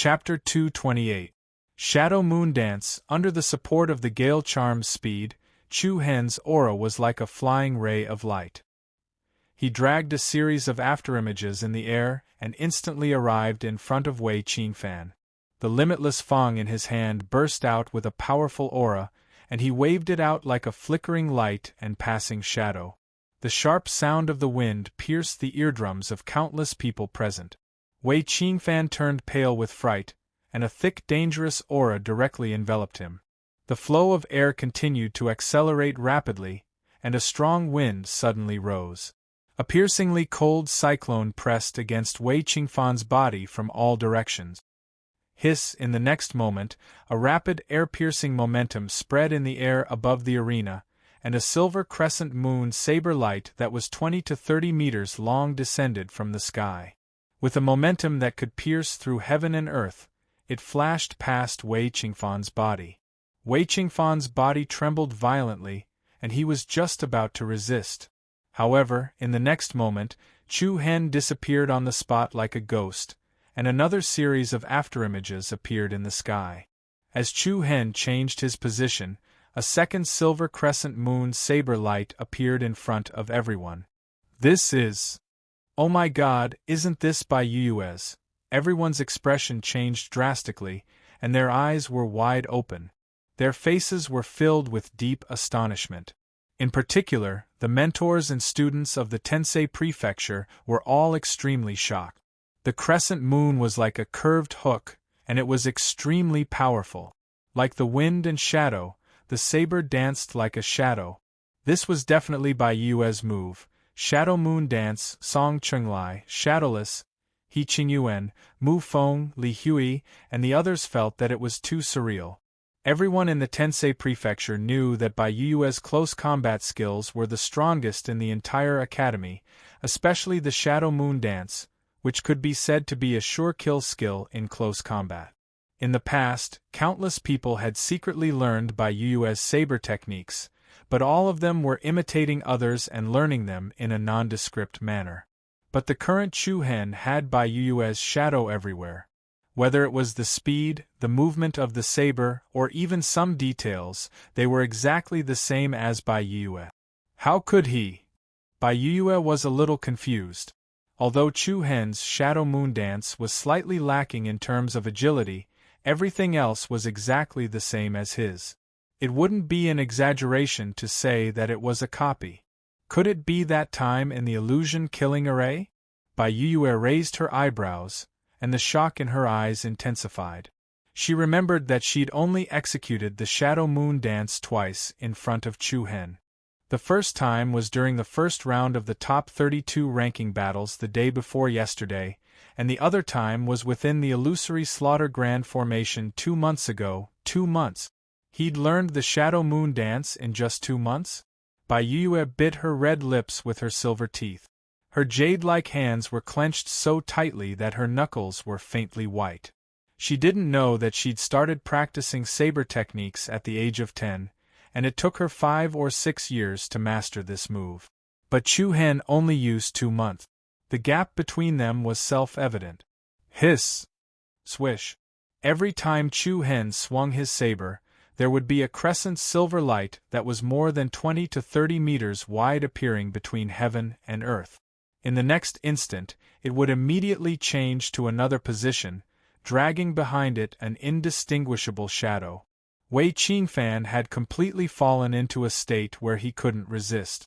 Chapter 228. Shadow Moon Dance. Under the support of the Gale Charm's speed, Chu Hen's aura was like a flying ray of light. He dragged a series of afterimages in the air and instantly arrived in front of Wei Qingfan. The limitless Fang in his hand burst out with a powerful aura, and he waved it out like a flickering light and passing shadow. The sharp sound of the wind pierced the eardrums of countless people present. Wei Qingfan turned pale with fright, and a thick dangerous aura directly enveloped him. The flow of air continued to accelerate rapidly, and a strong wind suddenly rose. A piercingly cold cyclone pressed against Wei Qingfan's body from all directions. Hiss! In the next moment, a rapid air-piercing momentum spread in the air above the arena, and a silver crescent moon saber light that was 20 to 30 meters long descended from the sky. With a momentum that could pierce through heaven and earth, it flashed past Wei Qingfan's body. Wei Qingfan's body trembled violently, and he was just about to resist. However, in the next moment, Chu Hen disappeared on the spot like a ghost, and another series of afterimages appeared in the sky. As Chu Hen changed his position, a second silver crescent moon saber light appeared in front of everyone. "This is... Oh my God, isn't this by Yuez?" Everyone's expression changed drastically, and their eyes were wide open. Their faces were filled with deep astonishment. In particular, the mentors and students of the Tensei Prefecture were all extremely shocked. The crescent moon was like a curved hook, and it was extremely powerful. Like the wind and shadow, the saber danced like a shadow. This was definitely Bai Yue's move. Shadow Moon Dance. Song Chunglai, Shadowless, He Qingyuan, Mu Feng, Li Hui, and the others felt that it was too surreal. Everyone in the Tensei Prefecture knew that Bai Yue's close combat skills were the strongest in the entire academy, especially the Shadow Moon Dance, which could be said to be a sure kill skill in close combat. In the past, countless people had secretly learned Bai Yue's saber techniques, but all of them were imitating others and learning them in a nondescript manner. But the current Chu Hen had Bai Yue's shadow everywhere. Whether it was the speed, the movement of the saber, or even some details, they were exactly the same as Bai Yue. How could he? Bai Yue was a little confused. Although Chu Hen's Shadow Moon Dance was slightly lacking in terms of agility, everything else was exactly the same as his. It wouldn't be an exaggeration to say that it was a copy. Could it be that time in the illusion-killing array? Bai Yue raised her eyebrows, and the shock in her eyes intensified. She remembered that she'd only executed the Shadow Moon Dance twice in front of Chu Hen. The first time was during the first round of the top 32 ranking battles the day before yesterday, and the other time was within the illusory Slaughter Grand formation 2 months ago. 2 months. He'd learned the Shadow Moon Dance in just 2 months? Bai Yue bit her red lips with her silver teeth. Her jade-like hands were clenched so tightly that her knuckles were faintly white. She didn't know that she'd started practicing saber techniques at the age of 10, and it took her 5 or 6 years to master this move. But Chu Hen only used 2 months. The gap between them was self-evident. Hiss! Swish! Every time Chu Hen swung his saber, there would be a crescent silver light that was more than 20 to 30 meters wide appearing between heaven and earth. In the next instant, it would immediately change to another position, dragging behind it an indistinguishable shadow. Wei Qingfan had completely fallen into a state where he couldn't resist.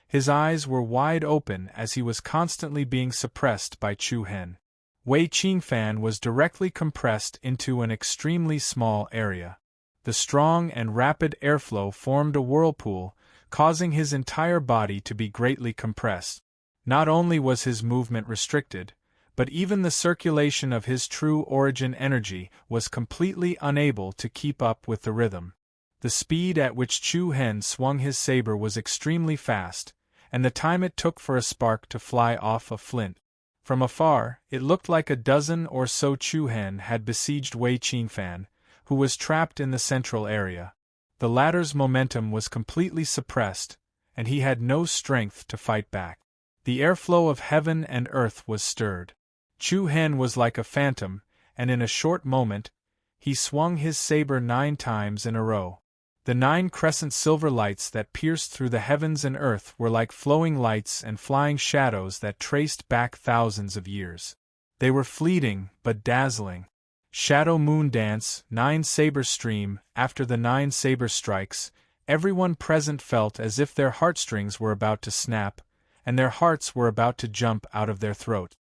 His eyes were wide open as he was constantly being suppressed by Chu Hen. Wei Qingfan was directly compressed into an extremely small area. The strong and rapid airflow formed a whirlpool, causing his entire body to be greatly compressed. Not only was his movement restricted, but even the circulation of his true origin energy was completely unable to keep up with the rhythm. The speed at which Chu Hen swung his saber was extremely fast, and the time it took for a spark to fly off a flint. From afar, it looked like a dozen or so Chu Hen had besieged Wei Qingfan, who was trapped in the central area. The latter's momentum was completely suppressed, and he had no strength to fight back. The airflow of heaven and earth was stirred. Chu Hen was like a phantom, and in a short moment, he swung his saber 9 times in a row. The 9 crescent silver lights that pierced through the heavens and earth were like flowing lights and flying shadows that traced back thousands of years. They were fleeting, but dazzling. Shadow moon dance, 9 saber stream, after the 9 saber strikes, everyone present felt as if their heartstrings were about to snap, and their hearts were about to jump out of their throat.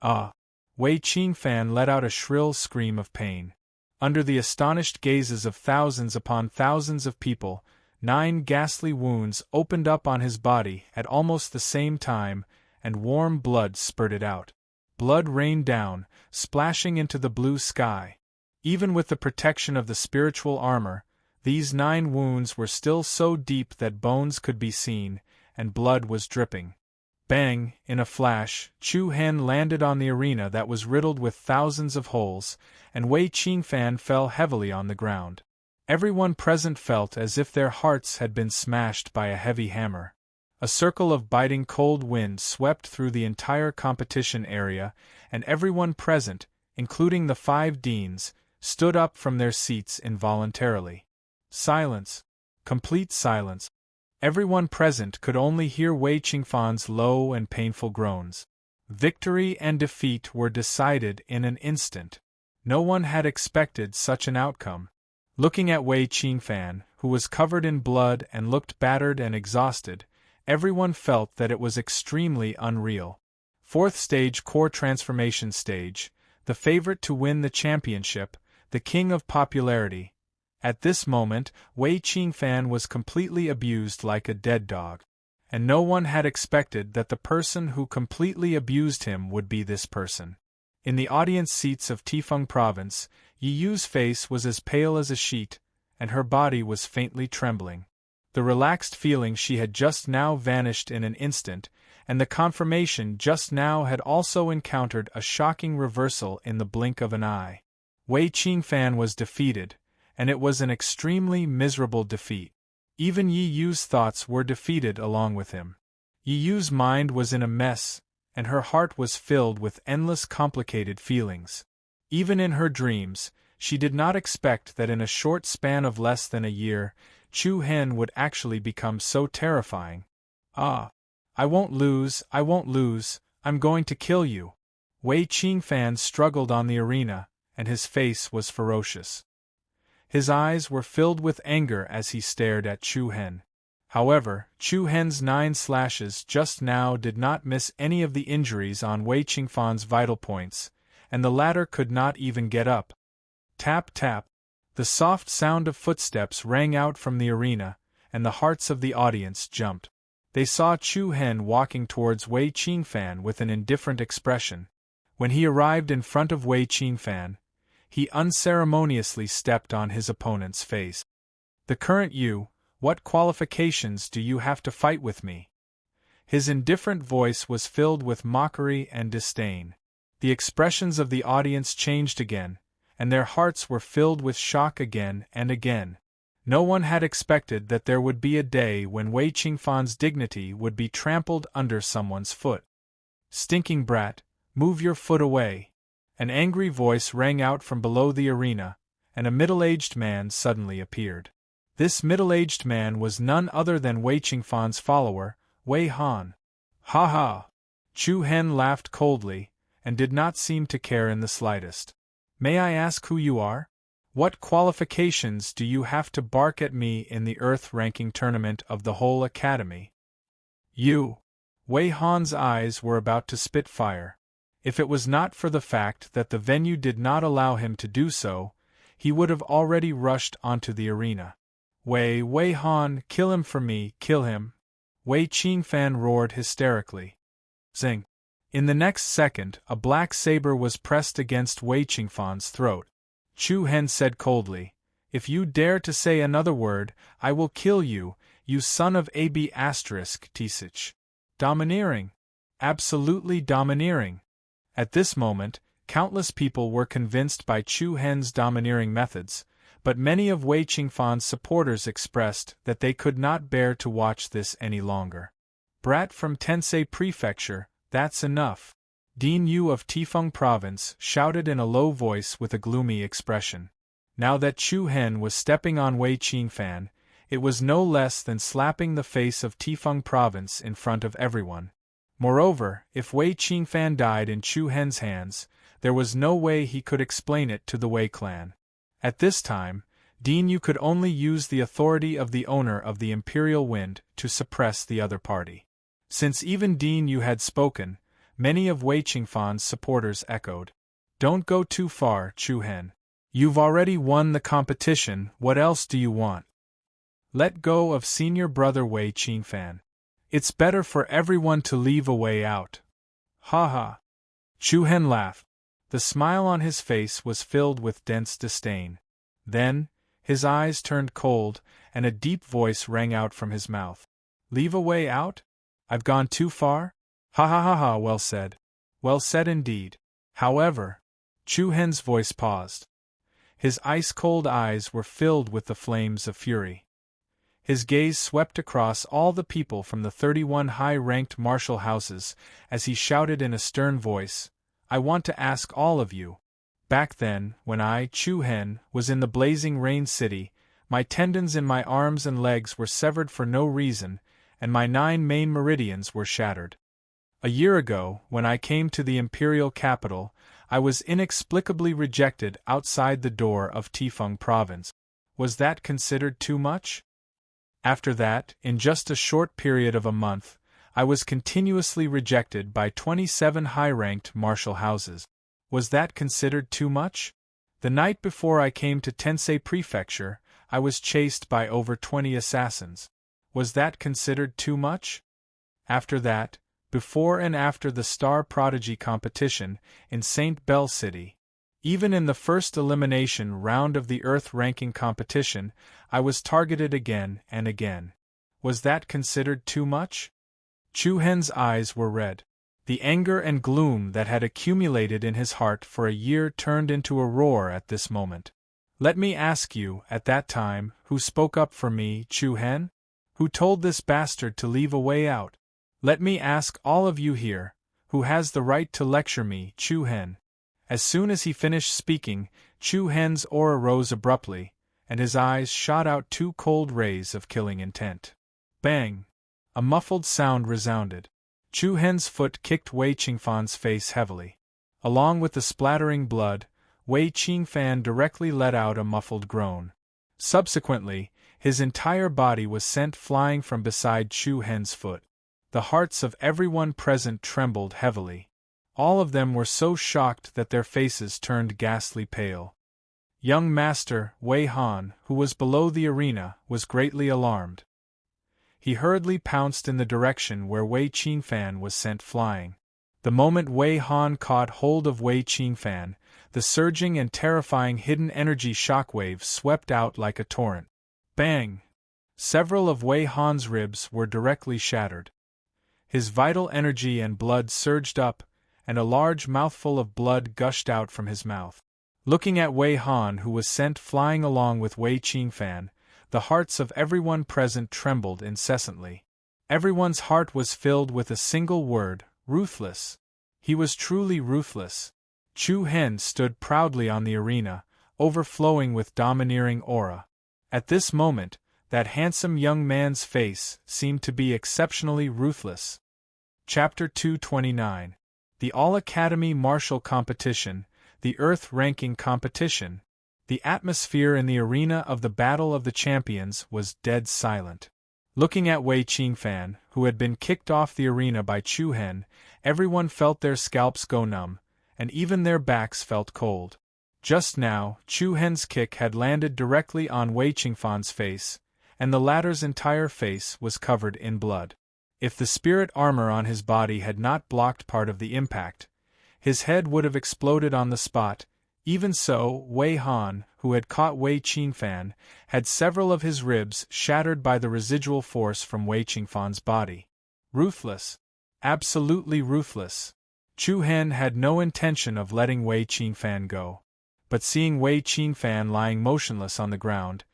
Ah! Wei Qingfan let out a shrill scream of pain. Under the astonished gazes of thousands upon thousands of people, 9 ghastly wounds opened up on his body at almost the same time, and warm blood spurted out. Blood rained down, splashing into the blue sky. Even with the protection of the spiritual armor, these 9 wounds were still so deep that bones could be seen, and blood was dripping. Bang! In a flash, Chu Hen landed on the arena that was riddled with thousands of holes, and Wei Qingfan fell heavily on the ground. Everyone present felt as if their hearts had been smashed by a heavy hammer. A circle of biting cold wind swept through the entire competition area, and everyone present, including the 5 deans, stood up from their seats involuntarily. Silence. Complete silence. Everyone present could only hear Wei Qingfan's low and painful groans. Victory and defeat were decided in an instant. No one had expected such an outcome. Looking at Wei Qingfan, who was covered in blood and looked battered and exhausted, everyone felt that it was extremely unreal. 4th stage core transformation stage, the favorite to win the championship, the king of popularity. At this moment, Wei Qingfan was completely abused like a dead dog. And no one had expected that the person who completely abused him would be this person. In the audience seats of Tifeng Province, Yi Yu's face was as pale as a sheet, and her body was faintly trembling. The relaxed feeling she had just now vanished in an instant, and the confirmation just now had also encountered a shocking reversal in the blink of an eye. Wei Qingfan was defeated, and it was an extremely miserable defeat. Even Yi Yu's thoughts were defeated along with him. Yi Yu's mind was in a mess, and her heart was filled with endless complicated feelings. Even in her dreams, she did not expect that in a short span of less than a year, Chu Hen would actually become so terrifying. Ah! I won't lose, I'm going to kill you. Wei Qingfan struggled on the arena, and his face was ferocious. His eyes were filled with anger as he stared at Chu Hen. However, Chu Hen's 9 slashes just now did not miss any of the injuries on Wei Qingfan's vital points, and the latter could not even get up. Tap tap. The soft sound of footsteps rang out from the arena, and the hearts of the audience jumped. They saw Chu Hen walking towards Wei Qingfan with an indifferent expression. When he arrived in front of Wei Qingfan, he unceremoniously stepped on his opponent's face. The current you, what qualifications do you have to fight with me? His indifferent voice was filled with mockery and disdain. The expressions of the audience changed again, and their hearts were filled with shock again and again. No one had expected that there would be a day when Wei Qingfan's dignity would be trampled under someone's foot. Stinking brat, move your foot away. An angry voice rang out from below the arena, and a middle-aged man suddenly appeared. This middle-aged man was none other than Wei Qingfan's follower, Wei Han. Ha ha! Chu Hen laughed coldly, and did not seem to care in the slightest. May I ask who you are? What qualifications do you have to bark at me in the Earth-ranking tournament of the whole academy? You! Wei Han's eyes were about to spit fire. If it was not for the fact that the venue did not allow him to do so, he would have already rushed onto the arena. Wei Han, kill him for me, kill him! Wei Qingfan roared hysterically. Zing! In the next second, a black saber was pressed against Wei Qingfan's throat. Chu Hen said coldly, "If you dare to say another word, I will kill you, you son of AB***. Domineering! Absolutely domineering!" At this moment, countless people were convinced by Chu Hen's domineering methods, but many of Wei Qingfan's supporters expressed that they could not bear to watch this any longer. Brat from Tensei Prefecture, that's enough. Dean Yu of Tifeng Province shouted in a low voice with a gloomy expression. Now that Chu Hen was stepping on Wei Qingfan, it was no less than slapping the face of Tifeng Province in front of everyone. Moreover, if Wei Qingfan died in Chu Hen's hands, there was no way he could explain it to the Wei clan. At this time, Dean Yu could only use the authority of the owner of the Imperial Wind to suppress the other party. Since even Dean Yu had spoken, many of Wei Qingfan's supporters echoed, "Don't go too far, Chu Hen. You've already won the competition, what else do you want? Let go of senior brother Wei Qingfan. It's better for everyone to leave a way out." Ha ha! Chu Hen laughed. The smile on his face was filled with dense disdain. Then, his eyes turned cold, and a deep voice rang out from his mouth. "Leave a way out? I've gone too far? Ha ha ha ha, well said. Well said indeed. However," Chu Hen's voice paused. His ice-cold eyes were filled with the flames of fury. His gaze swept across all the people from the 31 high-ranked martial houses as he shouted in a stern voice, "I want to ask all of you. Back then, when I, Chu Hen, was in the blazing Rain City, my tendons in my arms and legs were severed for no reason, and my 9 main meridians were shattered. A year ago, when I came to the imperial capital, I was inexplicably rejected outside the door of Tifeng Province. Was that considered too much? After that, in just a short period of a month, I was continuously rejected by 27 high-ranked martial houses. Was that considered too much? The night before I came to Tensei Prefecture, I was chased by over 20 assassins. Was that considered too much? After that, before and after the Star Prodigy competition in St. Bell City, even in the first elimination round of the Earth ranking competition, I was targeted again and again. Was that considered too much? Chu Hen's eyes were red. The anger and gloom that had accumulated in his heart for a year turned into a roar at this moment. Let me ask you, at that time, who spoke up for me, Chu Hen? Who told this bastard to leave a way out? Let me ask all of you here, who has the right to lecture me, Chu Hen? As soon as he finished speaking, Chu Hen's aura rose abruptly, and his eyes shot out 2 cold rays of killing intent. Bang! A muffled sound resounded. Chu Hen's foot kicked Wei Qingfan's face heavily. Along with the splattering blood, Wei Qingfan directly let out a muffled groan. Subsequently, his entire body was sent flying from beside Chu Hen's foot. The hearts of everyone present trembled heavily. All of them were so shocked that their faces turned ghastly pale. Young Master Wei Han, who was below the arena, was greatly alarmed. He hurriedly pounced in the direction where Wei Qingfan was sent flying. The moment Wei Han caught hold of Wei Qingfan, the surging and terrifying hidden energy shockwaves swept out like a torrent. Bang! Several of Wei Han's ribs were directly shattered. His vital energy and blood surged up, and a large mouthful of blood gushed out from his mouth. Looking at Wei Han, who was sent flying along with Wei Qingfan, the hearts of everyone present trembled incessantly. Everyone's heart was filled with a single word: ruthless. He was truly ruthless. Chu Hen stood proudly on the arena, overflowing with domineering aura. At this moment, that handsome young man's face seemed to be exceptionally ruthless. Chapter 229. The All-Academy Martial Competition, the Earth Ranking Competition. The atmosphere in the arena of the Battle of the Champions was dead silent. Looking at Wei Qingfan, who had been kicked off the arena by Chu Hen, everyone felt their scalps go numb, and even their backs felt cold. Just now, Chu Hen's kick had landed directly on Wei Qingfan's face, and the latter's entire face was covered in blood. If the spirit armor on his body had not blocked part of the impact, his head would have exploded on the spot. Even so, Wei Han, who had caught Wei Qingfan, had several of his ribs shattered by the residual force from Wei Qingfan's body. Ruthless. Absolutely ruthless. Chu Hen had no intention of letting Wei Qingfan go. But seeing Wei Qingfan lying motionless on the ground,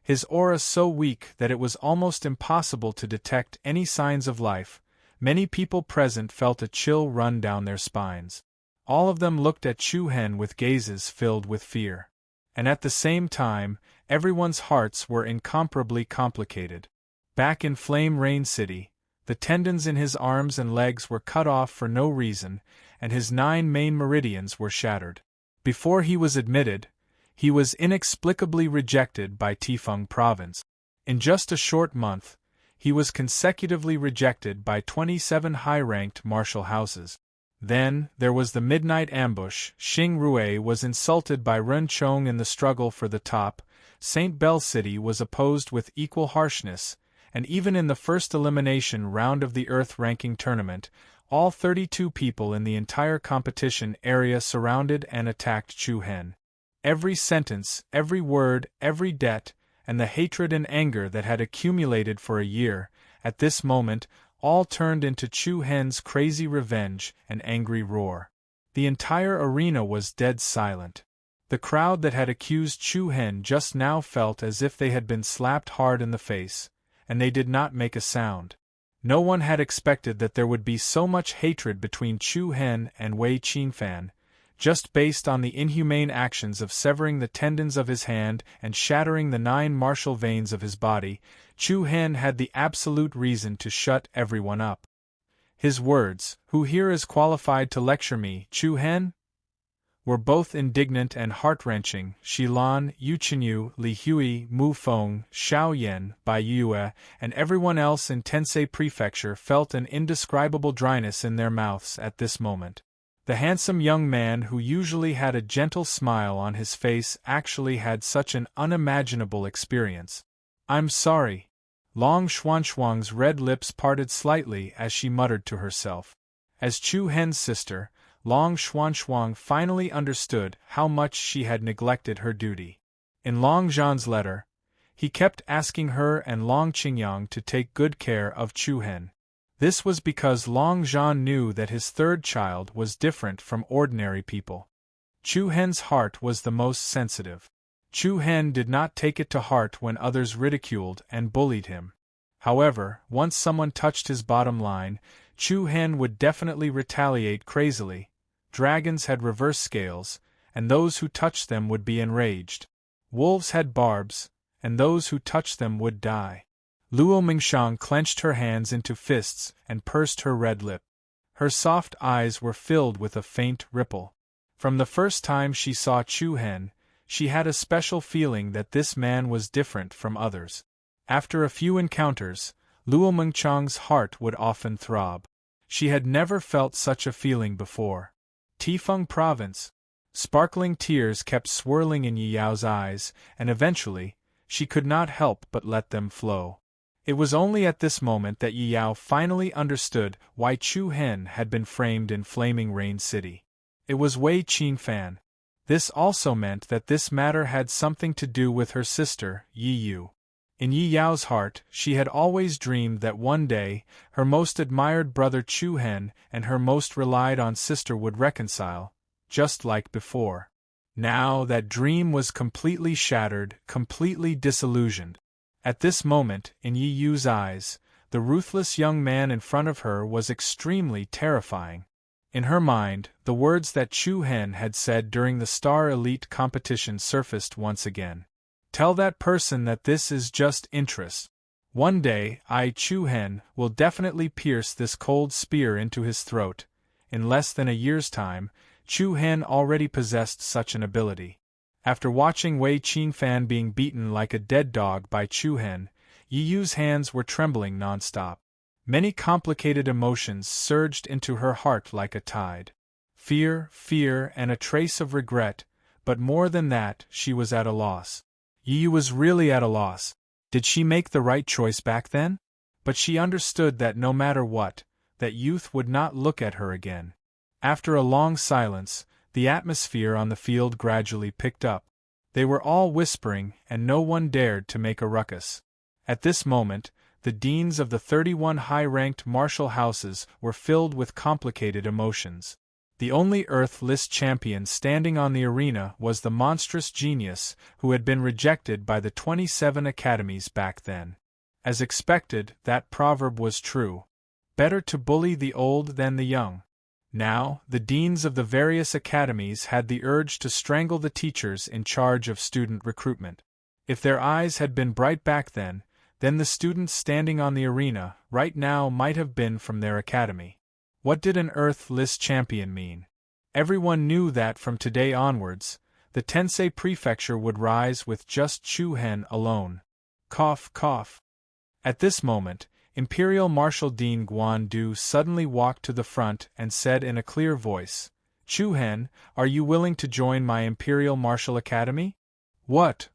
his aura so weak that it was almost impossible to detect any signs of life, Many people present felt a chill run down their spines. All of them looked at Chu Hen with gazes filled with fear. And at the same time, everyone's hearts were incomparably complicated. Back in Flame Rain City, the tendons in his arms and legs were cut off for no reason, and his 9 main meridians were shattered. Before he was admitted, he was inexplicably rejected by Tifeng Province. In just a short month, he was consecutively rejected by 27 high-ranked martial houses. Then, there was the midnight ambush. Xing Rui was insulted by Ren Chong in the struggle for the top, St. Bell City was opposed with equal harshness, and even in the first elimination round of the Earth ranking tournament, all 32 people in the entire competition area surrounded and attacked Chu Hen. Every sentence, every word, every debt, and the hatred and anger that had accumulated for a year, at this moment, all turned into Chu Hen's crazy revenge and angry roar. The entire arena was dead silent. The crowd that had accused Chu Hen just now felt as if they had been slapped hard in the face, and they did not make a sound. No one had expected that there would be so much hatred between Chu Hen and Wei Qinfan, just based on the inhumane actions of severing the tendons of his hand and shattering the 9 martial veins of his body. Chu Hen had the absolute reason to shut everyone up. His words, "Who here is qualified to lecture me, Chu Hen?" were both indignant and heart-wrenching. Shilan, Yu Qinyu, Li Hui, Mu Feng, Xiao Yan, Bai Yue, and everyone else in Tensei Prefecture felt an indescribable dryness in their mouths at this moment. The handsome young man who usually had a gentle smile on his face actually had such an unimaginable experience. "I'm sorry." Long Xuanxuang's red lips parted slightly as she muttered to herself. As Chu Hen's sister, Long Xuanxuang finally understood how much she had neglected her duty. In Long Zhan's letter, he kept asking her and Long Qingyang to take good care of Chu Hen. This was because Long Zhan knew that his third child was different from ordinary people. Chu Hen's heart was the most sensitive. Chu Hen did not take it to heart when others ridiculed and bullied him. However, once someone touched his bottom line, Chu Hen would definitely retaliate crazily. Dragons had reverse scales, and those who touched them would be enraged. Wolves had barbs, and those who touched them would die. Luo Mingshang clenched her hands into fists and pursed her red lip. Her soft eyes were filled with a faint ripple. From the first time she saw Chu Hen, she had a special feeling that this man was different from others. After a few encounters, Luo Mingchang's heart would often throb. She had never felt such a feeling before. Tifeng Province. Sparkling tears kept swirling in Yi Yao's eyes, and eventually, she could not help but let them flow. It was only at this moment that Yi Yao finally understood why Chu Hen had been framed in Flaming Rain City. It was Wei Qinfan. This also meant that this matter had something to do with her sister, Yi Yu. In Yi Yao's heart, she had always dreamed that one day, her most admired brother Chu Hen and her most relied-on sister would reconcile, just like before. Now that dream was completely shattered, completely disillusioned. At this moment, in Yi Yu's eyes, the ruthless young man in front of her was extremely terrifying. In her mind, the words that Chu Hen had said during the Star Elite competition surfaced once again. "Tell that person that this is just interest. One day, I, Chu Hen, will definitely pierce this cold spear into his throat." In less than a year's time, Chu Hen already possessed such an ability. After watching Wei Qinfan being beaten like a dead dog by Chu Hen, Yi Yu's hands were trembling non-stop. Many complicated emotions surged into her heart like a tide. Fear, and a trace of regret, but more than that, she was at a loss. Yi Yu was really at a loss. Did she make the right choice back then? But she understood that no matter what, that youth would not look at her again. After a long silence, the atmosphere on the field gradually picked up. They were all whispering, and no one dared to make a ruckus. At this moment, the deans of the 31 high-ranked martial houses were filled with complicated emotions. The only Earth-list champion standing on the arena was the monstrous genius who had been rejected by the 27 academies back then. As expected, that proverb was true. Better to bully the old than the young. Now, the deans of the various academies had the urge to strangle the teachers in charge of student recruitment. If their eyes had been bright back then the students standing on the arena right now might have been from their academy. What did an Earth-less champion mean? Everyone knew that from today onwards, the Tensei Prefecture would rise with just Chu-Hen alone. Cough, cough. At this moment, Imperial Marshal Dean Guan-Du suddenly walked to the front and said in a clear voice, "Chu-Hen, are you willing to join my Imperial Martial Academy?" What?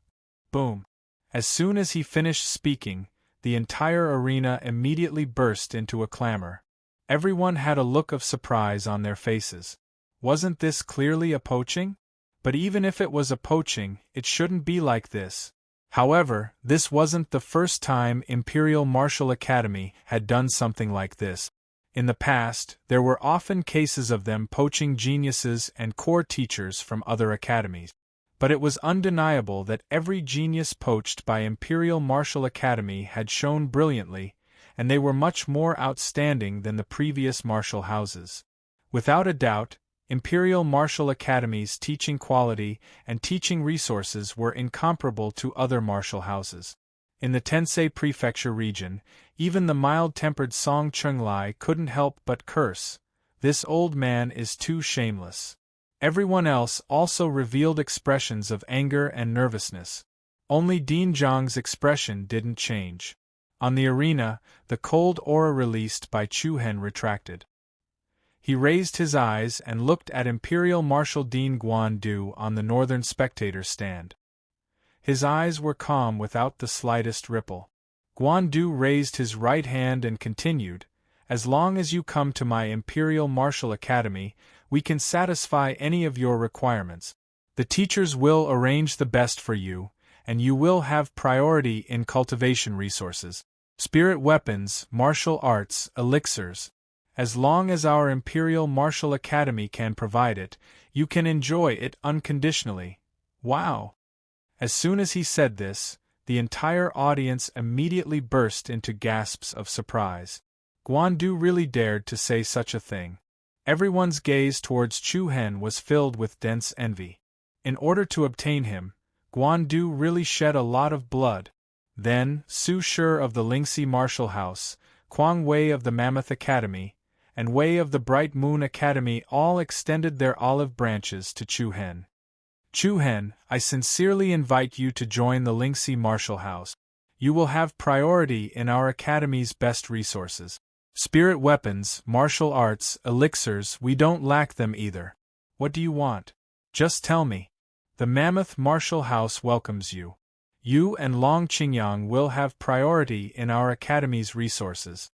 Boom. As soon as he finished speaking, the entire arena immediately burst into a clamor. Everyone had a look of surprise on their faces. Wasn't this clearly a poaching? But even if it was a poaching, it shouldn't be like this. However, this wasn't the first time Imperial Martial Academy had done something like this. In the past, there were often cases of them poaching geniuses and core teachers from other academies. But it was undeniable that every genius poached by Imperial Martial Academy had shone brilliantly, and they were much more outstanding than the previous martial houses. Without a doubt, Imperial Martial Academy's teaching quality and teaching resources were incomparable to other martial houses. In the Tensei Prefecture region, even the mild-tempered Song Chunglai couldn't help but curse. This old man is too shameless. Everyone else also revealed expressions of anger and nervousness. Only Dean Zhang's expression didn't change. On the arena, the cold aura released by Chu-Hen retracted. He raised his eyes and looked at Imperial Marshal Dean Guan-Du on the northern spectator stand. His eyes were calm without the slightest ripple. Guan-Du raised his right hand and continued, "As long as you come to my Imperial Martial Academy, we can satisfy any of your requirements. The teachers will arrange the best for you, and you will have priority in cultivation resources, spirit weapons, martial arts, elixirs. As long as our Imperial Martial Academy can provide it, you can enjoy it unconditionally." Wow! As soon as he said this, the entire audience immediately burst into gasps of surprise. Guan-Du really dared to say such a thing. Everyone's gaze towards Chu-Hen was filled with dense envy. In order to obtain him, Guan-Du really shed a lot of blood. Then, Su Shi of the Lingxi Martial House, Kwang Wei of the Mammoth Academy, and Wei of the Bright Moon Academy all extended their olive branches to Chu-Hen. "Chu-Hen, I sincerely invite you to join the Lingxi Martial House. You will have priority in our academy's best resources. Spirit weapons, martial arts, elixirs, we don't lack them either. What do you want? Just tell me. The Mammoth Martial House welcomes you. You and Long Qingyang will have priority in our academy's resources."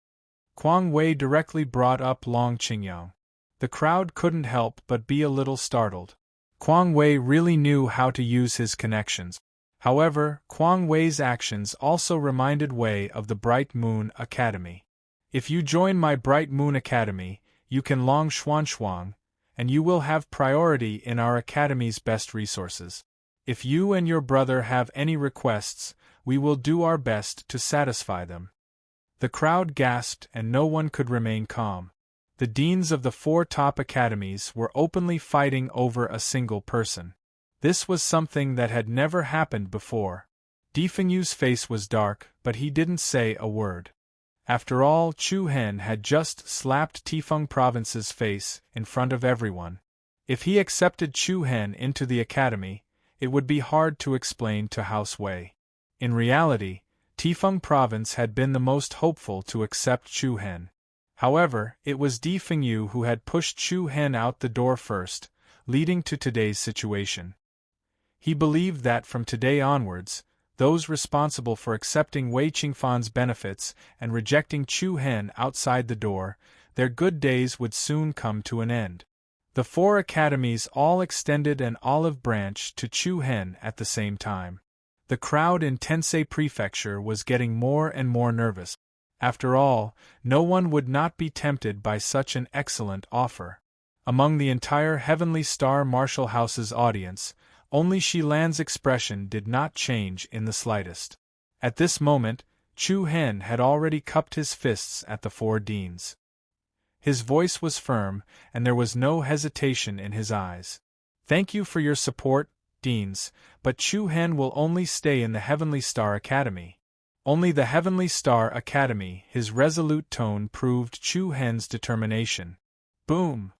Kwang Wei directly brought up Long Qingyang. The crowd couldn't help but be a little startled. Kwang Wei really knew how to use his connections. However, Kwang Wei's actions also reminded Wei of the Bright Moon Academy. "If you join my Bright Moon Academy, you can Long Xuan, and you will have priority in our academy's best resources. If you and your brother have any requests, we will do our best to satisfy them." The crowd gasped and no one could remain calm. The deans of the 4 top academies were openly fighting over a single person. This was something that had never happened before. Defengyu's face was dark, but he didn't say a word. After all, Chu-Hen had just slapped Tifeng Province's face in front of everyone. If he accepted Chu-Hen into the academy, it would be hard to explain to House Wei. In reality, Tifeng Province had been the most hopeful to accept Chu-Hen. However, it was Defengyu who had pushed Chu-Hen out the door first, leading to today's situation. He believed that from today onwards, those responsible for accepting Wei Qingfan's benefits and rejecting Chu-Hen outside the door, their good days would soon come to an end. The 4 academies all extended an olive branch to Chu-Hen at the same time. The crowd in Tensei Prefecture was getting more and more nervous. After all, no one would not be tempted by such an excellent offer. Among the entire Heavenly Star Martial House's audience, only Shilan's expression did not change in the slightest. At this moment, Chu Hen had already cupped his fists at the 4 deans. His voice was firm, and there was no hesitation in his eyes. "Thank you for your support, deans, but Chu Hen will only stay in the Heavenly Star Academy." "Only the Heavenly Star Academy," his resolute tone proved Chu Hen's determination. Boom!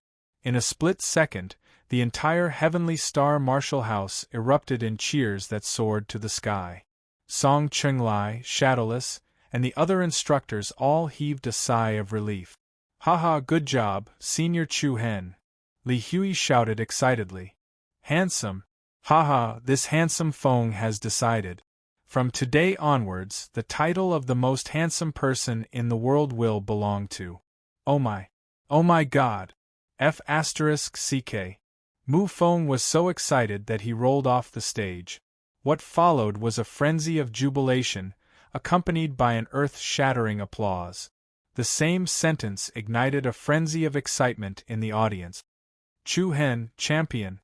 In a split second, the entire Heavenly Star Martial House erupted in cheers that soared to the sky. Song Chunglai, Shadowless, and the other instructors all heaved a sigh of relief. "Haha, good job, Senior Chu Hen," Li Hui shouted excitedly. "Handsome. Haha, this handsome Feng has decided. From today onwards, the title of the most handsome person in the world will belong to. Oh my God! F***CK. Mu Feng was so excited that he rolled off the stage. What followed was a frenzy of jubilation, accompanied by an earth-shattering applause. The same sentence ignited a frenzy of excitement in the audience. "Chu Hen, champion!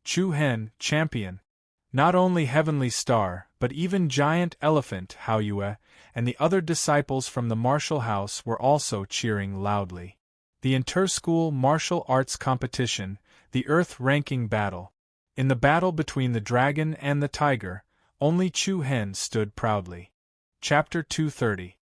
Chu Hen, champion!" Not only Heavenly Star, but even Giant Elephant Hao Yue and the other disciples from the martial house were also cheering loudly. The inter-school martial arts competition, the Earth-ranking battle. In the battle between the dragon and the tiger, only Chu Hen stood proudly. Chapter 230.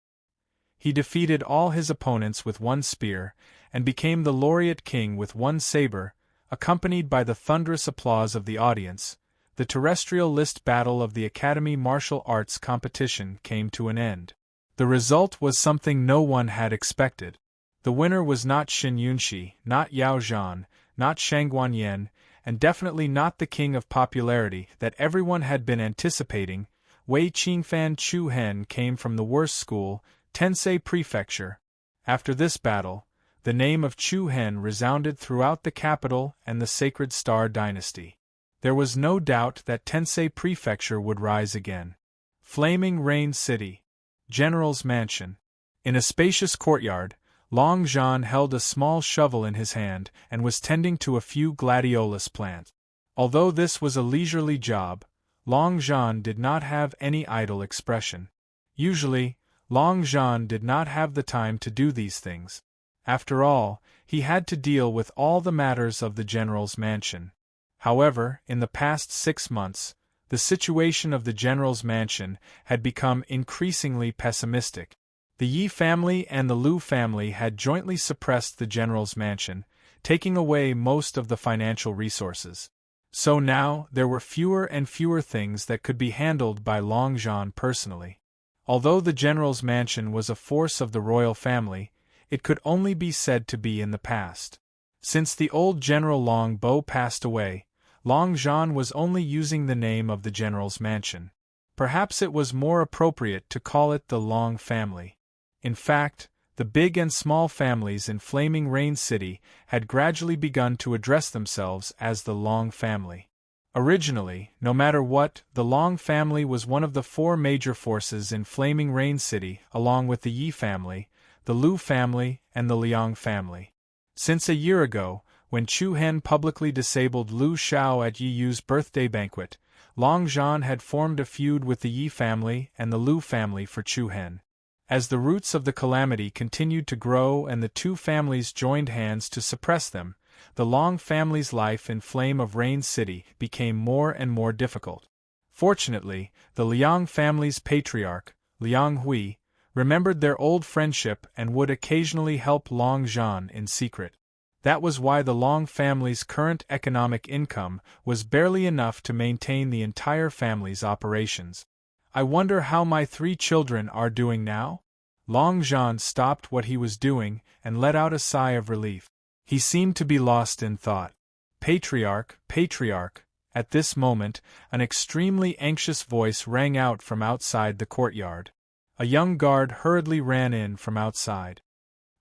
He defeated all his opponents with 1 spear, and became the laureate king with 1 saber, accompanied by the thunderous applause of the audience. The terrestrial list battle of the Academy Martial Arts competition came to an end. The result was something no one had expected. The winner was not Xin Yunxi, not Yao Zhan, not Shangguan Yan, and definitely not the king of popularity that everyone had been anticipating. Wei Qingfan Chu Hen came from the worst school, Tensei Prefecture. After this battle, the name of Chu Hen resounded throughout the capital and the Sacred Star Dynasty. There was no doubt that Tensei Prefecture would rise again. Flaming Rain City. General's Mansion. In a spacious courtyard, Long Zhan held a small shovel in his hand and was tending to a few gladiolus plants. Although this was a leisurely job, Long Zhan did not have any idle expression. Usually, Long Zhan did not have the time to do these things. After all, he had to deal with all the matters of the general's mansion. However, in the past 6 months, the situation of the general's mansion had become increasingly pessimistic. The Yi family and the Lu family had jointly suppressed the general's mansion, taking away most of the financial resources. So now there were fewer and fewer things that could be handled by Long Zhan personally. Although the general's mansion was a force of the royal family, it could only be said to be in the past. Since the old General Long Bo passed away, Long Zhan was only using the name of the general's mansion. Perhaps it was more appropriate to call it the Long family. In fact, the big and small families in Flaming Rain City had gradually begun to address themselves as the Long family. Originally, no matter what, the Long family was one of the 4 major forces in Flaming Rain City, along with the Yi family, the Lu family, and the Liang family. Since a year ago, when Chu Hen publicly disabled Lu Xiao at Yi Yu's birthday banquet, Long Zhan had formed a feud with the Yi family and the Lu family for Chu Hen. As the roots of the calamity continued to grow and the 2 families joined hands to suppress them, the Long family's life in Flame of Rain City became more and more difficult. Fortunately, the Liang family's patriarch, Liang Hui, remembered their old friendship and would occasionally help Long Zhan in secret. That was why the Long family's current economic income was barely enough to maintain the entire family's operations. "I wonder how my 3 children are doing now?" Long Zhan stopped what he was doing and let out a sigh of relief. He seemed to be lost in thought. "Patriarch, patriarch." At this moment, an extremely anxious voice rang out from outside the courtyard. A young guard hurriedly ran in from outside.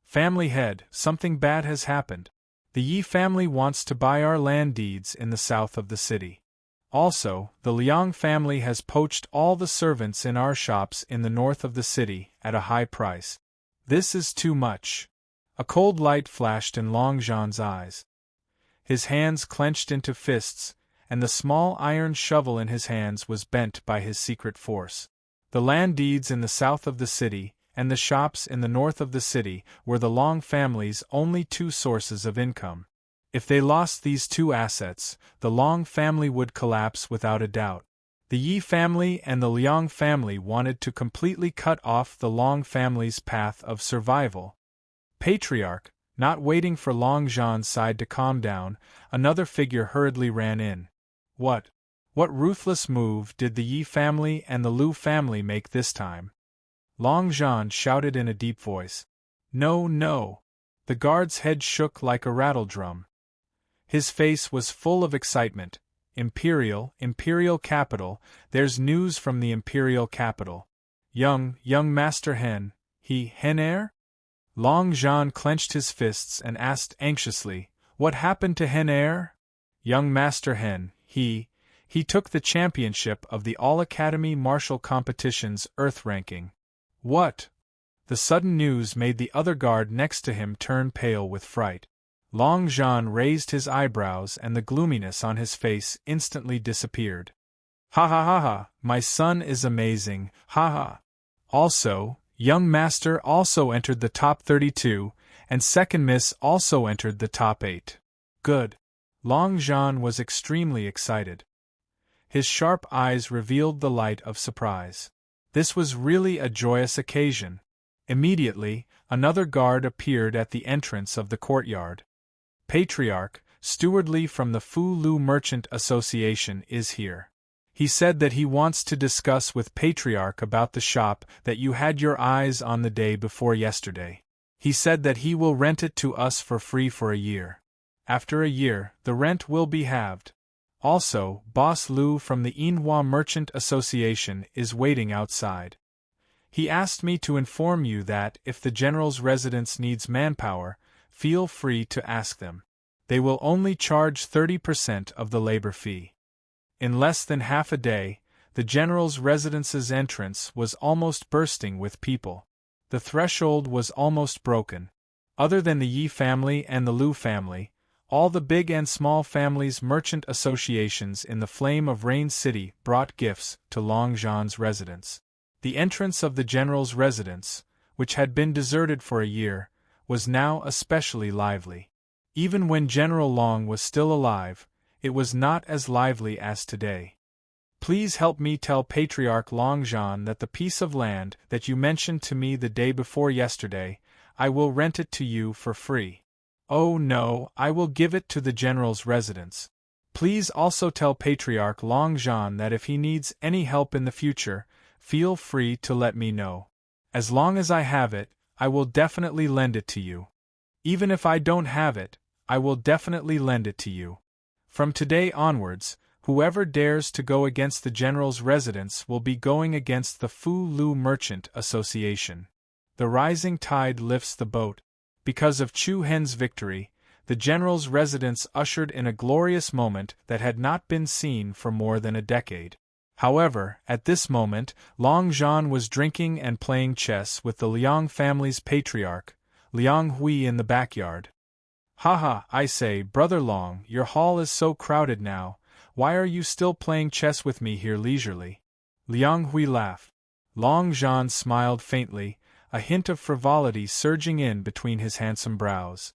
"Family head, something bad has happened. The Yi family wants to buy our land deeds in the south of the city. Also, the Liang family has poached all the servants in our shops in the north of the city at a high price. This is too much." A cold light flashed in Long Zhan's eyes. His hands clenched into fists, and the small iron shovel in his hands was bent by his secret force. The land deeds in the south of the city, and the shops in the north of the city, were the Long family's only two sources of income. If they lost these two assets, the Long family would collapse without a doubt. The Yi family and the Liang family wanted to completely cut off the Long family's path of survival. Patriarch, not waiting for Long Zhan's side to calm down, another figure hurriedly ran in. What ruthless move did the Yi family and the Lu family make this time? Long Zhan shouted in a deep voice. No, no. The guard's head shook like a rattledrum. His face was full of excitement. Imperial capital, there's news from the imperial capital. Young Master Hen, Hen heir? Long Zhan clenched his fists and asked anxiously, what happened to Hen heir? Young Master Hen, he took the championship of the All-Academy Martial Competition's Earth ranking. What? The sudden news made the other guard next to him turn pale with fright. Long Zhan raised his eyebrows and the gloominess on his face instantly disappeared. Ha ha ha ha, my son is amazing, ha ha. Also, young master also entered the top 32, and second miss also entered the top 8. Good. Long Zhan was extremely excited. His sharp eyes revealed the light of surprise. This was really a joyous occasion. Immediately, another guard appeared at the entrance of the courtyard. Patriarch, Steward Li from the Fu Lu Merchant Association is here. He said that he wants to discuss with Patriarch about the shop that you had your eyes on the day before yesterday. He said that he will rent it to us for free for a year. After a year, the rent will be halved. Also, Boss Lu from the Yinhua Merchant Association is waiting outside. He asked me to inform you that if the general's residence needs manpower, feel free to ask them. They will only charge 30% of the labor fee. In less than half a day, the general's residence's entrance was almost bursting with people. The threshold was almost broken. Other than the Yi family and the Lu family, all the big and small families' merchant associations in the Flame of Rain City brought gifts to Long Zhan's residence. The entrance of the general's residence, which had been deserted for a year, was now especially lively. Even when General Long was still alive, it was not as lively as today. Please help me tell Patriarch Long Zhan that the piece of land that you mentioned to me the day before yesterday, I will rent it to you for free. Oh no, I will give it to the general's residence. Please also tell Patriarch Long Zhan that if he needs any help in the future, feel free to let me know. As long as I have it, I will definitely lend it to you. Even if I don't have it, I will definitely lend it to you. From today onwards, whoever dares to go against the general's residence will be going against the Fu Lu Merchant Association. The rising tide lifts the boat. Because of Chu Hen's victory, the general's residence ushered in a glorious moment that had not been seen for more than a decade. However, at this moment, Long Zhan was drinking and playing chess with the Liang family's patriarch, Liang Hui, in the backyard. Haha, I say, Brother Long, your hall is so crowded now, why are you still playing chess with me here leisurely? Liang Hui laughed. Long Zhan smiled faintly, a hint of frivolity surging in between his handsome brows.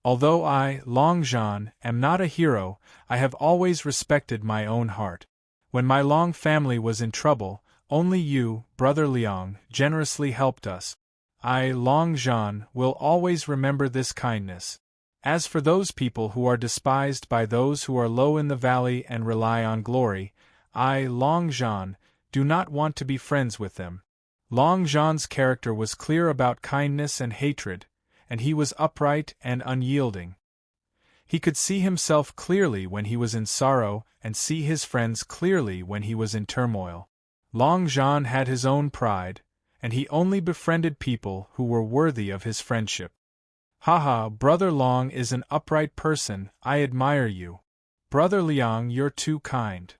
Although I, Long Zhan, am not a hero, I have always respected my own heart. When my Long family was in trouble, only you, Brother Liang, generously helped us. I, Long Zhan, will always remember this kindness. As for those people who are despised by those who are low in the valley and rely on glory, I, Long Zhan, do not want to be friends with them. Long Zhan's character was clear about kindness and hatred, and he was upright and unyielding. He could see himself clearly when he was in sorrow and see his friends clearly when he was in turmoil. Long Zhan had his own pride, and he only befriended people who were worthy of his friendship. Haha, Brother Long is an upright person, I admire you. Brother Liang, you're too kind.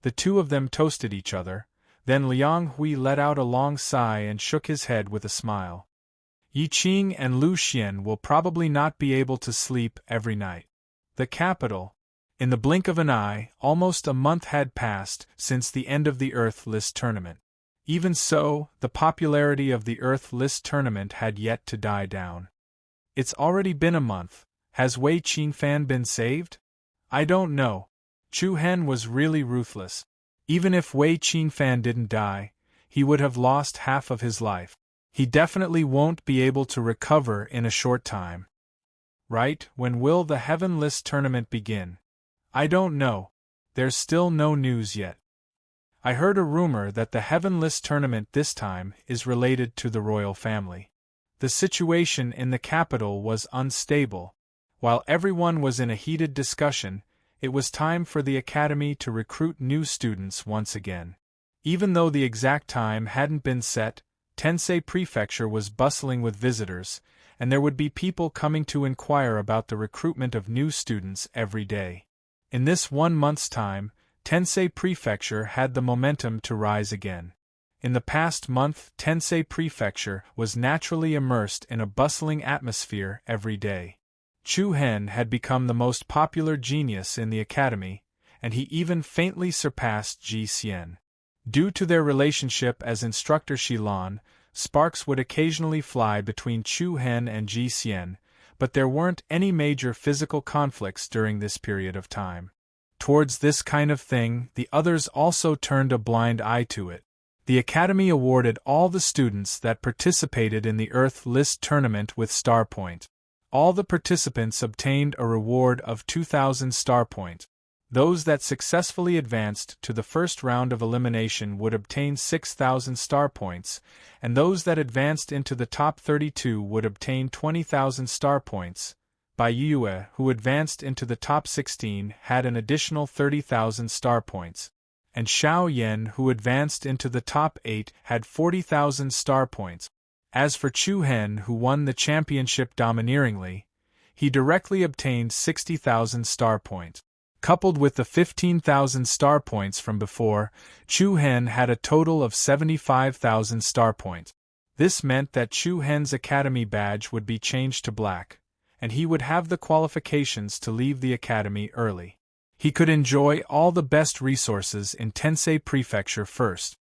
The two of them toasted each other. Then Liang Hui let out a long sigh and shook his head with a smile. Yi Qing and Lu Xian will probably not be able to sleep every night. The capital. In the blink of an eye, almost a month had passed since the end of the Earth List tournament. Even so, the popularity of the Earth List tournament had yet to die down. It's already been a month. Has Wei Qingfan been saved? I don't know. Chu Hen was really ruthless. Even if Wei Qingfan didn't die, he would have lost half of his life. He definitely won't be able to recover in a short time. Right, when will the Heaven List tournament begin? I don't know. There's still no news yet. I heard a rumor that the Heaven List tournament this time is related to the royal family. The situation in the capital was unstable. While everyone was in a heated discussion, it was time for the academy to recruit new students once again. Even though the exact time hadn't been set, Tensei Prefecture was bustling with visitors, and there would be people coming to inquire about the recruitment of new students every day. In this 1 month's time, Tensei Prefecture had the momentum to rise again. In the past month, Tensei Prefecture was naturally immersed in a bustling atmosphere every day. Chu Hen had become the most popular genius in the academy, and he even faintly surpassed Ji Xian. Due to their relationship as instructor Xilan, sparks would occasionally fly between Chu Hen and Ji Xian, but there weren't any major physical conflicts during this period of time. Towards this kind of thing, the others also turned a blind eye to it. The Academy awarded all the students that participated in the Earth List tournament with star point. All the participants obtained a reward of 2,000 star point. Those that successfully advanced to the first round of elimination would obtain 6,000 star points, and those that advanced into the top 32 would obtain 20,000 star points. Bai Yue, who advanced into the top 16, had an additional 30,000 star points, and Xiao Yan, who advanced into the top 8, had 40,000 star points. As for Chu Hen, who won the championship domineeringly, he directly obtained 60,000 star points. Coupled with the 15,000 star points from before, Chu Hen had a total of 75,000 star points. This meant that Chu Hen's academy badge would be changed to black, and he would have the qualifications to leave the academy early. He could enjoy all the best resources in Tensei Prefecture first.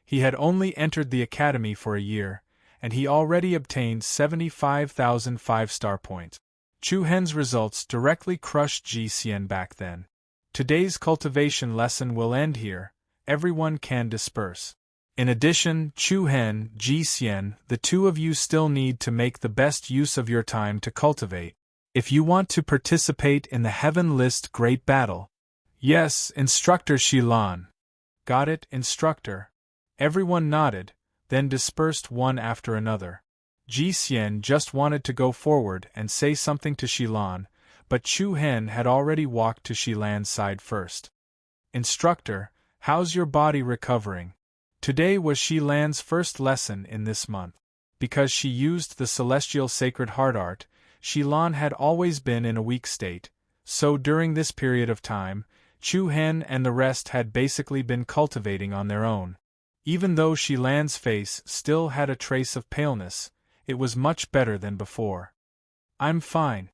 He had only entered the academy for a year, and he already obtained 75,000 5-star points. Chu Hen's results directly crushed Ji Xian back then. Today's cultivation lesson will end here. Everyone can disperse. In addition, Chu Hen, Ji Xian, the two of you still need to make the best use of your time to cultivate, if you want to participate in the Heaven List Great Battle. Yes, Instructor Xilan. Got it, Instructor. Everyone nodded, then dispersed one after another. Ji Xian just wanted to go forward and say something to Xilan, but Chu Hen had already walked to Xilan's side first. Instructor, how's your body recovering? Today was Xilan's first lesson in this month. Because she used the celestial sacred heart art, Xilan had always been in a weak state, so during this period of time, Chu Hen and the rest had basically been cultivating on their own. Even though Xilan's face still had a trace of paleness, it was much better than before. I'm fine.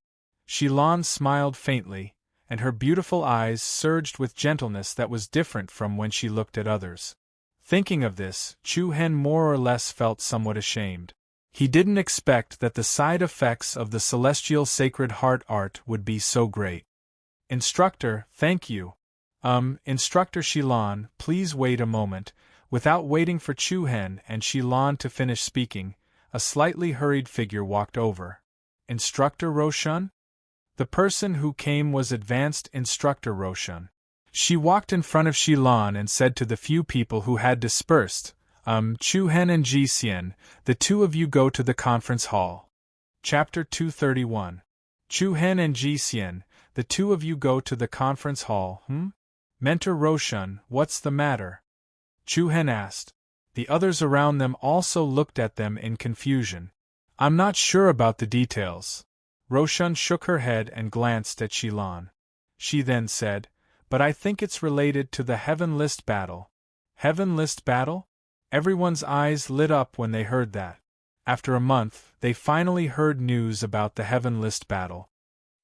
Xilan smiled faintly, and her beautiful eyes surged with gentleness that was different from when she looked at others. Thinking of this, Chu Hen more or less felt somewhat ashamed. He didn't expect that the side effects of the celestial sacred heart art would be so great. Instructor, thank you. Instructor Xilan, please wait a moment. Without waiting for Chu Hen and Xilan to finish speaking, a slightly hurried figure walked over. Instructor Roshan? The person who came was Advanced Instructor Roshan. She walked in front of Xilan and said to the few people who had dispersed, Chu Hen and Ji Xian, the two of you go to the conference hall. Chapter 231. Chu Hen and Ji Xian, the two of you go to the conference hall, Mentor Roshan, what's the matter? Chu Hen asked. The others around them also looked at them in confusion. I'm not sure about the details. Roshan shook her head and glanced at Xilan. She then said, but I think it's related to the Heaven List battle. Heaven List battle? Everyone's eyes lit up when they heard that. After a month, they finally heard news about the Heaven List battle.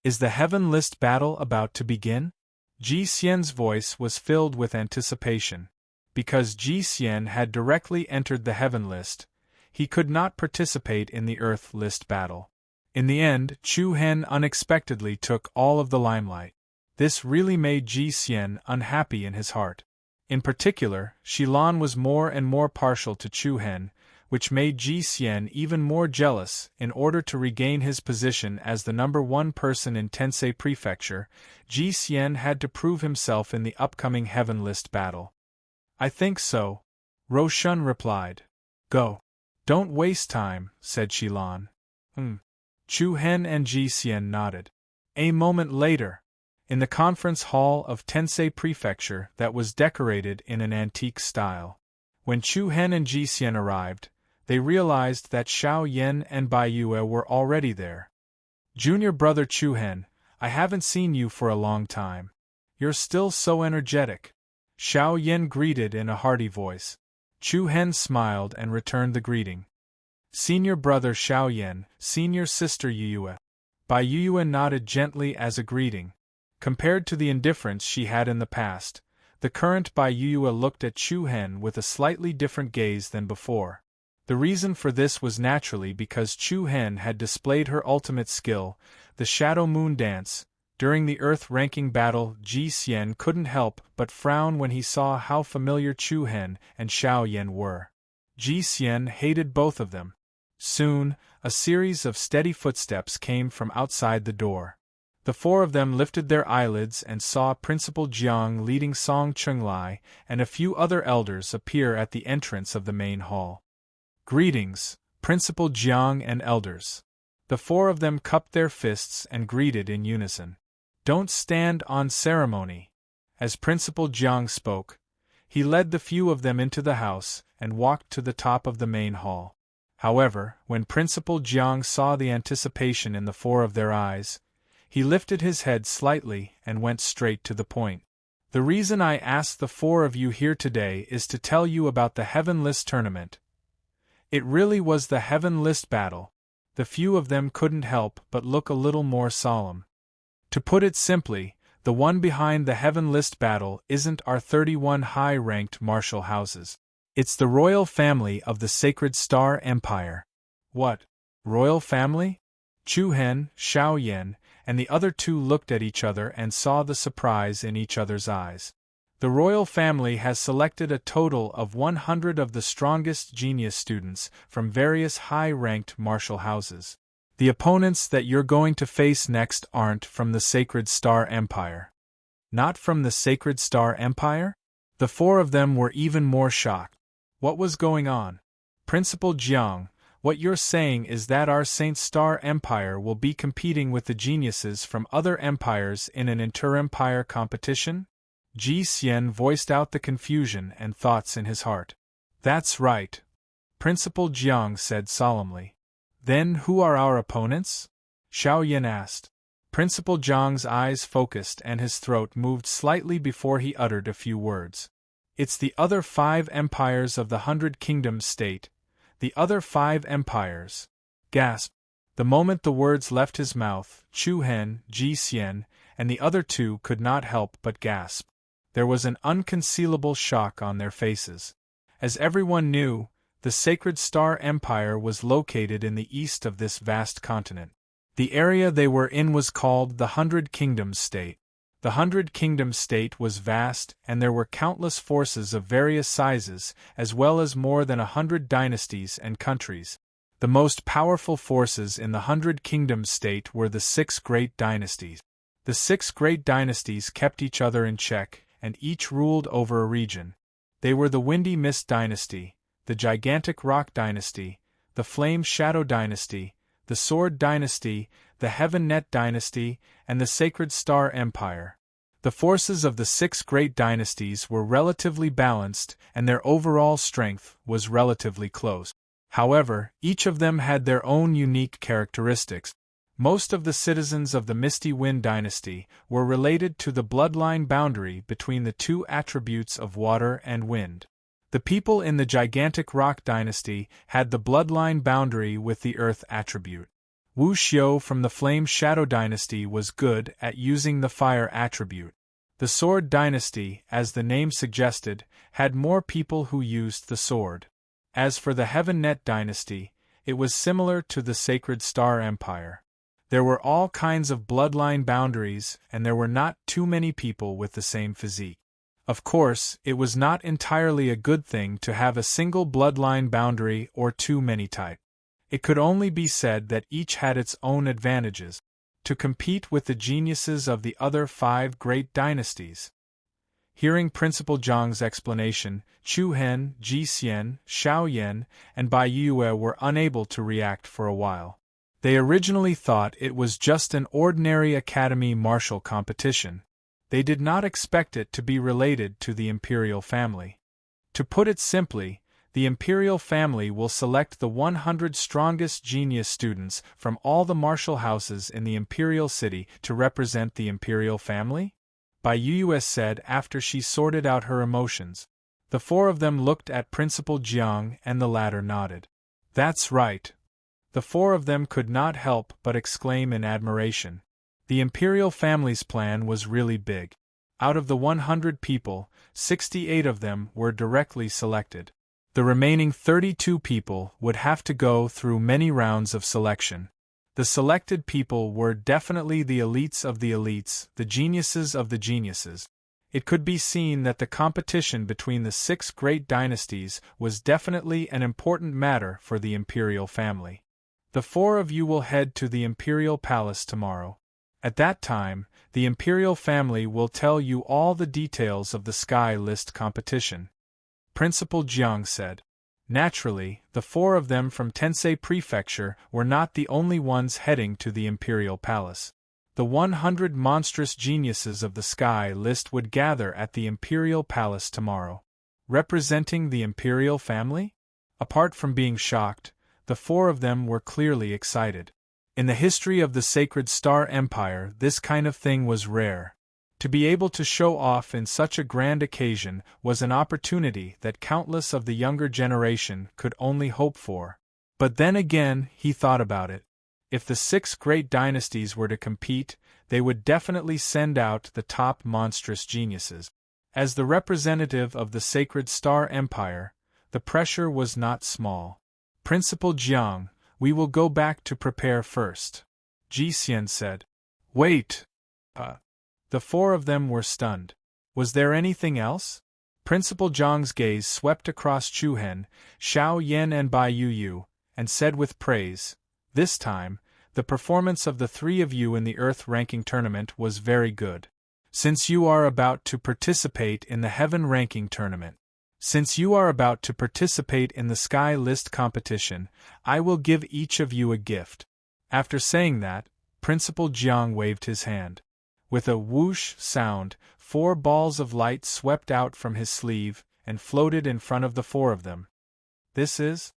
Is the Heaven List battle about to begin? Ji Xian's voice was filled with anticipation. because Ji Xian had directly entered the Heaven List, he could not participate in the Earth List battle. In the end, Chu Hen unexpectedly took all of the limelight. This really made Ji Xian unhappy in his heart. In particular, Xilan was more and more partial to Chu Hen, which made Ji Xian even more jealous. In order to regain his position as the #1 person in Tensei Prefecture, Ji Xian had to prove himself in the upcoming Heaven List battle. I think so, Roshan replied. Go. Don't waste time, said Xilan. Chu Hen and Ji Xian nodded. A moment later, in the conference hall of Tensei Prefecture that was decorated in an antique style. When Chu Hen and Ji Xian arrived, they realized that Xiao Yan and Bai Yue were already there. Junior brother Chu Hen, I haven't seen you for a long time. You're still so energetic. Xiao Yan greeted in a hearty voice. Chu Hen smiled and returned the greeting. Senior brother Xiao Yan, senior sister Yue. Bai Yue nodded gently as a greeting. Compared to the indifference she had in the past, the current Bai Yue looked at Chu Hen with a slightly different gaze than before. The reason for this was naturally because Chu Hen had displayed her ultimate skill, the Shadow Moon Dance. During the Earth-ranking battle, Ji Xian couldn't help but frown when he saw how familiar Chu Hen and Xiao Yan were. Ji Xian hated both of them. Soon, a series of steady footsteps came from outside the door. The four of them lifted their eyelids and saw Principal Jiang leading Song Chunglai and a few other elders appear at the entrance of the main hall. Greetings, Principal Jiang and elders. The four of them cupped their fists and greeted in unison. Don't stand on ceremony. As Principal Jiang spoke, he led the few of them into the house and walked to the top of the main hall. However, when Principal Jiang saw the anticipation in the four of their eyes, he lifted his head slightly and went straight to the point. The reason I asked the four of you here today is to tell you about the Heaven List tournament. It really was the Heaven List battle. The few of them couldn't help but look a little more solemn. To put it simply, the one behind the Heaven List battle isn't our 31 high-ranked martial houses. It's the royal family of the Sacred Star Empire. What? Royal family? Chu Hen, Xiao Yan, and the other two looked at each other and saw the surprise in each other's eyes. The royal family has selected a total of 100 of the strongest genius students from various high-ranked martial houses. The opponents that you're going to face next aren't from the Sacred Star Empire. Not from the Sacred Star Empire? The four of them were even more shocked. What was going on? Principal Jiang, what you're saying is that our Saint Star Empire will be competing with the geniuses from other empires in an inter-empire competition? Ji Xian voiced out the confusion and thoughts in his heart. That's right, Principal Jiang said solemnly. Then who are our opponents? Xiao Yan asked. Principal Jiang's eyes focused and his throat moved slightly before he uttered a few words. It's the other 5 empires of the 100 Kingdoms state. The other 5 empires. Gasp. The moment the words left his mouth, Chu Hen, Ji Xian, and the other two could not help but gasp. There was an unconcealable shock on their faces. As everyone knew, the Sacred Star Empire was located in the east of this vast continent. The area they were in was called the 100 Kingdoms State. The 100 Kingdoms State was vast, and there were countless forces of various sizes, as well as more than 100 dynasties and countries. The most powerful forces in the 100 Kingdoms State were the 6 great dynasties. The 6 great dynasties kept each other in check, and each ruled over a region. They were the Windy Mist Dynasty, the Gigantic Rock Dynasty, the Flame Shadow Dynasty, the Sword Dynasty, the Heaven Net Dynasty, and the Sacred Star Empire. The forces of the 6 great dynasties were relatively balanced, and their overall strength was relatively close. However, each of them had their own unique characteristics. Most of the citizens of the Misty Wind Dynasty were related to the bloodline boundary between the 2 attributes of water and wind. The people in the Gigantic Rock Dynasty had the bloodline boundary with the earth attribute. Wu Xiu from the Flame Shadow Dynasty was good at using the fire attribute. The The Sword Dynasty, as the name suggested, had more people who used the sword. As for the Heaven Net Dynasty, it was similar to the Sacred Star Empire. There were all kinds of bloodline boundaries, and there were not too many people with the same physique. Of course, it was not entirely a good thing to have a single bloodline boundary or too many types. It could only be said that each had its own advantages, to compete with the geniuses of the other 5 great dynasties. Hearing Principal Jiang's explanation, Chu Hen, Ji Xian, Xiao Yan, and Bai Yue were unable to react for a while. They originally thought it was just an ordinary academy martial competition. They did not expect it to be related to the imperial family. To put it simply, the imperial family will select the 100 strongest genius students from all the martial houses in the imperial city to represent the imperial family? Bai Yue said after she sorted out her emotions. The 4 of them looked at Principal Jiang and the latter nodded. That's right. The 4 of them could not help but exclaim in admiration. The imperial family's plan was really big. Out of the 100 people, 68 of them were directly selected. The remaining 32 people would have to go through many rounds of selection. The selected people were definitely the elites of the elites, the geniuses of the geniuses. It could be seen that the competition between the 6 great dynasties was definitely an important matter for the imperial family. The 4 of you will head to the imperial palace tomorrow. At that time, the imperial family will tell you all the details of the Sky List competition. Principal Jiang said. Naturally, the 4 of them from Tensei Prefecture were not the only ones heading to the imperial palace. The 100 monstrous geniuses of the Sky List would gather at the imperial palace tomorrow. Representing the imperial family? Apart from being shocked, the 4 of them were clearly excited. In the history of the Sacred Star Empire, this kind of thing was rare. To be able to show off in such a grand occasion was an opportunity that countless of the younger generation could only hope for. But then again, he thought about it. If the 6 great dynasties were to compete, they would definitely send out the top monstrous geniuses. As the representative of the Sacred Star Empire, the pressure was not small. Principal Jiang, we will go back to prepare first. Ji Xian said. Wait! The 4 of them were stunned. Was there anything else? Principal Jiang's gaze swept across Chu Hen, Xiao Yan and Bai Yu, and said with praise, this time, the performance of the 3 of you in the Earth Ranking Tournament was very good. Since you are about to participate in the Heaven Ranking Tournament, since you are about to participate in the Sky List competition, I will give each of you a gift. After saying that, Principal Jiang waved his hand. With a whoosh sound, 4 balls of light swept out from his sleeve and floated in front of the 4 of them. This is?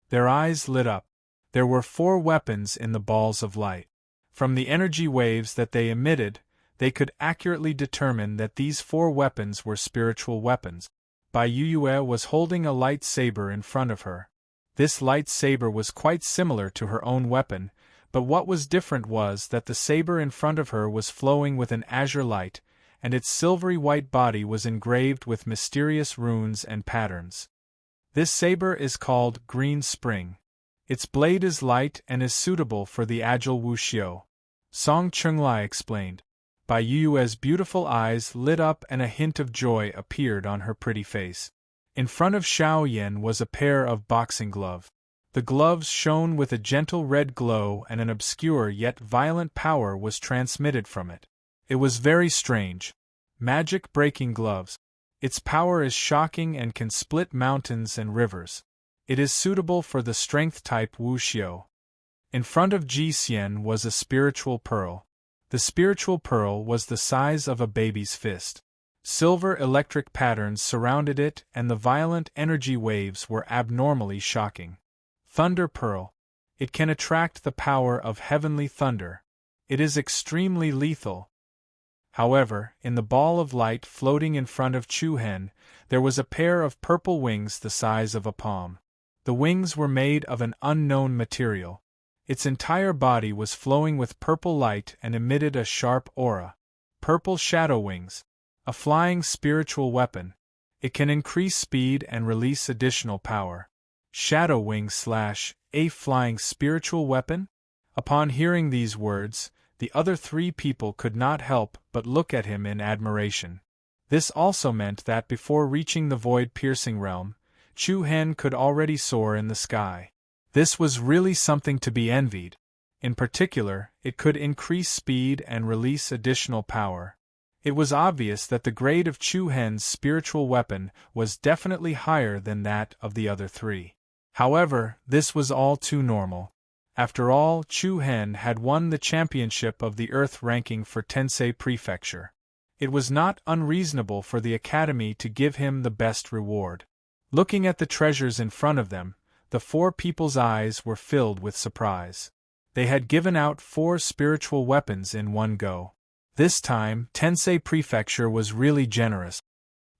Their eyes lit up. There were 4 weapons in the balls of light. From the energy waves that they emitted, they could accurately determine that these 4 weapons were spiritual weapons. Bai Yue was holding a light saber in front of her. This light saber was quite similar to her own weapon, but what was different was that the saber in front of her was flowing with an azure light, and its silvery white body was engraved with mysterious runes and patterns. This saber is called Green Spring. Its blade is light and is suitable for the agile wuxiu. Song Chunglai explained. Bai Yue's beautiful eyes lit up and a hint of joy appeared on her pretty face. In front of Xiao Yan was a pair of boxing gloves. The gloves shone with a gentle red glow and an obscure yet violent power was transmitted from it. It was very strange. Magic-breaking gloves. Its power is shocking and can split mountains and rivers. It is suitable for the strength-type wuxiu. In front of Ji Xian was a spiritual pearl. The spiritual pearl was the size of a baby's fist. Silver electric patterns surrounded it and the violent energy waves were abnormally shocking. Thunder Pearl. It can attract the power of heavenly thunder. It is extremely lethal. However, in the ball of light floating in front of Chu Hen, there was a pair of purple wings the size of a palm. The wings were made of an unknown material. Its entire body was flowing with purple light and emitted a sharp aura. Purple shadow wings. A flying spiritual weapon. It can increase speed and release additional power. Shadow wings / a flying spiritual weapon? Upon hearing these words, the other three people could not help but look at him in admiration. This also meant that before reaching the void-piercing realm, Chu Hen could already soar in the sky. This was really something to be envied. In particular, it could increase speed and release additional power. It was obvious that the grade of Chu Hen's spiritual weapon was definitely higher than that of the other three. However, this was all too normal. After all, Chu Hen had won the championship of the Earth ranking for Tensei Prefecture. It was not unreasonable for the Academy to give him the best reward. Looking at the treasures in front of them, the four people's eyes were filled with surprise. They had given out 4 spiritual weapons in one go. This time, Tensei Prefecture was really generous.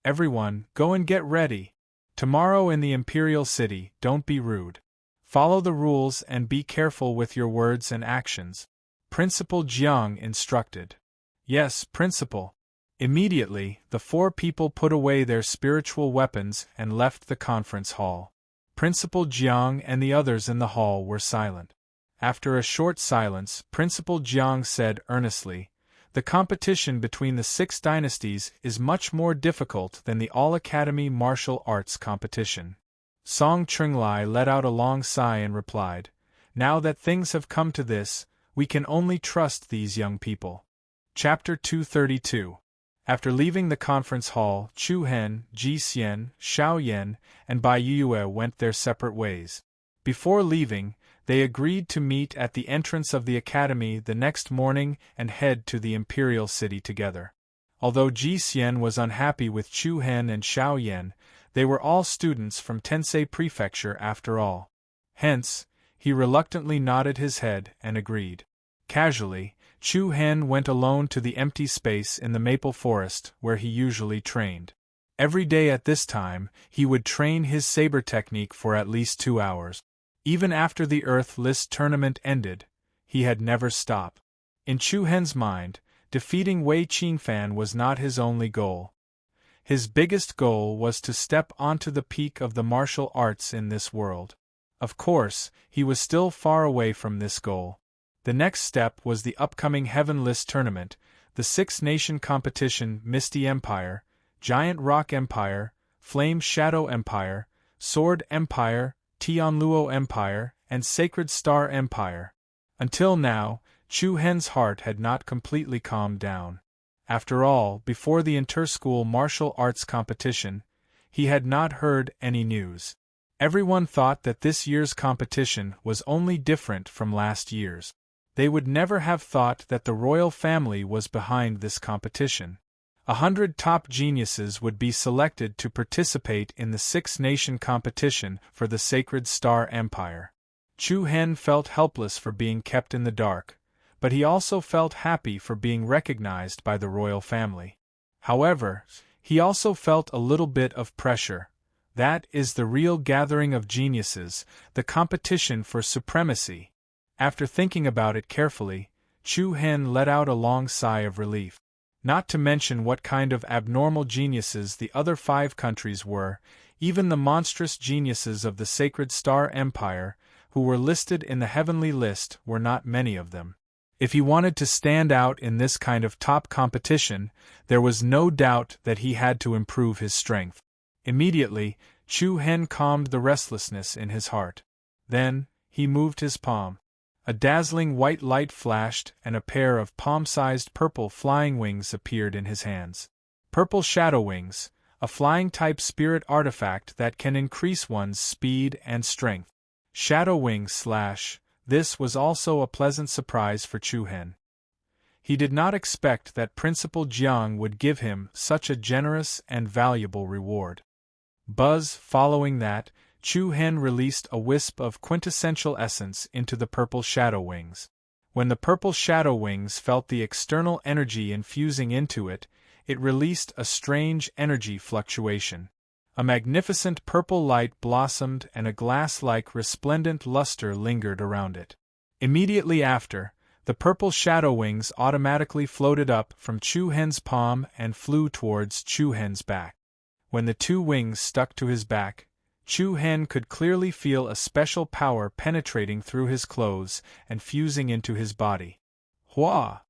Everyone, go and get ready. Tomorrow in the Imperial City, don't be rude. Follow the rules and be careful with your words and actions. Principal Jiang instructed. Yes, Principal. Immediately, the 4 people put away their spiritual weapons and left the conference hall. Principal Jiang and the others in the hall were silent. After a short silence, Principal Jiang said earnestly, "The competition between the 6 dynasties is much more difficult than the All-Academy Martial Arts competition." Song Chunglai let out a long sigh and replied, "Now that things have come to this, we can only trust these young people." Chapter 232. After leaving the conference hall, Chu Hen, Ji Xian, Xiao Yan, and Bai Yue went their separate ways. Before leaving, they agreed to meet at the entrance of the academy the next morning and head to the Imperial City together. Although Ji Xian was unhappy with Chu Hen and Xiao Yan, they were all students from Tensei Prefecture after all. Hence, he reluctantly nodded his head and agreed. Casually, Chu Hen went alone to the empty space in the maple forest where he usually trained. Every day at this time, he would train his saber technique for at least 2 hours. Even after the Earth List tournament ended, he had never stopped. In Chu Hen's mind, defeating Wei Qingfan was not his only goal. His biggest goal was to step onto the peak of the martial arts in this world. Of course, he was still far away from this goal. The next step was the upcoming Heaven List tournament, the 6-nation competition Misty Empire, Giant Rock Empire, Flame Shadow Empire, Sword Empire, Tianluo Empire, and Sacred Star Empire. Until now, Chu Hen's heart had not completely calmed down. After all, before the inter-school martial arts competition, he had not heard any news. Everyone thought that this year's competition was only different from last year's. They would never have thought that the royal family was behind this competition. 100 top geniuses would be selected to participate in the 6-nation competition for the Sacred Star Empire. Chu Hen felt helpless for being kept in the dark, but he also felt happy for being recognized by the royal family. However, he also felt a little bit of pressure. That is the real gathering of geniuses, the competition for supremacy. After thinking about it carefully, Chu Hen let out a long sigh of relief. Not to mention what kind of abnormal geniuses the other 5 countries were, even the monstrous geniuses of the Sacred Star Empire, who were listed in the heavenly list, were not many of them. If he wanted to stand out in this kind of top competition, there was no doubt that he had to improve his strength. Immediately, Chu Hen calmed the restlessness in his heart. Then, he moved his palm. A dazzling white light flashed and a pair of palm-sized purple flying wings appeared in his hands. Purple Shadow Wings, a flying-type spirit artifact that can increase one's speed and strength. Shadow Wings / this was also a pleasant surprise for Chu Hen. He did not expect that Principal Jiang would give him such a generous and valuable reward. Buzz, following that, Chu Hen released a wisp of quintessential essence into the purple shadow wings. When the purple shadow wings felt the external energy infusing into it, it released a strange energy fluctuation. A magnificent purple light blossomed and a glass-like resplendent luster lingered around it. Immediately after, The purple shadow wings automatically floated up from Chu Hen's palm and flew towards Chu Hen's back. When the two wings stuck to his back, Chu Hen could clearly feel a special power penetrating through his clothes and fusing into his body. Hua!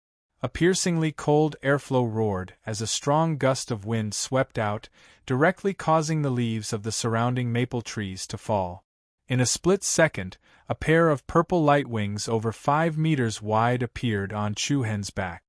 A piercingly cold airflow roared as a strong gust of wind swept out, directly causing the leaves of the surrounding maple trees to fall. In a split second, a pair of purple light wings over 5 meters wide appeared on Chu Hen's back.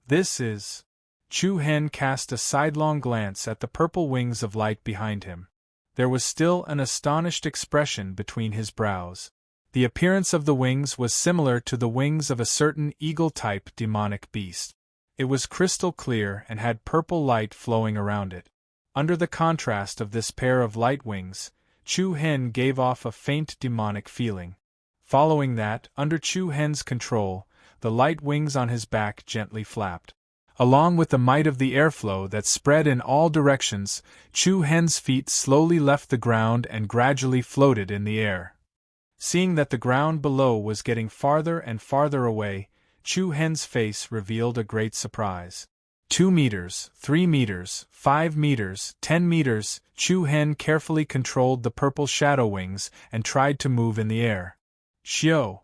This is... Chu Hen cast a sidelong glance at the purple wings of light behind him. There was still an astonished expression between his brows. The appearance of the wings was similar to the wings of a certain eagle-type demonic beast. It was crystal clear and had purple light flowing around it. Under the contrast of this pair of light wings, Chu Hen gave off a faint demonic feeling. Following that, under Chu Hen's control, the light wings on his back gently flapped. Along with the might of the airflow that spread in all directions, Chu Hen's feet slowly left the ground and gradually floated in the air. Seeing that the ground below was getting farther and farther away, Chu Hen's face revealed a great surprise. 2 meters, 3 meters, 5 meters, 10 meters, Chu Hen carefully controlled the purple shadow wings and tried to move in the air. Xiao!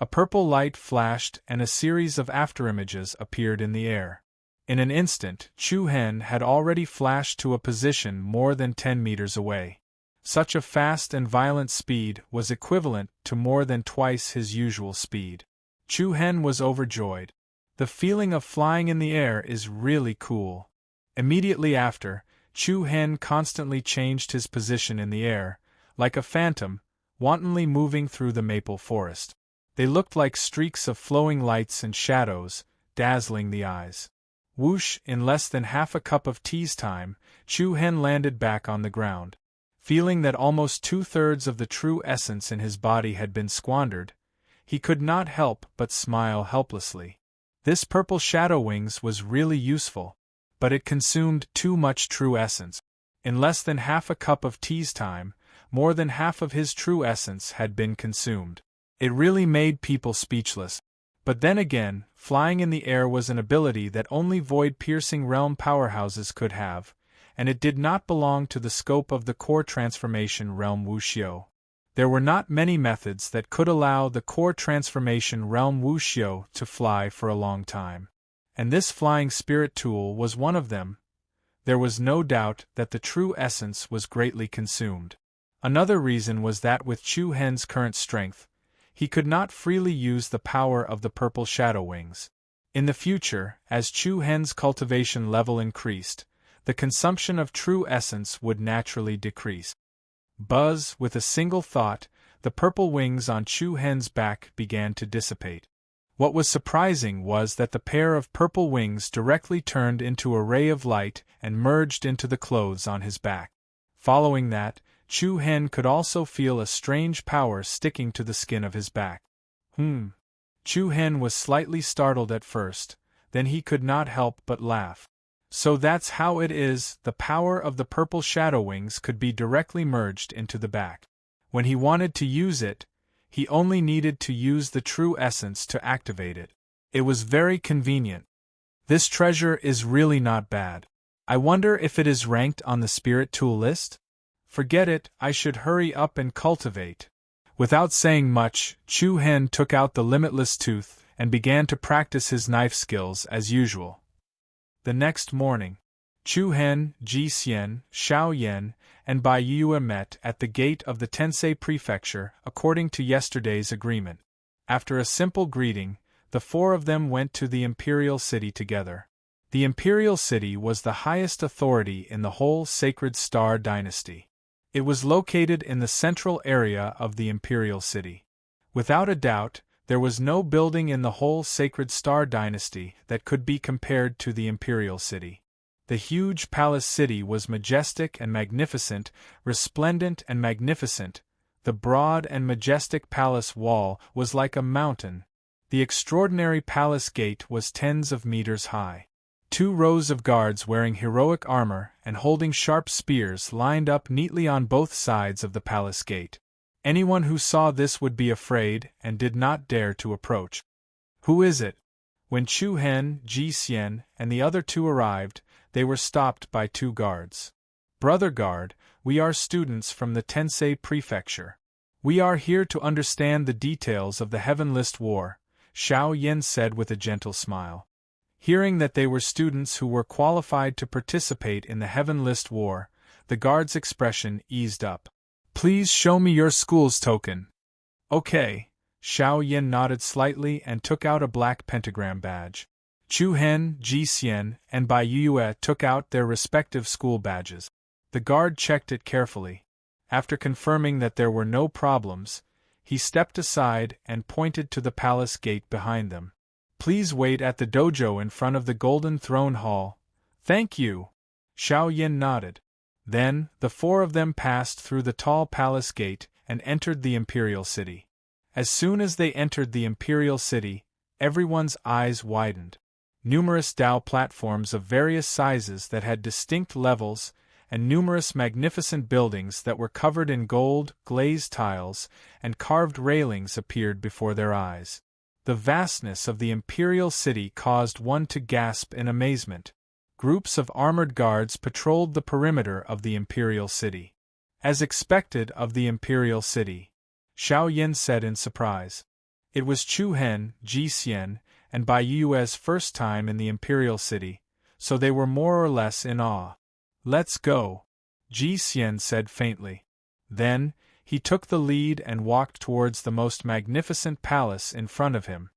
A purple light flashed and a series of afterimages appeared in the air. In an instant, Chu Hen had already flashed to a position more than 10 meters away. Such a fast and violent speed was equivalent to more than twice his usual speed. Chu Hen was overjoyed. The feeling of flying in the air is really cool. Immediately after, Chu Hen constantly changed his position in the air, like a phantom, wantonly moving through the maple forest. They looked like streaks of flowing lights and shadows, dazzling the eyes. Whoosh! In less than half a cup of tea's time, Chu Hen landed back on the ground. Feeling that almost 2/3 of the true essence in his body had been squandered, he could not help but smile helplessly. This purple shadow wings was really useful, but it consumed too much true essence. In less than half a cup of tea's time, more than half of his true essence had been consumed. It really made people speechless. But then again, flying in the air was an ability that only void-piercing realm powerhouses could have, and it did not belong to the scope of the core transformation realm Wuxiu. There were not many methods that could allow the core transformation realm Wuxiu to fly for a long time. And this flying spirit tool was one of them. There was no doubt that the true essence was greatly consumed. Another reason was that with Chu Hen's current strength, he could not freely use the power of the purple shadow wings. In the future, as Chu Hen's cultivation level increased, the consumption of true essence would naturally decrease. Buzz, with a single thought, the purple wings on Chu Hen's back began to dissipate. What was surprising was that the pair of purple wings directly turned into a ray of light and merged into the clothes on his back. Following that, Chu Hen could also feel a strange power sticking to the skin of his back. Chu Hen was slightly startled at first, then he could not help but laugh. So that's how it is, the power of the purple shadow wings could be directly merged into the back. When he wanted to use it, he only needed to use the true essence to activate it. It was very convenient. This treasure is really not bad. I wonder if it is ranked on the spirit tool list? Forget it, I should hurry up and cultivate. Without saying much, Chu Hen took out the limitless tooth and began to practice his knife skills as usual. The next morning, Chu Hen, Ji Xian, Xiao Yan, and Bai Yue met at the gate of the Tensei Prefecture according to yesterday's agreement. After a simple greeting, the four of them went to the Imperial City together. The Imperial City was the highest authority in the whole Sacred Star Dynasty. It was located in the central area of the Imperial City. Without a doubt, there was no building in the whole Sacred Star Dynasty that could be compared to the Imperial City. The huge palace city was majestic and magnificent, resplendent and magnificent. The broad and majestic palace wall was like a mountain. The extraordinary palace gate was tens of meters high. 2 rows of guards wearing heroic armor and holding sharp spears lined up neatly on both sides of the palace gate. Anyone who saw this would be afraid and did not dare to approach. Who is it? When Chu Hen, Ji Xian, and the other two arrived, they were stopped by two guards. Brother guard, we are students from the Tensei Prefecture. We are here to understand the details of the Heaven List War, Xiao Yin said with a gentle smile. Hearing that they were students who were qualified to participate in the Heaven List War, the guard's expression eased up. Please show me your school's token. Okay. Xiao Yin nodded slightly and took out a black pentagram badge. Chu Hen, Ji Xian, and Bai Yue took out their respective school badges. The guard checked it carefully. After confirming that there were no problems, he stepped aside and pointed to the palace gate behind them. Please wait at the dojo in front of the Golden Throne Hall. Thank you. Xiao Yin nodded. Then, the four of them passed through the tall palace gate and entered the Imperial City. As soon as they entered the Imperial City, everyone's eyes widened. Numerous Dao platforms of various sizes that had distinct levels, and numerous magnificent buildings that were covered in gold, glazed tiles, and carved railings appeared before their eyes. The vastness of the Imperial City caused one to gasp in amazement. Groups of armored guards patrolled the perimeter of the Imperial City. As expected of the Imperial City, Xiao Yin said in surprise. It was Chu Hen, Ji Xian, and Bai Yue's first time in the Imperial City, so they were more or less in awe. Let's go, Ji Xian said faintly. Then, he took the lead and walked towards the most magnificent palace in front of him.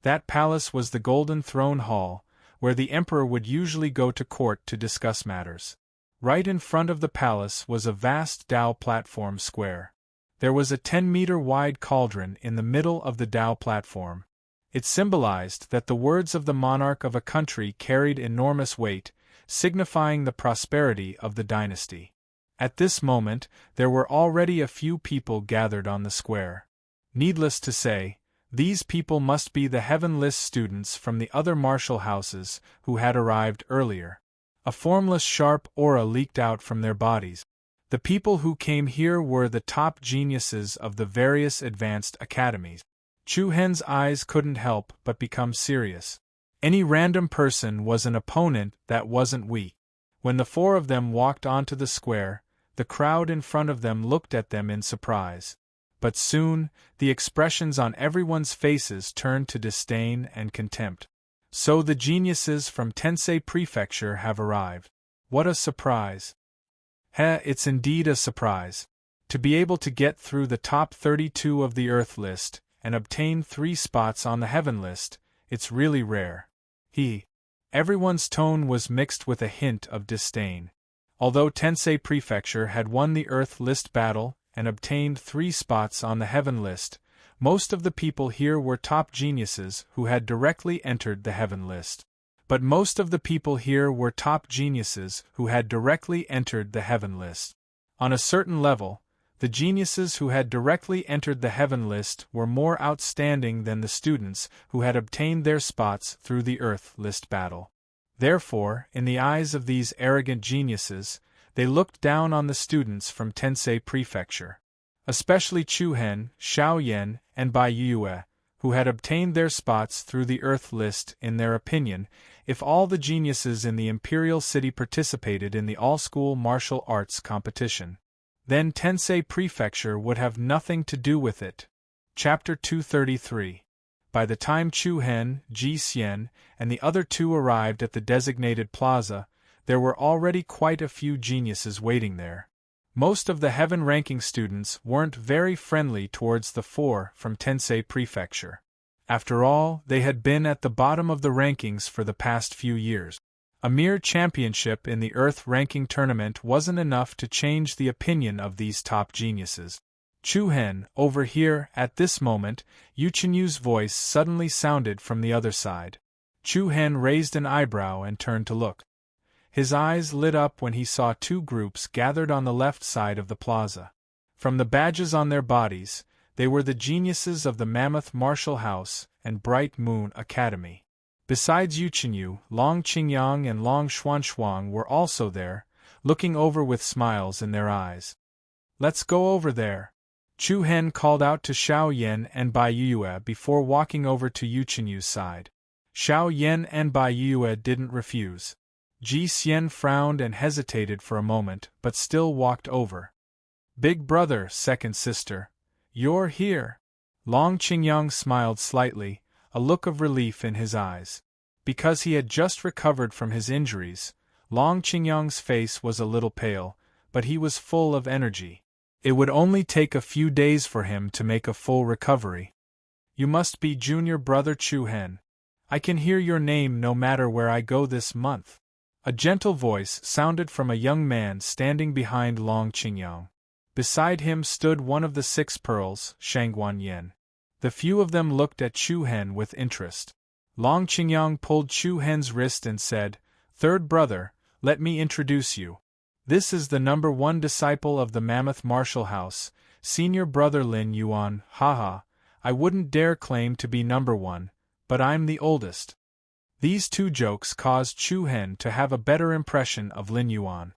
That palace was the Golden Throne Hall, where the emperor would usually go to court to discuss matters. Right in front of the palace was a vast Dao platform square. There was a 10-meter-wide cauldron in the middle of the Dao platform. It symbolized that the words of the monarch of a country carried enormous weight, signifying the prosperity of the dynasty. At this moment, there were already a few people gathered on the square. Needless to say, these people must be the Heaven List students from the other martial houses who had arrived earlier. A formless sharp aura leaked out from their bodies. The people who came here were the top geniuses of the various advanced academies. Chu Hen's eyes couldn't help but become serious. Any random person was an opponent that wasn't weak. When the four of them walked onto the square, the crowd in front of them looked at them in surprise. But soon, the expressions on everyone's faces turned to disdain and contempt. So the geniuses from Tensei Prefecture have arrived. What a surprise! It's indeed a surprise. To be able to get through the top 32 of the Earth list, and obtain 3 spots on the Heaven list, it's really rare. Everyone's tone was mixed with a hint of disdain. Although Tensei Prefecture had won the Earth list battle and obtained 3 spots on the Heaven list, most of the people here were top geniuses who had directly entered the Heaven list. But most of the people here were top geniuses who had directly entered the Heaven list. On a certain level, the geniuses who had directly entered the Heaven list were more outstanding than the students who had obtained their spots through the Earth list battle. Therefore, in the eyes of these arrogant geniuses, they looked down on the students from Tensei Prefecture. Especially Chu Hen, Xiao Yin, and Bai Yue, who had obtained their spots through the Earth list. In their opinion, if all the geniuses in the Imperial City participated in the all-school martial arts competition, then Tensei Prefecture would have nothing to do with it. Chapter 233. By the time Chu Hen, Ji Xian, and the other two arrived at the designated plaza, there were already quite a few geniuses waiting there. Most of the heaven-ranking students weren't very friendly towards the 4 from Tensei Prefecture. After all, they had been at the bottom of the rankings for the past few years. A mere championship in the Earth ranking tournament wasn't enough to change the opinion of these top geniuses. Chu Hen, over here. At this moment, Yu Qinyu's voice suddenly sounded from the other side. Chu Hen raised an eyebrow and turned to look. His eyes lit up when he saw 2 groups gathered on the left side of the plaza. From the badges on their bodies, they were the geniuses of the Mammoth Martial House and Bright Moon Academy. Besides Yu Qinyu, Long Qingyang and Long Xuanshuang were also there, looking over with smiles in their eyes. Let's go over there. Chu Hen called out to Xiao Yan and Bai Yue before walking over to Yu Qinyu's side. Xiao Yan and Bai Yue didn't refuse. Ji Xian frowned and hesitated for a moment but still walked over. Big brother, second sister. You're here. Long Qingyang smiled slightly, a look of relief in his eyes. Because he had just recovered from his injuries, Long Qingyang's face was a little pale, but he was full of energy. It would only take a few days for him to make a full recovery. You must be junior brother Chu Hen. I can hear your name no matter where I go this month. A gentle voice sounded from a young man standing behind Long Qingyang. Beside him stood one of the 6 pearls, Shangguan Yen. The few of them looked at Chu Hen with interest. Long Qingyang pulled Chu Hen's wrist and said, "Third brother, let me introduce you. This is the number 1 disciple of the Mammoth Martial House, senior brother Lin Yuan. Haha, I wouldn't dare claim to be number 1, but I'm the oldest." These 2 jokes caused Chu Hen to have a better impression of Lin Yuan.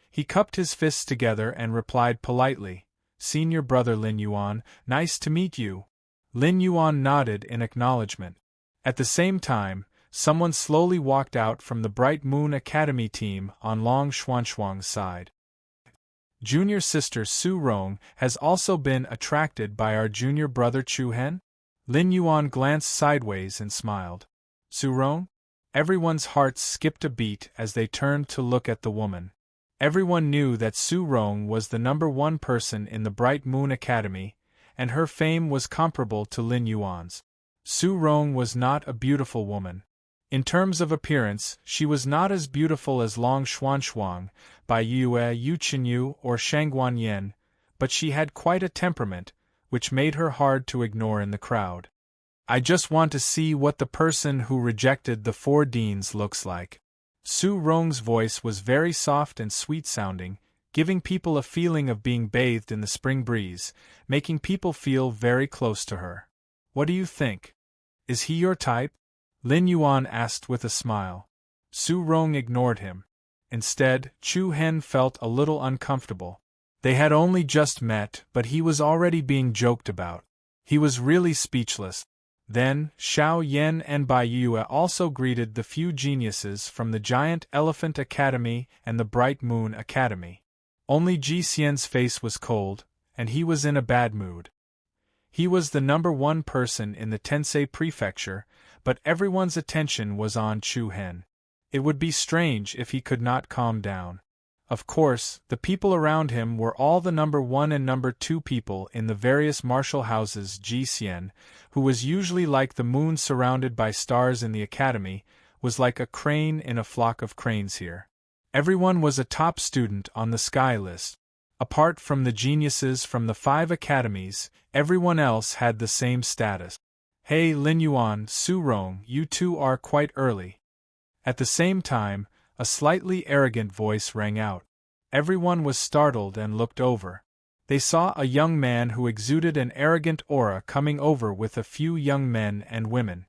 He cupped his fists together and replied politely, "Senior brother Lin Yuan, nice to meet you." Lin Yuan nodded in acknowledgement. At the same time, someone slowly walked out from the Bright Moon Academy team on Long Xuanshuang's side. Junior sister Su Rong has also been attracted by our junior brother Chu Hen? Lin Yuan glanced sideways and smiled. Su Rong? Everyone's hearts skipped a beat as they turned to look at the woman. Everyone knew that Su Rong was the number 1 person in the Bright Moon Academy, and her fame was comparable to Lin Yuan's. Su Rong was not a beautiful woman. In terms of appearance, she was not as beautiful as Long Xuanshuang, Bai Yue, Yu Qinyu, or Shangguan Yen, but she had quite a temperament, which made her hard to ignore in the crowd. I just want to see what the person who rejected the 4 deans looks like. Su Rong's voice was very soft and sweet-sounding, giving people a feeling of being bathed in the spring breeze, making people feel very close to her. What do you think? Is he your type? Lin Yuan asked with a smile. Su Rong ignored him. Instead, Chu Hen felt a little uncomfortable. They had only just met, but he was already being joked about. He was really speechless. Then, Xiao Yan and Bai Yue also greeted the few geniuses from the Giant Elephant Academy and the Bright Moon Academy. Only Ji Xian's face was cold, and he was in a bad mood. He was the number 1 person in the Tensei Prefecture, but everyone's attention was on Chu Hen. It would be strange if he could not calm down. Of course, the people around him were all the number 1 and number 2 people in the various martial houses. Ji Xian, who was usually like the moon surrounded by stars in the academy, was like a crane in a flock of cranes here. Everyone was a top student on the sky list. Apart from the geniuses from the 5 academies, everyone else had the same status. Hey Lin Yuan, Su Rong, you 2 are quite early. At the same time, a slightly arrogant voice rang out. Everyone was startled and looked over. They saw a young man who exuded an arrogant aura coming over with a few young men and women.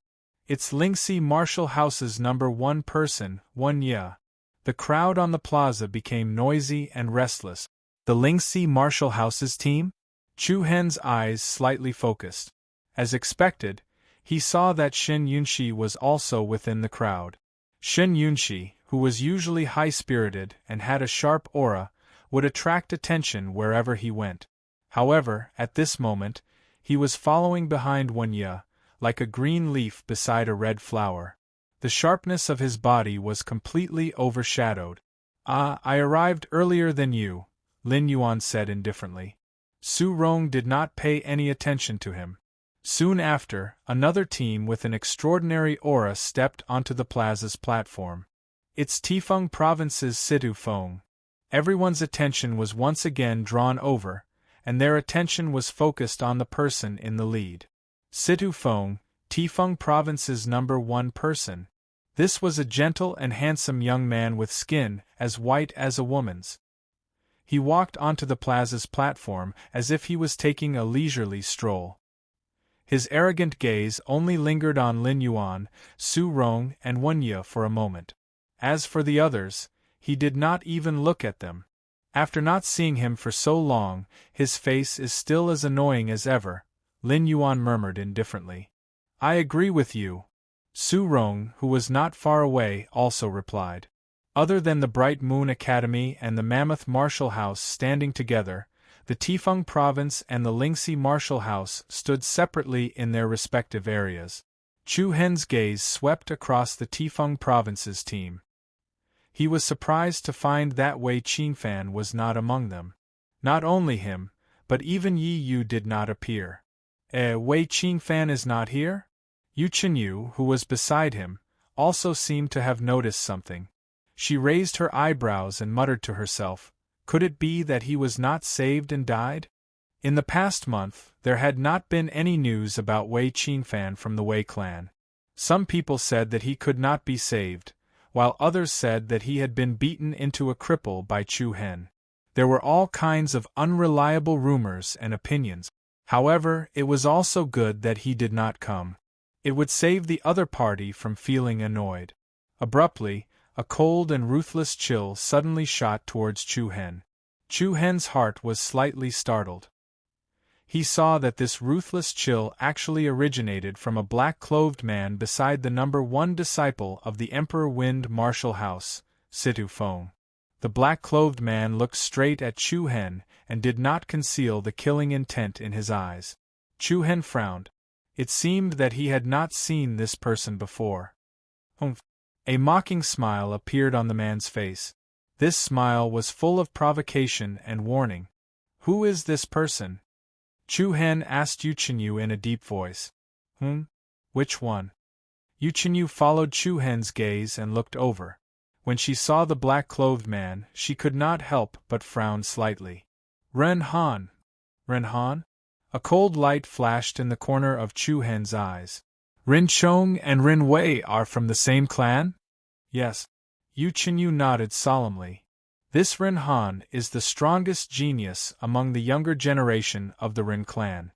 It's Lingxi Martial House's number 1 person, Wen Ye. The crowd on the plaza became noisy and restless. The Lingxi Martial House's team? Chu Hen's eyes slightly focused. As expected, he saw that Shen Yunxi was also within the crowd. Shen Yunxi, who was usually high-spirited and had a sharp aura, would attract attention wherever he went. However, at this moment, he was following behind Wen Ye, like a green leaf beside a red flower. The sharpness of his body was completely overshadowed. "Ah, I arrived earlier than you," Lin Yuan said indifferently. Su Rong did not pay any attention to him. Soon after, another team with an extraordinary aura stepped onto the plaza's platform. It's Tifeng Province's Situ Feng. Everyone's attention was once again drawn over, and their attention was focused on the person in the lead. Situ Feng, Tifeng Province's number 1 person. This was a gentle and handsome young man with skin as white as a woman's. He walked onto the plaza's platform as if he was taking a leisurely stroll. His arrogant gaze only lingered on Lin Yuan, Su Rong, and Wen Ye for a moment. As for the others, he did not even look at them. After not seeing him for so long, his face is still as annoying as ever, Lin Yuan murmured indifferently. I agree with you. Su Rong, who was not far away, also replied. Other than the Bright Moon Academy and the Mammoth Martial House standing together, the Tifeng Province and the Lingxi Martial House stood separately in their respective areas. Chu Hen's gaze swept across the Tifeng Province's team. He was surprised to find that Wei Qingfan was not among them. Not only him, but even Yi Yu did not appear. Wei Qingfan is not here? Yu Chenyu, who was beside him, also seemed to have noticed something. She raised her eyebrows and muttered to herself, could it be that he was not saved and died? In the past month, there had not been any news about Wei Qingfan from the Wei clan. Some people said that he could not be saved, while others said that he had been beaten into a cripple by Chu Hen. There were all kinds of unreliable rumors and opinions. However, it was also good that he did not come. It would save the other party from feeling annoyed. Abruptly, a cold and ruthless chill suddenly shot towards Chu Hen. Chu Hen's heart was slightly startled. He saw that this ruthless chill actually originated from a black-clothed man beside the number 1 disciple of the Emperor Wind Martial House, Situ Feng. The black-clothed man looked straight at Chu Hen and did not conceal the killing intent in his eyes. Chu Hen frowned. It seemed that he had not seen this person before. Humph. A mocking smile appeared on the man's face. This smile was full of provocation and warning. Who is this person? Chu Hen asked Yu Chenyu in a deep voice. Which one? Yu Chenyu followed Chu Hen's gaze and looked over. When she saw the black-clothed man, she could not help but frown slightly. Ren Han. Ren Han? A cold light flashed in the corner of Chu Hen's eyes. Rin Chong and Rin Wei are from the same clan? Yes. Yu Chenyu nodded solemnly. This Rin Han is the strongest genius among the younger generation of the Rin clan.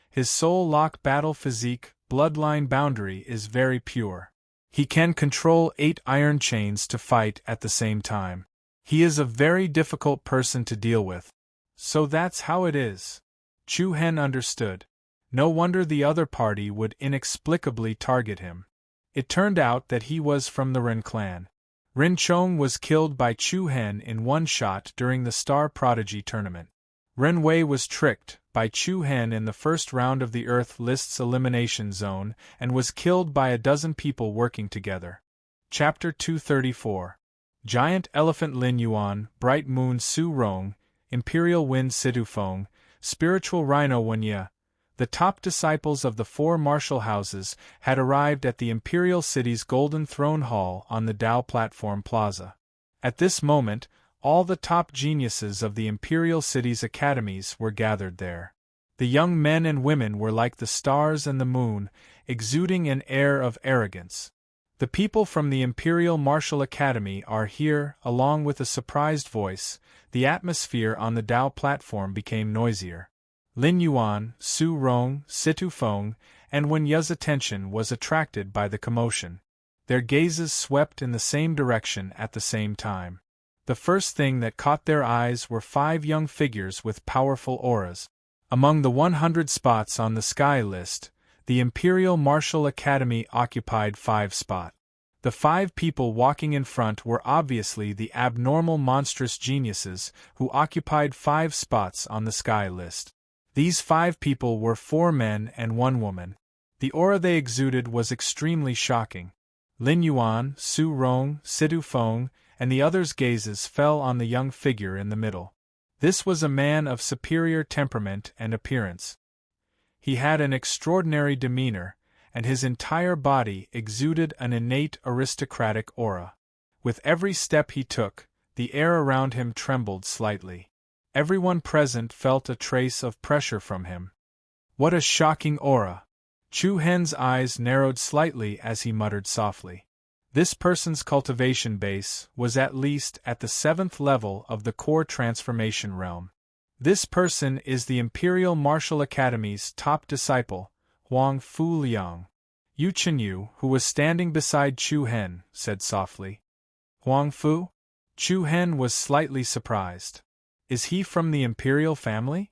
His soul-lock battle physique, bloodline boundary is very pure. He can control 8 iron chains to fight at the same time. He is a very difficult person to deal with. So that's how it is. Chu Hen understood. No wonder the other party would inexplicably target him. It turned out that he was from the Rin clan. Rin Chong was killed by Chu Hen in one shot during the Star Prodigy tournament. Ren Wei was tricked by Chu Hen in the first round of the Earth List's elimination zone and was killed by a dozen people working together. Chapter 234. Giant Elephant Lin Yuan, Bright Moon Su Rong, Imperial Wind Situ Feng, Spiritual Rhino Wenya. The top disciples of the 4 martial houses had arrived at the Imperial City's Golden Throne Hall on the Dao Platform Plaza. At this moment, all the top geniuses of the Imperial City's academies were gathered there. The young men and women were like the stars and the moon, exuding an air of arrogance. The people from the Imperial Martial Academy are here, along with a surprised voice. The atmosphere on the Dao platform became noisier. Lin Yuan, Su Rong, Situ Feng, and Wenya's attention was attracted by the commotion. Their gazes swept in the same direction at the same time. The first thing that caught their eyes were 5 young figures with powerful auras. Among the 100 spots on the Sky list, the Imperial Martial Academy occupied 5 spots. The 5 people walking in front were obviously the abnormal monstrous geniuses who occupied 5 spots on the Sky list. These 5 people were 4 men and 1 woman. The aura they exuded was extremely shocking. Lin Yuan, Su Rong, Situ Feng, and the others' gazes fell on the young figure in the middle. This was a man of superior temperament and appearance. He had an extraordinary demeanor, and his entire body exuded an innate aristocratic aura. With every step he took, the air around him trembled slightly. Everyone present felt a trace of pressure from him. What a shocking aura! Chu Hen's eyes narrowed slightly as he muttered softly. This person's cultivation base was at least at the 7th level of the core transformation realm. This person is the Imperial Martial Academy's top disciple, Huang Fu Liang. Yu Chenyu, who was standing beside Chu Hen, said softly. Huang Fu? Chu Hen was slightly surprised. Is he from the imperial family?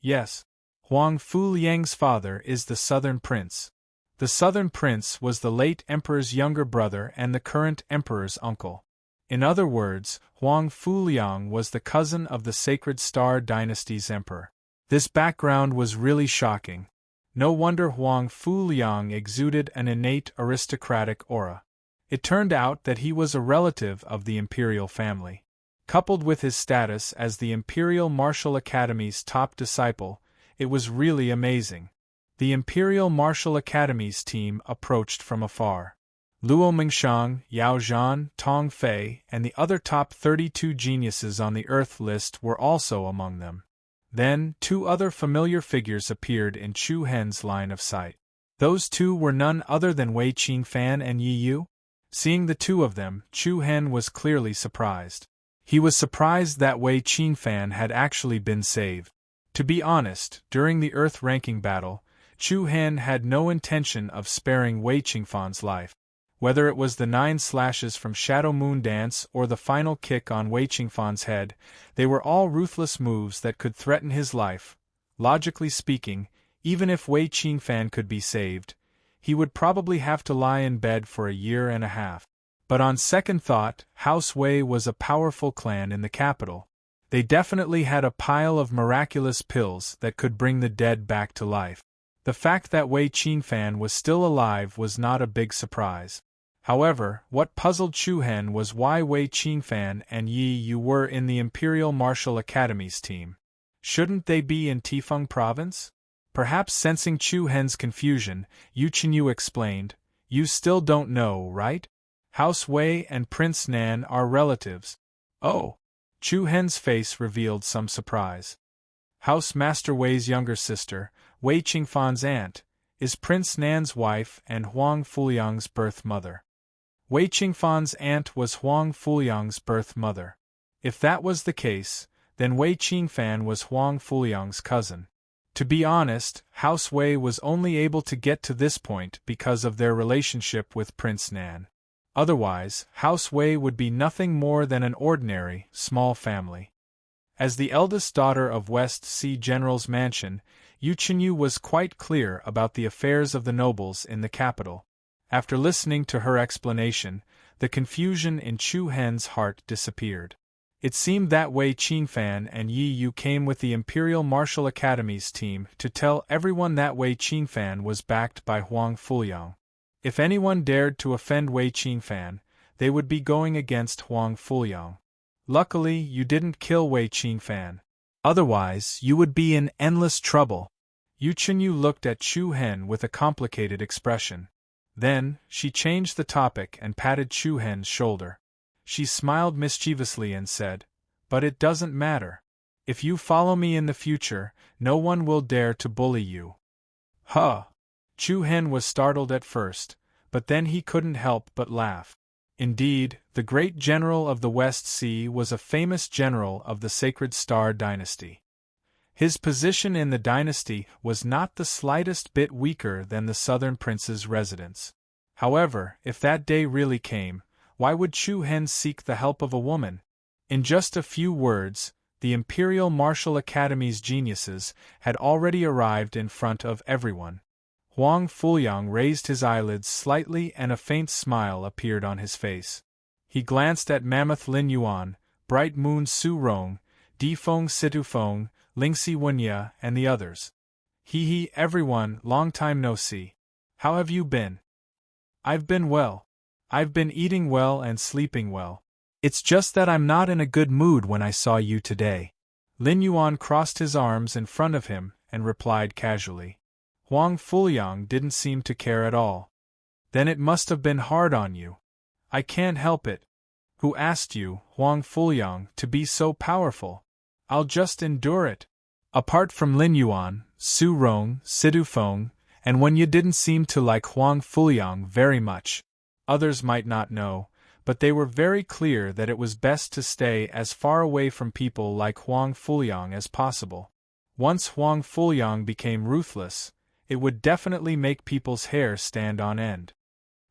Yes. Huang Fuliang's father is the Southern Prince. The Southern Prince was the late emperor's younger brother and the current emperor's uncle. In other words, Huang Fuliang was the cousin of the Sacred Star Dynasty's emperor. This background was really shocking. No wonder Huang Fuliang exuded an innate aristocratic aura. It turned out that he was a relative of the imperial family. Coupled with his status as the Imperial Martial Academy's top disciple, it was really amazing. The Imperial Martial Academy's team approached from afar. Luo Mingshang, Yao Zhan, Tong Fei, and the other top 32 geniuses on the Earth list were also among them. Then, two other familiar figures appeared in Chu Hen's line of sight. Those two were none other than Wei Qingfan and Yi Yu. Seeing the two of them, Chu Hen was clearly surprised. He was surprised that Wei Qingfan had actually been saved. To be honest, during the Earth ranking battle, Chu Hen had no intention of sparing Wei Qingfan's life. Whether it was the 9 slashes from Shadow Moon Dance or the final kick on Wei Qingfan's head, they were all ruthless moves that could threaten his life. Logically speaking, even if Wei Qingfan could be saved, he would probably have to lie in bed for a year and a half. But on second thought, House Wei was a powerful clan in the capital. They definitely had a pile of miraculous pills that could bring the dead back to life. The fact that Wei Qingfan was still alive was not a big surprise. However, what puzzled Chu Hen was why Wei Qingfan and Yi Yu were in the Imperial Martial Academy's team. Shouldn't they be in Tifeng Province? Perhaps sensing Chu Hen's confusion, Yu Qinyu explained, "You still don't know, right? House Wei and Prince Nan are relatives." Oh! Chu Hen's face revealed some surprise. House Master Wei's younger sister, Wei Qingfan's aunt, is Prince Nan's wife and Huang Fuliang's birth mother. Wei Qingfan's aunt was Huang Fuliang's birth mother. If that was the case, then Wei Qingfan was Huang Fuliang's cousin. To be honest, House Wei was only able to get to this point because of their relationship with Prince Nan. Otherwise, House Wei would be nothing more than an ordinary, small family. As the eldest daughter of West Sea General's mansion, Yu Qinyu was quite clear about the affairs of the nobles in the capital. After listening to her explanation, the confusion in Chu Hen's heart disappeared. It seemed that Wei Qingfan and Yi Yu came with the Imperial Martial Academy's team to tell everyone that Wei Qingfan was backed by Huang Fuliang. If anyone dared to offend Wei Qingfan, they would be going against Huang Fuliang. Luckily, you didn't kill Wei Qingfan. Otherwise, you would be in endless trouble. Yu Qinyu looked at Chu Hen with a complicated expression. Then, she changed the topic and patted Chu Hen's shoulder. She smiled mischievously and said, "But it doesn't matter. If you follow me in the future, no one will dare to bully you." Huh! Chu Hen was startled at first, but then he couldn't help but laugh. Indeed, the great general of the West Sea was a famous general of the Sacred Star Dynasty. His position in the dynasty was not the slightest bit weaker than the Southern Prince's residence. However, if that day really came, why would Chu Hen seek the help of a woman? In just a few words, the Imperial Martial Academy's geniuses had already arrived in front of everyone. Huang Fuliang raised his eyelids slightly and a faint smile appeared on his face. He glanced at Mammoth Lin Yuan, Bright Moon Su Rong, Difeng Situfeng, Lingxi Wenye, and the others. Hee everyone, long time no see. How have you been? I've been well. I've been eating well and sleeping well. It's just that I'm not in a good mood when I saw you today. Lin Yuan crossed his arms in front of him and replied casually. Huang Fuliang didn't seem to care at all. Then it must have been hard on you. I can't help it. Who asked you, Huang Fuliang, to be so powerful? I'll just endure it. Apart from Lin Yuan, Su Rong, Sidu Feng, and when you didn't seem to like Huang Fuliang very much. Others might not know, but they were very clear that it was best to stay as far away from people like Huang Fuliang as possible. Once Huang Fuliang became ruthless, it would definitely make people's hair stand on end.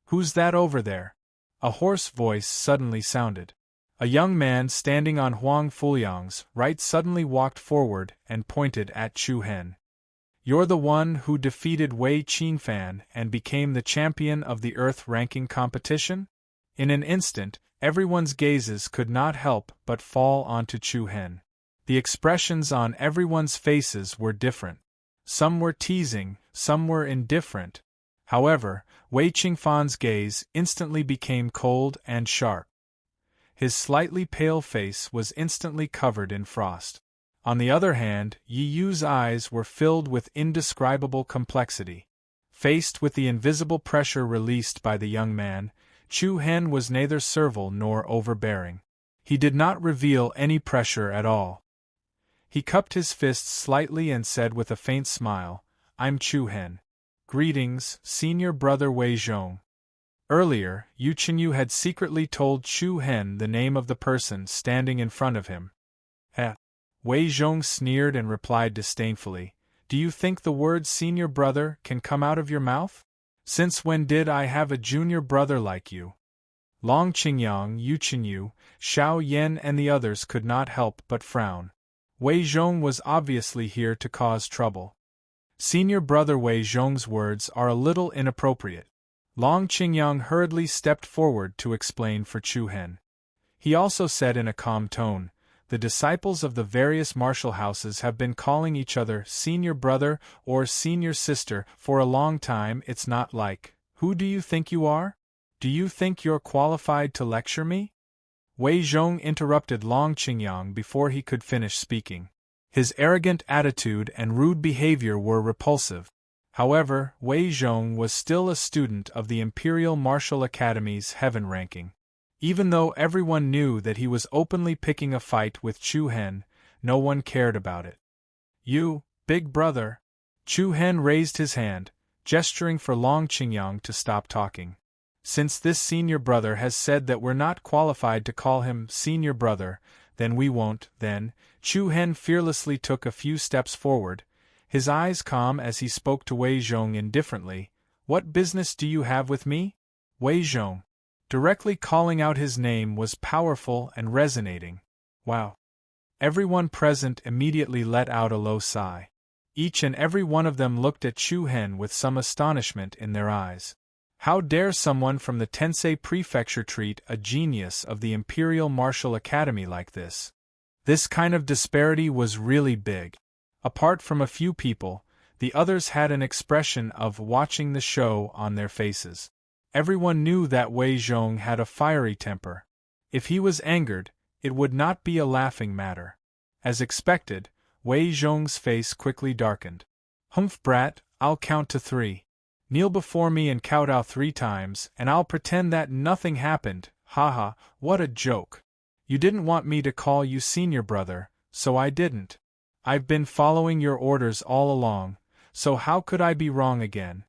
Who's that over there? A hoarse voice suddenly sounded. A young man standing on Huang Fuliang's right suddenly walked forward and pointed at Chu Hen. "You're the one who defeated Wei Qingfan and became the champion of the Earth ranking competition?" In an instant, everyone's gazes could not help but fall onto Chu Hen. The expressions on everyone's faces were different. Some were teasing, some were indifferent. However, Wei Qingfan's gaze instantly became cold and sharp. His slightly pale face was instantly covered in frost. On the other hand, Yi Yu's eyes were filled with indescribable complexity. Faced with the invisible pressure released by the young man, Chu Hen was neither servile nor overbearing. He did not reveal any pressure at all. He cupped his fists slightly and said with a faint smile, "I'm Chu Hen. Greetings, senior brother Wei Zhong." Earlier, Yu Chenyu had secretly told Chu Hen the name of the person standing in front of him. Wei Zhong sneered and replied disdainfully, "Do you think the word senior brother can come out of your mouth? Since when did I have a junior brother like you?" Long Qingyang, Yu Chenyu, Xiao Yan and the others could not help but frown. Wei Zhong was obviously here to cause trouble. Senior brother Wei Zhong's words are a little inappropriate. Long Qingyang hurriedly stepped forward to explain for Chu Hen. He also said in a calm tone, "The disciples of the various martial houses have been calling each other senior brother or senior sister for a long time. It's not like, who do you think you are? Do you think you're qualified to lecture me?" Wei Zhong interrupted Long Qingyang before he could finish speaking. His arrogant attitude and rude behavior were repulsive. However, Wei Zhong was still a student of the Imperial Martial Academy's heaven ranking. Even though everyone knew that he was openly picking a fight with Chu Hen, no one cared about it. "You, big brother." Chu Hen raised his hand, gesturing for Long Qingyang to stop talking. "Since this senior brother has said that we're not qualified to call him senior brother, then we won't." Then, Chu Hen fearlessly took a few steps forward, his eyes calm as he spoke to Wei Zhong indifferently. "What business do you have with me, Wei Zhong?" Directly calling out his name was powerful and resonating. Wow! Everyone present immediately let out a low sigh. Each and every one of them looked at Chu Hen with some astonishment in their eyes. How dare someone from the Tensei Prefecture treat a genius of the Imperial Martial Academy like this? This kind of disparity was really big. Apart from a few people, the others had an expression of watching the show on their faces. Everyone knew that Wei Zhong had a fiery temper. If he was angered, it would not be a laughing matter. As expected, Wei Zhong's face quickly darkened. "Humph, brat, I'll count to 3. Kneel before me and kowtow 3 times, and I'll pretend that nothing happened. Haha, what a joke. You didn't want me to call you senior brother, so I didn't. I've been following your orders all along, so how could I be wrong again?"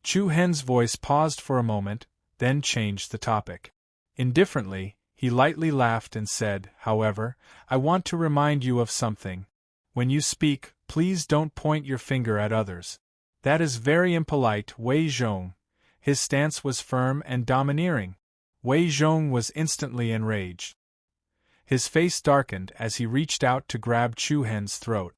Chu Hen's voice paused for a moment, then changed the topic. Indifferently, he lightly laughed and said, "However, I want to remind you of something. When you speak, please don't point your finger at others. That is very impolite, Wei Zhong." His stance was firm and domineering. Wei Zhong was instantly enraged. His face darkened as he reached out to grab Chu Hen's throat.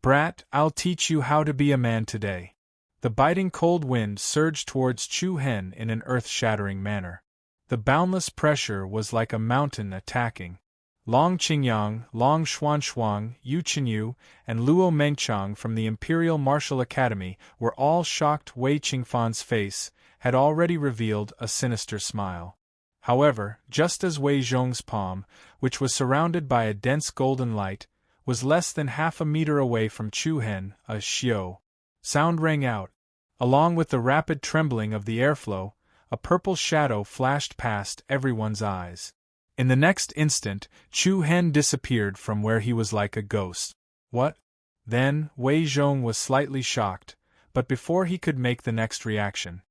"Brat, I'll teach you how to be a man today." The biting cold wind surged towards Chu Hen in an earth-shattering manner. The boundless pressure was like a mountain attacking. Long Qingyang, Long Xuanshuang, Yu Chenyu, and Luo Mengchang from the Imperial Martial Academy were all shocked. Wei Qingfan's face had already revealed a sinister smile. However, just as Wei Zhong's palm, which was surrounded by a dense golden light, was less than half a meter away from Chu Hen, a xiao sound rang out. Along with the rapid trembling of the airflow, a purple shadow flashed past everyone's eyes. In the next instant, Chu Hen disappeared from where he was like a ghost. "What?" Then, Wei Zhong was slightly shocked, but before he could make the next reaction,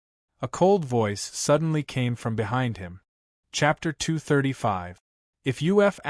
a cold voice suddenly came from behind him. Chapter 235. "If UF**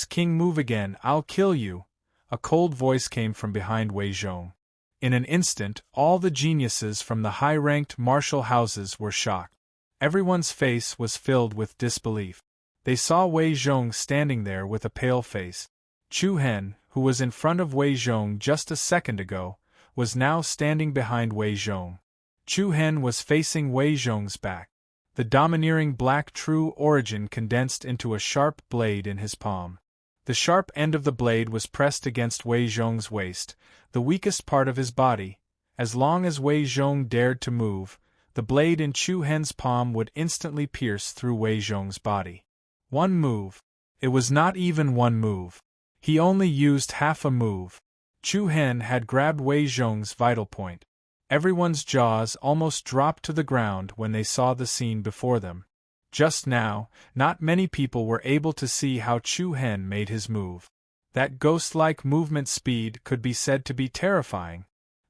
King move again, I'll kill you." A cold voice came from behind Wei Zhong. In an instant, all the geniuses from the high-ranked martial houses were shocked. Everyone's face was filled with disbelief. They saw Wei Zhong standing there with a pale face. Chu Hen, who was in front of Wei Zhong just a second ago, was now standing behind Wei Zhong. Chu Hen was facing Wei Zhong's back. The domineering black true origin condensed into a sharp blade in his palm. The sharp end of the blade was pressed against Wei Zhong's waist, the weakest part of his body. As long as Wei Zhong dared to move, the blade in Chu Hen's palm would instantly pierce through Wei Zhong's body. One move. It was not even one move. He only used half a move. Chu Hen had grabbed Wei Zhong's vital point. Everyone's jaws almost dropped to the ground when they saw the scene before them. Just now, not many people were able to see how Chu Hen made his move. That ghost-like movement speed could be said to be terrifying.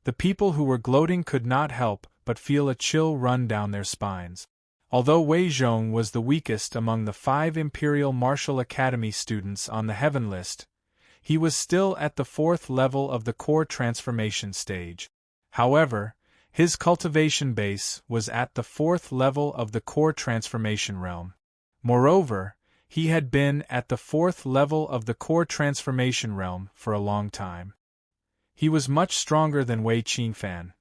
The people who were gloating could not help but feel a chill run down their spines. Although Wei Zhong was the weakest among the 5 Imperial Martial Academy students on the Heaven list, he was still at the 4th level of the core transformation stage. However, his cultivation base was at the 4th level of the core transformation realm. Moreover, he had been at the 4th level of the core transformation realm for a long time. He was much stronger than Wei Qinfan.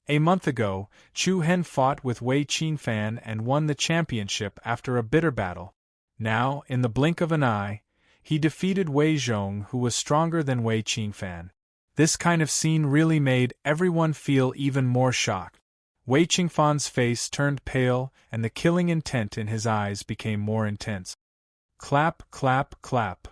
A month ago, Chu Hen fought with Wei Qinfan and won the championship after a bitter battle. Now, in the blink of an eye, he defeated Wei Zhong, who was stronger than Wei Qinfan. This kind of scene really made everyone feel even more shocked. Wei Qingfan's face turned pale and the killing intent in his eyes became more intense. Clap, clap, clap.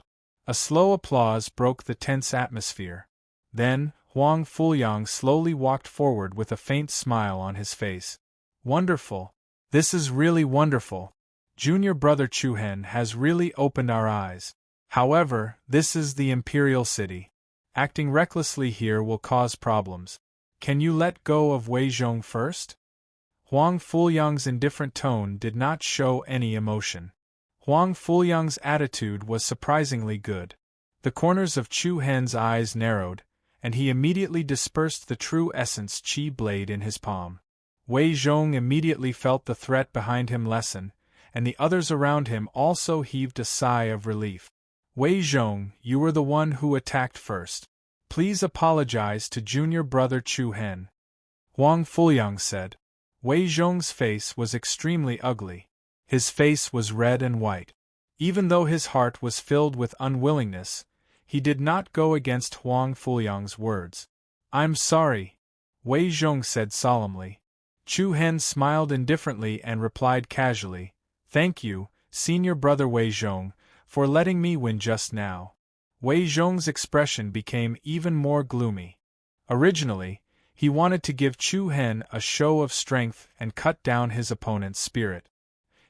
A slow applause broke the tense atmosphere. Then, Huang Fuliang slowly walked forward with a faint smile on his face. Wonderful. This is really wonderful. Junior brother Chu Hen has really opened our eyes. However, this is the Imperial City. Acting recklessly here will cause problems. Can you let go of Wei Zhong first? Huang Fuliang's indifferent tone did not show any emotion. Huang Fuliang's attitude was surprisingly good. The corners of Chu Hen's eyes narrowed, and he immediately dispersed the true essence Qi blade in his palm. Wei Zhong immediately felt the threat behind him lessen, and the others around him also heaved a sigh of relief. Wei Zhong, you were the one who attacked first. Please apologize to junior brother Chu Hen. Huang Fuliang said. Wei Zhong's face was extremely ugly. His face was red and white. Even though his heart was filled with unwillingness, he did not go against Huang Fuliang's words. I'm sorry, Wei Zhong said solemnly. Chu Hen smiled indifferently and replied casually, Thank you, senior brother Wei Zhong, for letting me win just now. Wei Zhong's expression became even more gloomy. Originally, he wanted to give Chu Hen a show of strength and cut down his opponent's spirit.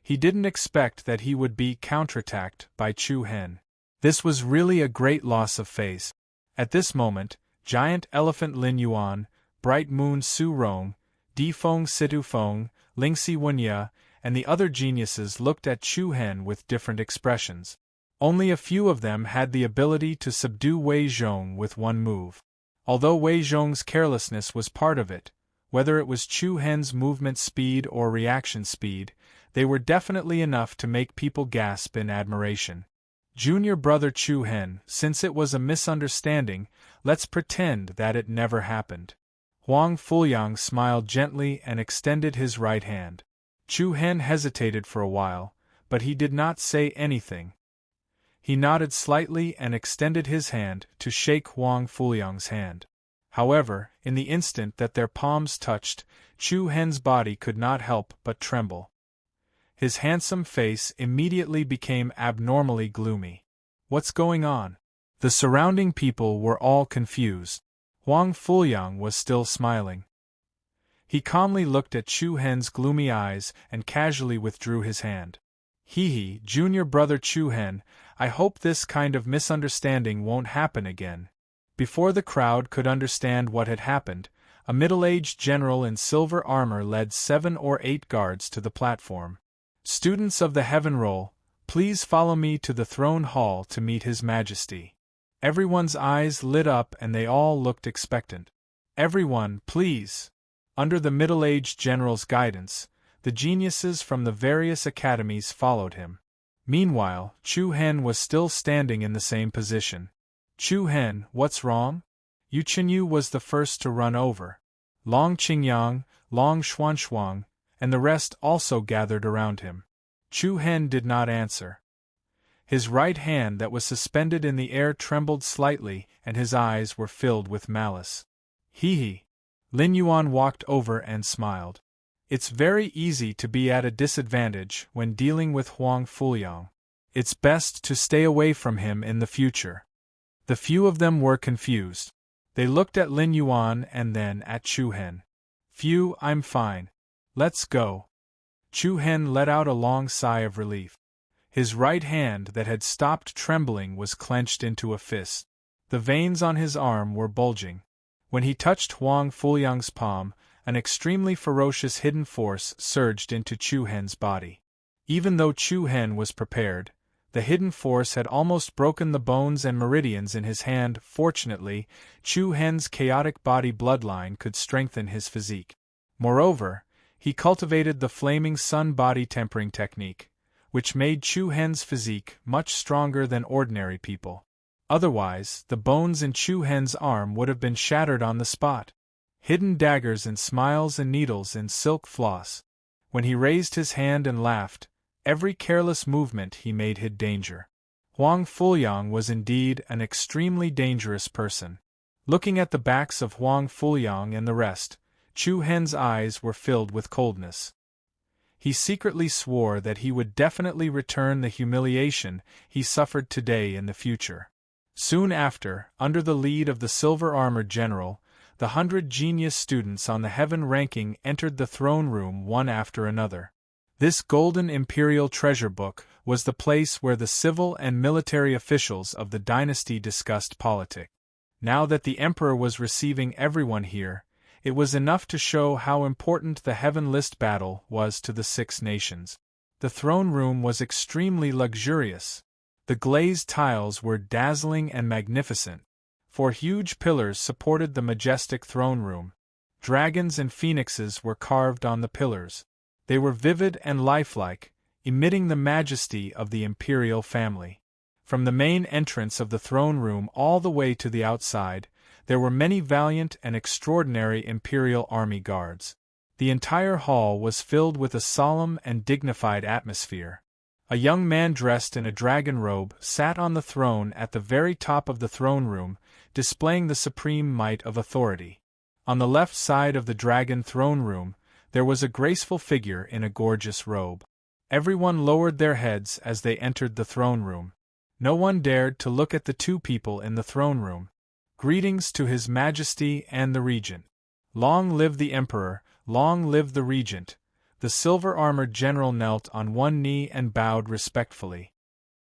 He didn't expect that he would be counterattacked by Chu Hen. This was really a great loss of face. At this moment, Giant Elephant Lin Yuan, Bright Moon Su Rong, Di Feng Situ Feng, Lingxi Wenye, and the other geniuses looked at Chu Hen with different expressions. Only a few of them had the ability to subdue Wei Zhong with one move. Although Wei Zhong's carelessness was part of it, whether it was Chu Hen's movement speed or reaction speed, they were definitely enough to make people gasp in admiration. Junior brother Chu Hen, since it was a misunderstanding, let's pretend that it never happened. Huang Fuliang smiled gently and extended his right hand. Chu Hen hesitated for a while, but he did not say anything. He nodded slightly and extended his hand to shake Huang Fuliang's hand. However, in the instant that their palms touched, Chu Hen's body could not help but tremble. His handsome face immediately became abnormally gloomy. What's going on? The surrounding people were all confused. Huang Fuliang was still smiling. He calmly looked at Chu Hen's gloomy eyes and casually withdrew his hand. Hee, junior brother Chu Hen, I hope this kind of misunderstanding won't happen again. Before the crowd could understand what had happened, a middle-aged general in silver armor led 7 or 8 guards to the platform. Students of the Heaven Roll, please follow me to the throne hall to meet His Majesty. Everyone's eyes lit up and they all looked expectant. Everyone, please. Under the middle-aged general's guidance, the geniuses from the various academies followed him. Meanwhile, Chu Hen was still standing in the same position. Chu Hen, what's wrong? Yu Chenyu was the first to run over. Long Qingyang, Long Xuanshuang, and the rest also gathered around him. Chu Hen did not answer. His right hand that was suspended in the air trembled slightly, and his eyes were filled with malice. Hee. Lin Yuan walked over and smiled. It's very easy to be at a disadvantage when dealing with Huang Fuliang. It's best to stay away from him in the future. The few of them were confused. They looked at Lin Yuan and then at Chu Hen. Phew, I'm fine. Let's go. Chu Hen let out a long sigh of relief. His right hand that had stopped trembling was clenched into a fist. The veins on his arm were bulging. When he touched Huang Fuliang's palm, an extremely ferocious hidden force surged into Chu Hen's body. Even though Chu Hen was prepared, the hidden force had almost broken the bones and meridians in his hand. Fortunately, Chu Hen's chaotic body bloodline could strengthen his physique. Moreover, he cultivated the flaming sun body tempering technique, which made Chu Hen's physique much stronger than ordinary people. Otherwise, the bones in Chu Hen's arm would have been shattered on the spot. Hidden daggers and smiles and needles in silk floss. When he raised his hand and laughed, every careless movement he made hid danger. Huang Fuliang was indeed an extremely dangerous person. Looking at the backs of Huang Fuliang and the rest, Chu Hen's eyes were filled with coldness. He secretly swore that he would definitely return the humiliation he suffered today in the future. Soon after, under the lead of the silver-armored general, the 100 genius students on the heaven ranking entered the throne room one after another. This golden imperial treasure book was the place where the civil and military officials of the dynasty discussed politics. Now that the emperor was receiving everyone here, it was enough to show how important the Heaven List battle was to the 6 nations. The throne room was extremely luxurious. The glazed tiles were dazzling and magnificent. 4 huge pillars supported the majestic throne room. Dragons and phoenixes were carved on the pillars. They were vivid and lifelike, emitting the majesty of the imperial family. From the main entrance of the throne room all the way to the outside, there were many valiant and extraordinary imperial army guards. The entire hall was filled with a solemn and dignified atmosphere. A young man dressed in a dragon robe sat on the throne at the very top of the throne room, displaying the supreme might of authority. On the left side of the dragon throne room, there was a graceful figure in a gorgeous robe. Everyone lowered their heads as they entered the throne room. No one dared to look at the 2 people in the throne room. Greetings to His Majesty and the Regent. Long live the Emperor, long live the Regent. The silver-armored general knelt on one knee and bowed respectfully.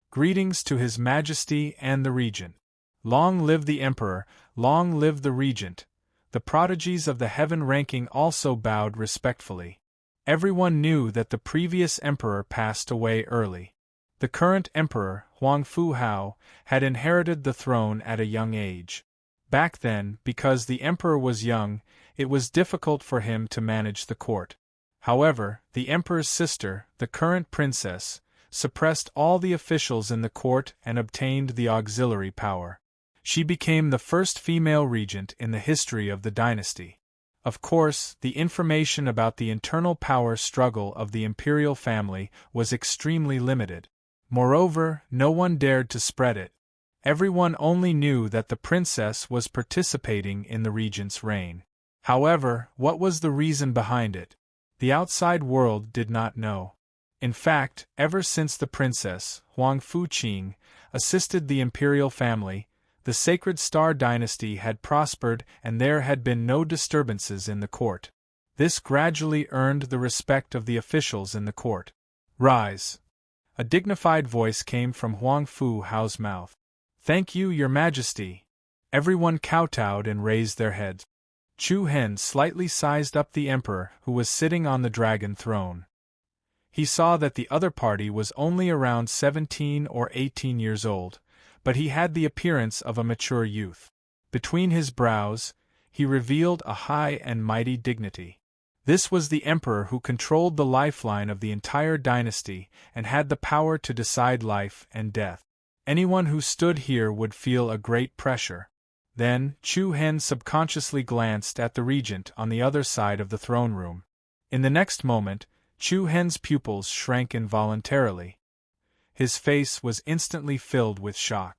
Greetings to His Majesty and the Regent. Long live the Emperor, long live the Regent. The prodigies of the heaven ranking also bowed respectfully. Everyone knew that the previous emperor passed away early. The current emperor, Huang Fuhao, had inherited the throne at a young age. Back then, because the emperor was young, it was difficult for him to manage the court. However, the emperor's sister, the current princess, suppressed all the officials in the court and obtained the auxiliary power. She became the first female regent in the history of the dynasty. Of course, the information about the internal power struggle of the imperial family was extremely limited. Moreover, no one dared to spread it. Everyone only knew that the princess was participating in the regent's reign. However, what was the reason behind it? The outside world did not know. In fact, ever since the princess, Huang Fuqing, assisted the imperial family, the Sacred Star dynasty had prospered and there had been no disturbances in the court. This gradually earned the respect of the officials in the court. Rise! A dignified voice came from Huang Fuhao's mouth. Thank you, Your Majesty. Everyone kowtowed and raised their heads. Chu Hen slightly sized up the emperor who was sitting on the dragon throne. He saw that the other party was only around 17 or 18 years old, but he had the appearance of a mature youth. Between his brows, he revealed a high and mighty dignity. This was the emperor who controlled the lifeline of the entire dynasty and had the power to decide life and death. Anyone who stood here would feel a great pressure. Then, Chu Hen subconsciously glanced at the regent on the other side of the throne room. In the next moment, Chu Hen's pupils shrank involuntarily. His face was instantly filled with shock.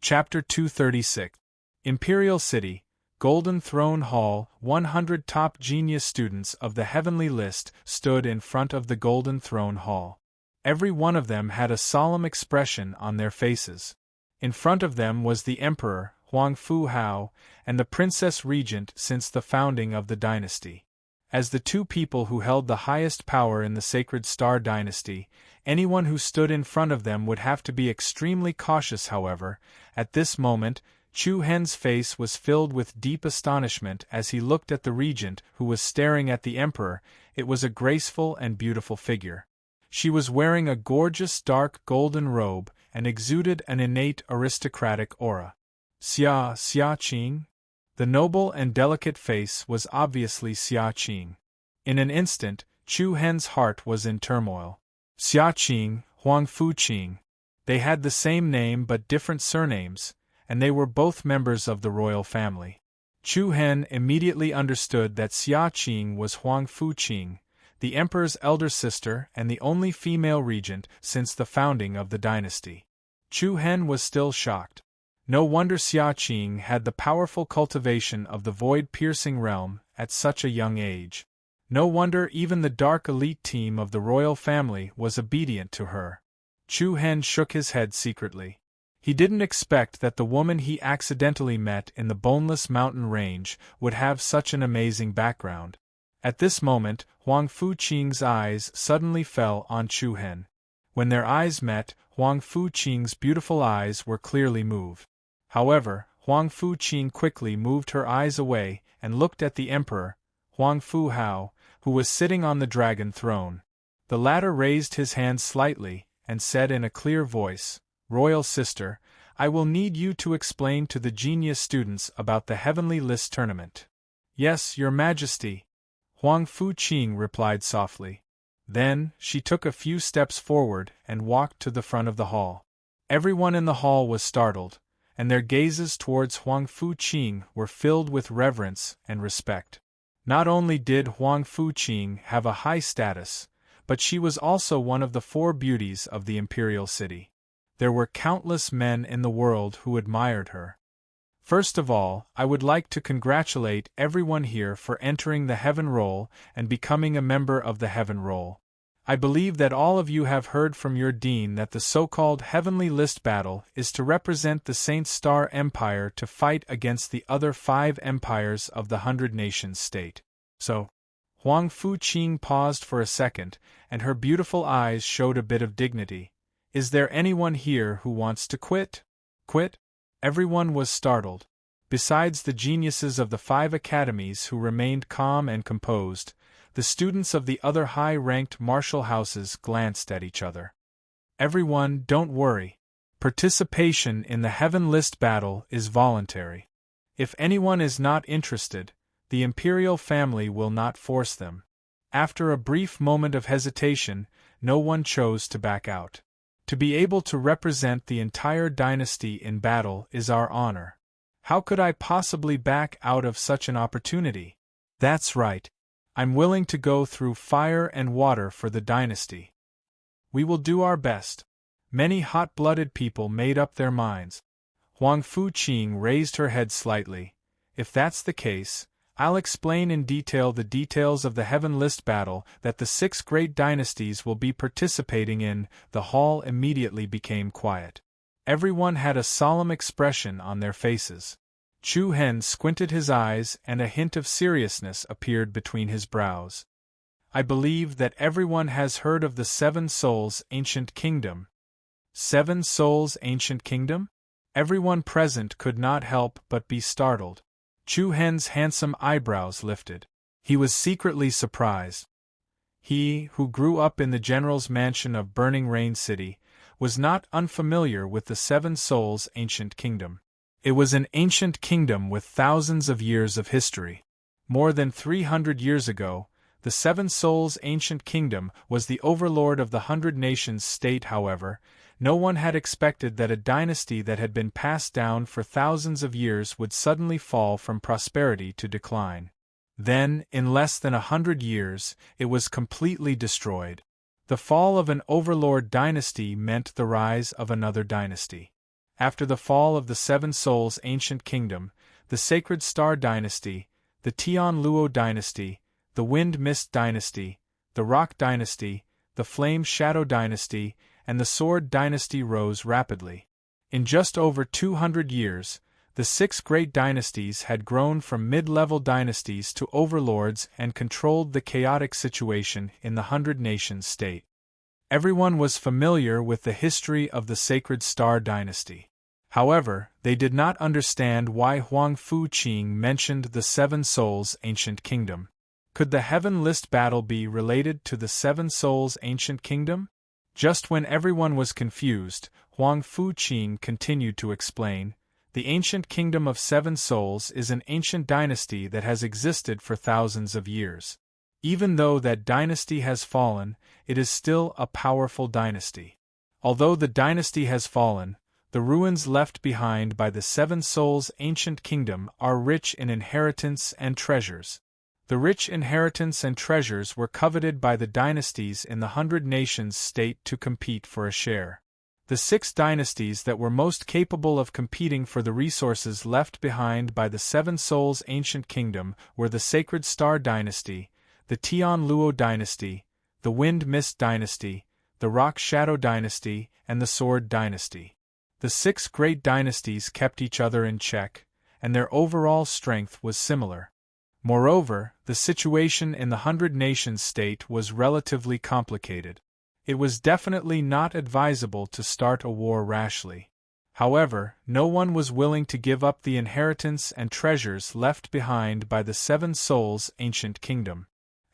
Chapter 236. Imperial City, Golden Throne Hall. 100 top genius students of the heavenly list stood in front of the Golden Throne Hall. Every one of them had a solemn expression on their faces. In front of them was the emperor, Huang Fu Hao, and the princess regent since the founding of the dynasty. As the two people who held the highest power in the Sacred Star dynasty, anyone who stood in front of them would have to be extremely cautious. However, at this moment, Chu Hen's face was filled with deep astonishment as he looked at the regent who was staring at the emperor. It was a graceful and beautiful figure. She was wearing a gorgeous dark golden robe and exuded an innate aristocratic aura. Xia Qing? The noble and delicate face was obviously Xia Qing. In an instant, Chu Hen's heart was in turmoil. Xia Qing, Huang Fu Qing. They had the same name but different surnames, and they were both members of the royal family. Chu Hen immediately understood that Xia Qing was Huang Fu Qing, the emperor's elder sister and the only female regent since the founding of the dynasty. Chu Hen was still shocked. No wonder Xia Qing had the powerful cultivation of the void-piercing realm at such a young age. No wonder even the dark elite team of the royal family was obedient to her. Chu Hen shook his head secretly. He didn't expect that the woman he accidentally met in the Boneless Mountain Range would have such an amazing background. At this moment, Huang Fu Qing's eyes suddenly fell on Chu Hen. When their eyes met, Huang Fu Qing's beautiful eyes were clearly moved. However, Huang Fu Qing quickly moved her eyes away and looked at the emperor, Huang Fu Hao, who was sitting on the dragon throne. The latter raised his hand slightly and said in a clear voice, "Royal sister, I will need you to explain to the genius students about the Heavenly List tournament." "Yes, your majesty," Huang Fu Qing replied softly. Then, she took a few steps forward and walked to the front of the hall. Everyone in the hall was startled, and their gazes towards Huang Fu Qing were filled with reverence and respect. Not only did Huang Fu Qing have a high status, but she was also one of the 4 beauties of the imperial city. There were countless men in the world who admired her. First of all, I would like to congratulate everyone here for entering the Heaven Roll and becoming a member of the Heaven Roll. I believe that all of you have heard from your dean that the so-called Heavenly List battle is to represent the Saint Star Empire to fight against the other 5 empires of the 100 Nations state. So, Huang Fu Qing paused for a second, and her beautiful eyes showed a bit of dignity. "Is there anyone here who wants to quit?" "Quit?" Everyone was startled. Besides the geniuses of the 5 academies who remained calm and composed, the students of the other high-ranked martial houses glanced at each other. "Everyone, don't worry. Participation in the Heaven List battle is voluntary. If anyone is not interested, the imperial family will not force them." After a brief moment of hesitation, no one chose to back out. "To be able to represent the entire dynasty in battle is our honor. How could I possibly back out of such an opportunity? That's right. I'm willing to go through fire and water for the dynasty. We will do our best." Many hot-blooded people made up their minds. Huang Fu Qing raised her head slightly. "If that's the case, I'll explain in detail the details of the Heaven List battle that the 6 great dynasties will be participating in." The hall immediately became quiet. Everyone had a solemn expression on their faces. Chu Hen squinted his eyes and a hint of seriousness appeared between his brows. "I believe that everyone has heard of the 7 Souls Ancient Kingdom." 7 Souls Ancient Kingdom? Everyone present could not help but be startled. Chu Hen's handsome eyebrows lifted. He was secretly surprised. He, who grew up in the general's mansion of Burning Rain City, was not unfamiliar with the 7 Souls Ancient Kingdom. It was an ancient kingdom with thousands of years of history. More than 300 years ago, The Seven Souls' ancient kingdom was the overlord of the 100 Nations state. However, no one had expected that a dynasty that had been passed down for thousands of years would suddenly fall from prosperity to decline. Then, in less than 100 years, it was completely destroyed. The fall of an overlord dynasty meant the rise of another dynasty. After the fall of the Seven Souls' ancient kingdom, the Sacred Star dynasty, the Tian Luo dynasty, the Wind Mist dynasty, the Rock dynasty, the Flame Shadow dynasty, and the Sword dynasty rose rapidly. In just over 200 years, the 6 great dynasties had grown from mid-level dynasties to overlords and controlled the chaotic situation in the 100 Nations state. Everyone was familiar with the history of the Sacred Star dynasty. However, they did not understand why Huang Fuqing mentioned the Seven Souls' ancient kingdom. Could the Heaven List battle be related to the Seven Souls' ancient kingdom? Just when everyone was confused, Huang Fuqing continued to explain, the ancient kingdom of Seven Souls is an ancient dynasty that has existed for thousands of years. Even though that dynasty has fallen, it is still a powerful dynasty. Although the dynasty has fallen, the ruins left behind by the Seven Souls' ancient kingdom are rich in inheritance and treasures. The rich inheritance and treasures were coveted by the dynasties in the 100 Nations state to compete for a share. The 6 dynasties that were most capable of competing for the resources left behind by the Seven Souls' ancient kingdom were the Sacred Star dynasty, the Tian Luo dynasty, the Wind Mist dynasty, the Rock Shadow dynasty, and the Sword dynasty. The 6 great dynasties kept each other in check, and their overall strength was similar. Moreover, the situation in the 100 Nations state was relatively complicated. It was definitely not advisable to start a war rashly. However, no one was willing to give up the inheritance and treasures left behind by the Seven Souls' ancient kingdom.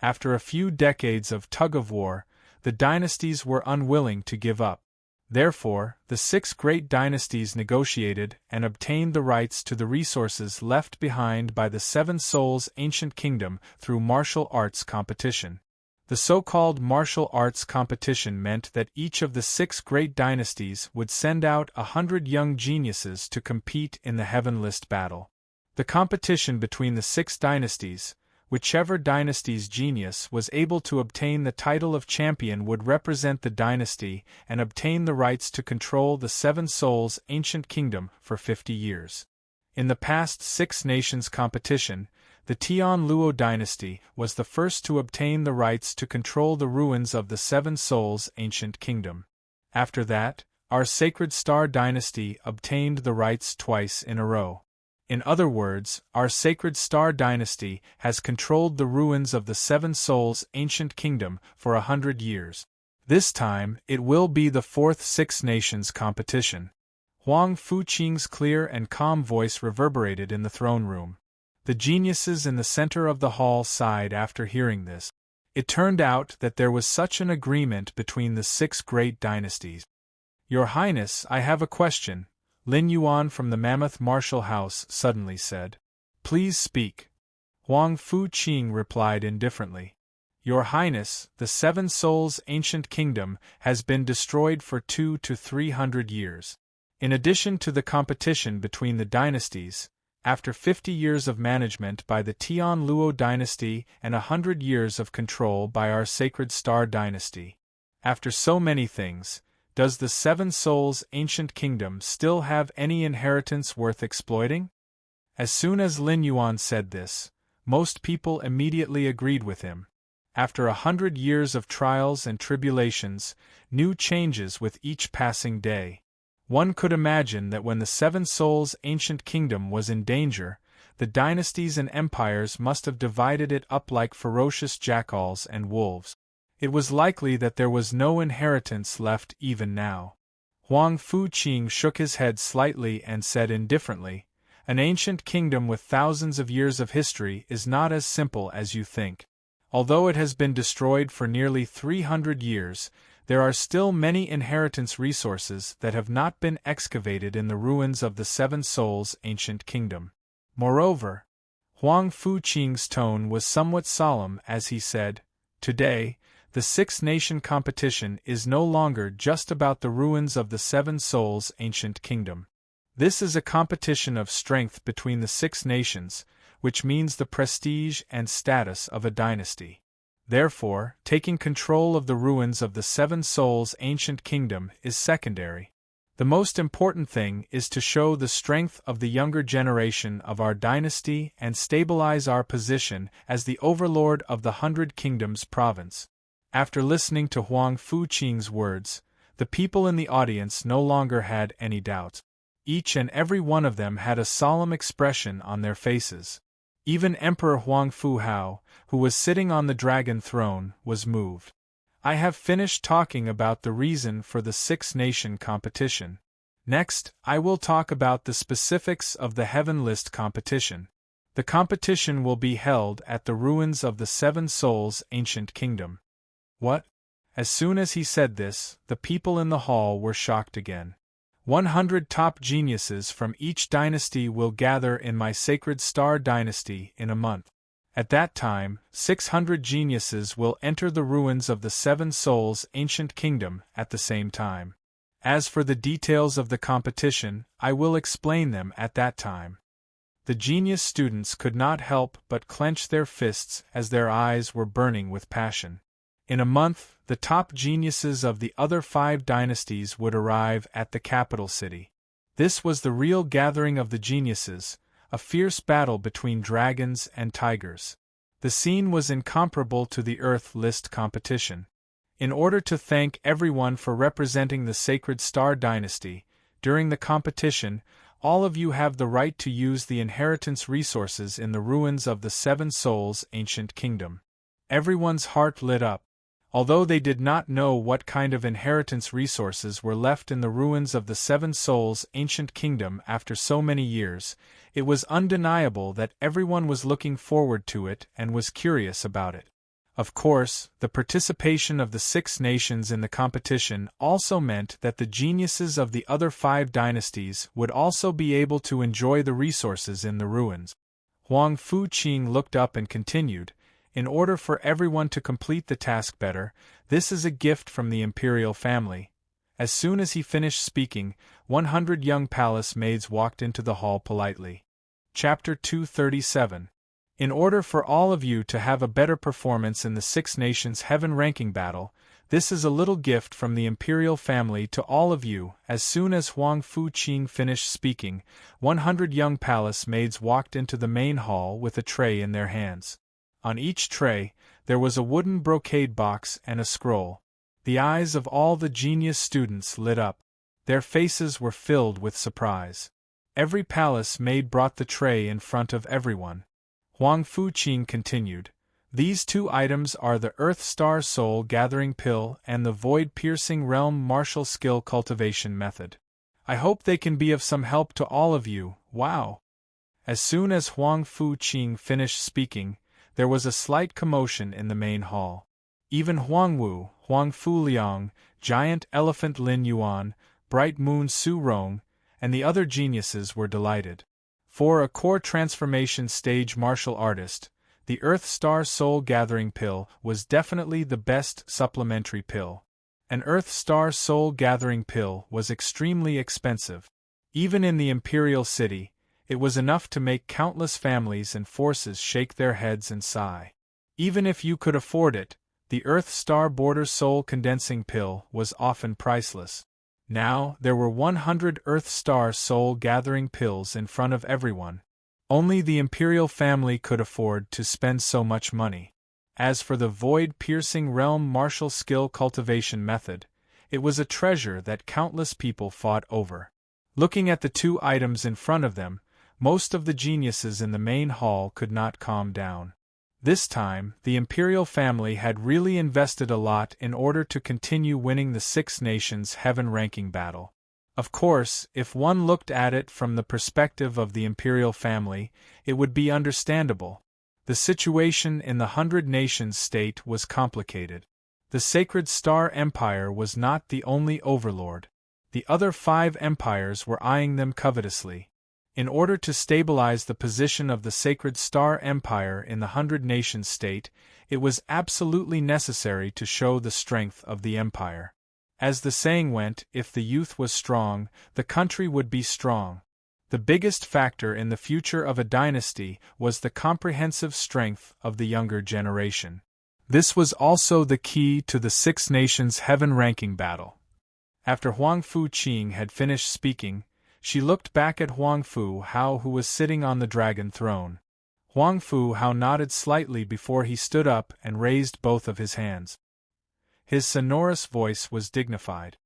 After a few decades of tug-of-war, the dynasties were unwilling to give up. Therefore, the 6 great dynasties negotiated and obtained the rights to the resources left behind by the Seven Souls' ancient kingdom through martial arts competition. The so-called martial arts competition meant that each of the 6 great dynasties would send out 100 young geniuses to compete in the Heaven List battle. The competition between the 6 dynasties, whichever dynasty's genius was able to obtain the title of champion would represent the dynasty and obtain the rights to control the Seven Souls' ancient kingdom for 50 years. In the past 6 nations competition, the Tian Luo dynasty was the first to obtain the rights to control the ruins of the Seven Souls' ancient kingdom. After that, our Sacred Star dynasty obtained the rights twice in a row. In other words, our Sacred Star dynasty has controlled the ruins of the Seven Souls' ancient kingdom for 100 years. This time, it will be the 4th 6 Nations competition. Huang Fuqing's clear and calm voice reverberated in the throne room. The geniuses in the center of the hall sighed after hearing this. It turned out that there was such an agreement between the 6 great dynasties. Your Highness, I have a question, Lin Yuan from the Mammoth Martial House suddenly said. Please speak. Huang Fuqing replied indifferently. Your Highness, the Seven Souls' ancient kingdom has been destroyed for 200 to 300 years. In addition to the competition between the dynasties, after 50 years of management by the Tian Luo dynasty and 100 years of control by our Sacred Star dynasty, after so many things, does the Seven Souls' ancient kingdom still have any inheritance worth exploiting? As soon as Lin Yuan said this, most people immediately agreed with him. After 100 years of trials and tribulations, new changes with each passing day. One could imagine that when the Seven Souls' ancient kingdom was in danger, the dynasties and empires must have divided it up like ferocious jackals and wolves. It was likely that there was no inheritance left even now. Huang Fuqing shook his head slightly and said indifferently, an ancient kingdom with thousands of years of history is not as simple as you think. Although it has been destroyed for nearly 300 years, there are still many inheritance resources that have not been excavated in the ruins of the Seven Souls' ancient kingdom. Moreover, Huang Fuqing's tone was somewhat solemn as he said, "Today, the Six-Nation competition is no longer just about the ruins of the Seven Souls' ancient kingdom. This is a competition of strength between the Six Nations, which means the prestige and status of a dynasty. Therefore, taking control of the ruins of the Seven Souls' ancient kingdom is secondary. The most important thing is to show the strength of the younger generation of our dynasty and stabilize our position as the overlord of the Hundred Kingdoms province." After listening to Huang Fuqing's words, the people in the audience no longer had any doubts. Each and every one of them had a solemn expression on their faces. Even Emperor Huang Fuhao, who was sitting on the dragon throne, was moved. "I have finished talking about the reason for the Six-Nation competition. Next, I will talk about the specifics of the Heaven List competition. The competition will be held at the ruins of the Seven Souls' ancient kingdom." What? As soon as he said this, the people in the hall were shocked again. 100 top geniuses from each dynasty will gather in my Sacred Star dynasty in a month. At that time, 600 geniuses will enter the ruins of the Seven Souls' ancient kingdom at the same time. As for the details of the competition, I will explain them at that time. The genius students could not help but clench their fists as their eyes were burning with passion. In a month, the top geniuses of the other 5 dynasties would arrive at the capital city. This was the real gathering of the geniuses, a fierce battle between dragons and tigers. The scene was incomparable to the Earth List competition. In order to thank everyone for representing the Sacred Star dynasty, during the competition, all of you have the right to use the inheritance resources in the ruins of the Seven Souls' ancient kingdom. Everyone's heart lit up. Although they did not know what kind of inheritance resources were left in the ruins of the Seven Souls' ancient kingdom after so many years, it was undeniable that everyone was looking forward to it and was curious about it. Of course, the participation of the Six Nations in the competition also meant that the geniuses of the other 5 dynasties would also be able to enjoy the resources in the ruins. Huang Fuqing looked up and continued, "In order for everyone to complete the task better, this is a gift from the imperial family." As soon as he finished speaking, 100 young palace maids walked into the hall politely. Chapter 237. In order for all of you to have a better performance in the Six Nations Heaven ranking battle, this is a little gift from the imperial family to all of you. As soon as Huang Fuqing finished speaking, 100 young palace maids walked into the main hall with a tray in their hands. On each tray, there was a wooden brocade box and a scroll. The eyes of all the genius students lit up. Their faces were filled with surprise. Every palace maid brought the tray in front of everyone. Huang Fuqing continued, "These 2 items are the Earth Star Soul Gathering Pill and the Void Piercing Realm Martial Skill Cultivation Method. I hope they can be of some help to all of you. Wow!" As soon as Huang Fuqing finished speaking, there was a slight commotion in the main hall. Even Huang Wu, Huang Fuliang, Giant Elephant Lin Yuan, Bright Moon Su Rong, and the other geniuses were delighted. For a core transformation stage martial artist, the Earth Star Soul Gathering Pill was definitely the best supplementary pill. An Earth Star Soul Gathering Pill was extremely expensive. Even in the Imperial City, it was enough to make countless families and forces shake their heads and sigh. Even if you could afford it, the Earth Star Border Soul Condensing Pill was often priceless. Now, there were 100 Earth Star Soul Gathering Pills in front of everyone. Only the Imperial family could afford to spend so much money. As for the Void Piercing Realm Martial Skill Cultivation Method, it was a treasure that countless people fought over. Looking at the 2 items in front of them, most of the geniuses in the main hall could not calm down. This time, the Imperial family had really invested a lot in order to continue winning the Six Nations Heaven ranking battle. Of course, if one looked at it from the perspective of the Imperial family, it would be understandable. The situation in the 100 Nations state was complicated. The Sacred Star Empire was not the only overlord. The other 5 empires were eyeing them covetously. In order to stabilize the position of the Sacred Star Empire in the 100-nation state, it was absolutely necessary to show the strength of the empire. As the saying went, if the youth was strong, the country would be strong. The biggest factor in the future of a dynasty was the comprehensive strength of the younger generation. This was also the key to the Six Nations Heaven ranking battle. After Huang Fu-Qing had finished speaking, she looked back at Huang Fu-Hao, who was sitting on the dragon throne. Huang Fu-Hao nodded slightly before he stood up and raised both of his hands. His sonorous voice was dignified.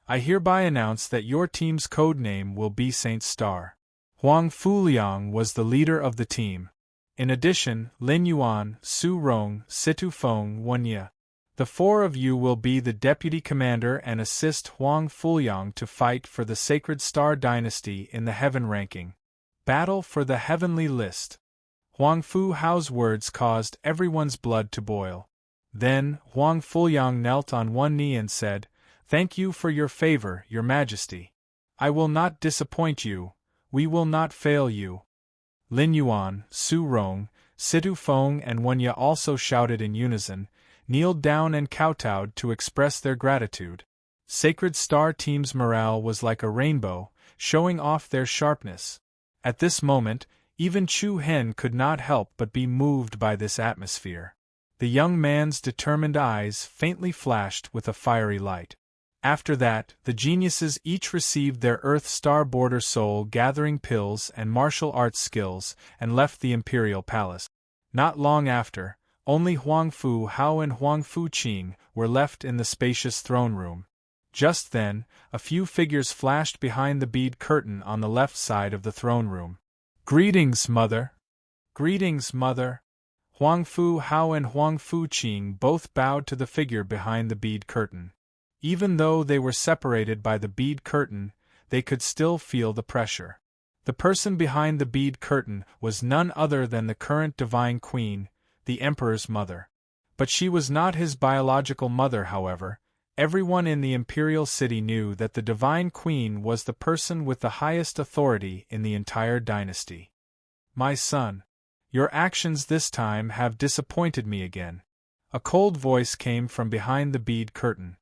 I hereby announce that your team's code name will be Saint Star. Huang Fuliang was the leader of the team. In addition, Lin Yuan, Su Rong, Situ Feng, Wenye. The four of you will be the deputy commander and assist Huang Fuliang to fight for the Sacred Star Dynasty in the Heaven ranking. Battle for the Heavenly List. Huang Fu-Hao's words caused everyone's blood to boil. Then, Huang Fuliang knelt on one knee and said, "Thank you for your favor, Your Majesty. I will not disappoint you, we will not fail you." Lin Yuan, Su Rong, Situ Feng and Wenye also shouted in unison, kneeled down and kowtowed to express their gratitude. Sacred Star Team's morale was like a rainbow, showing off their sharpness. At this moment, even Chu Hen could not help but be moved by this atmosphere. The young man's determined eyes faintly flashed with a fiery light. After that, the geniuses each received their Earth Star Border Soul Gathering Pills and martial arts skills, and left the Imperial Palace. Not long after, only Huang Fu-Hao and Huang Fu-Qing were left in the spacious throne room. Just then, a few figures flashed behind the bead curtain on the left side of the throne room. "Greetings, Mother!" "Greetings, Mother!" Huang Fu-Hao and Huang Fu-Qing both bowed to the figure behind the bead curtain. Even though they were separated by the bead curtain, they could still feel the pressure. The person behind the bead curtain was none other than the current Divine Queen, the Emperor's mother. But she was not his biological mother, however. Everyone in the imperial city knew that the Divine Queen was the person with the highest authority in the entire dynasty. "My son, your actions this time have disappointed me again." A cold voice came from behind the bead curtain.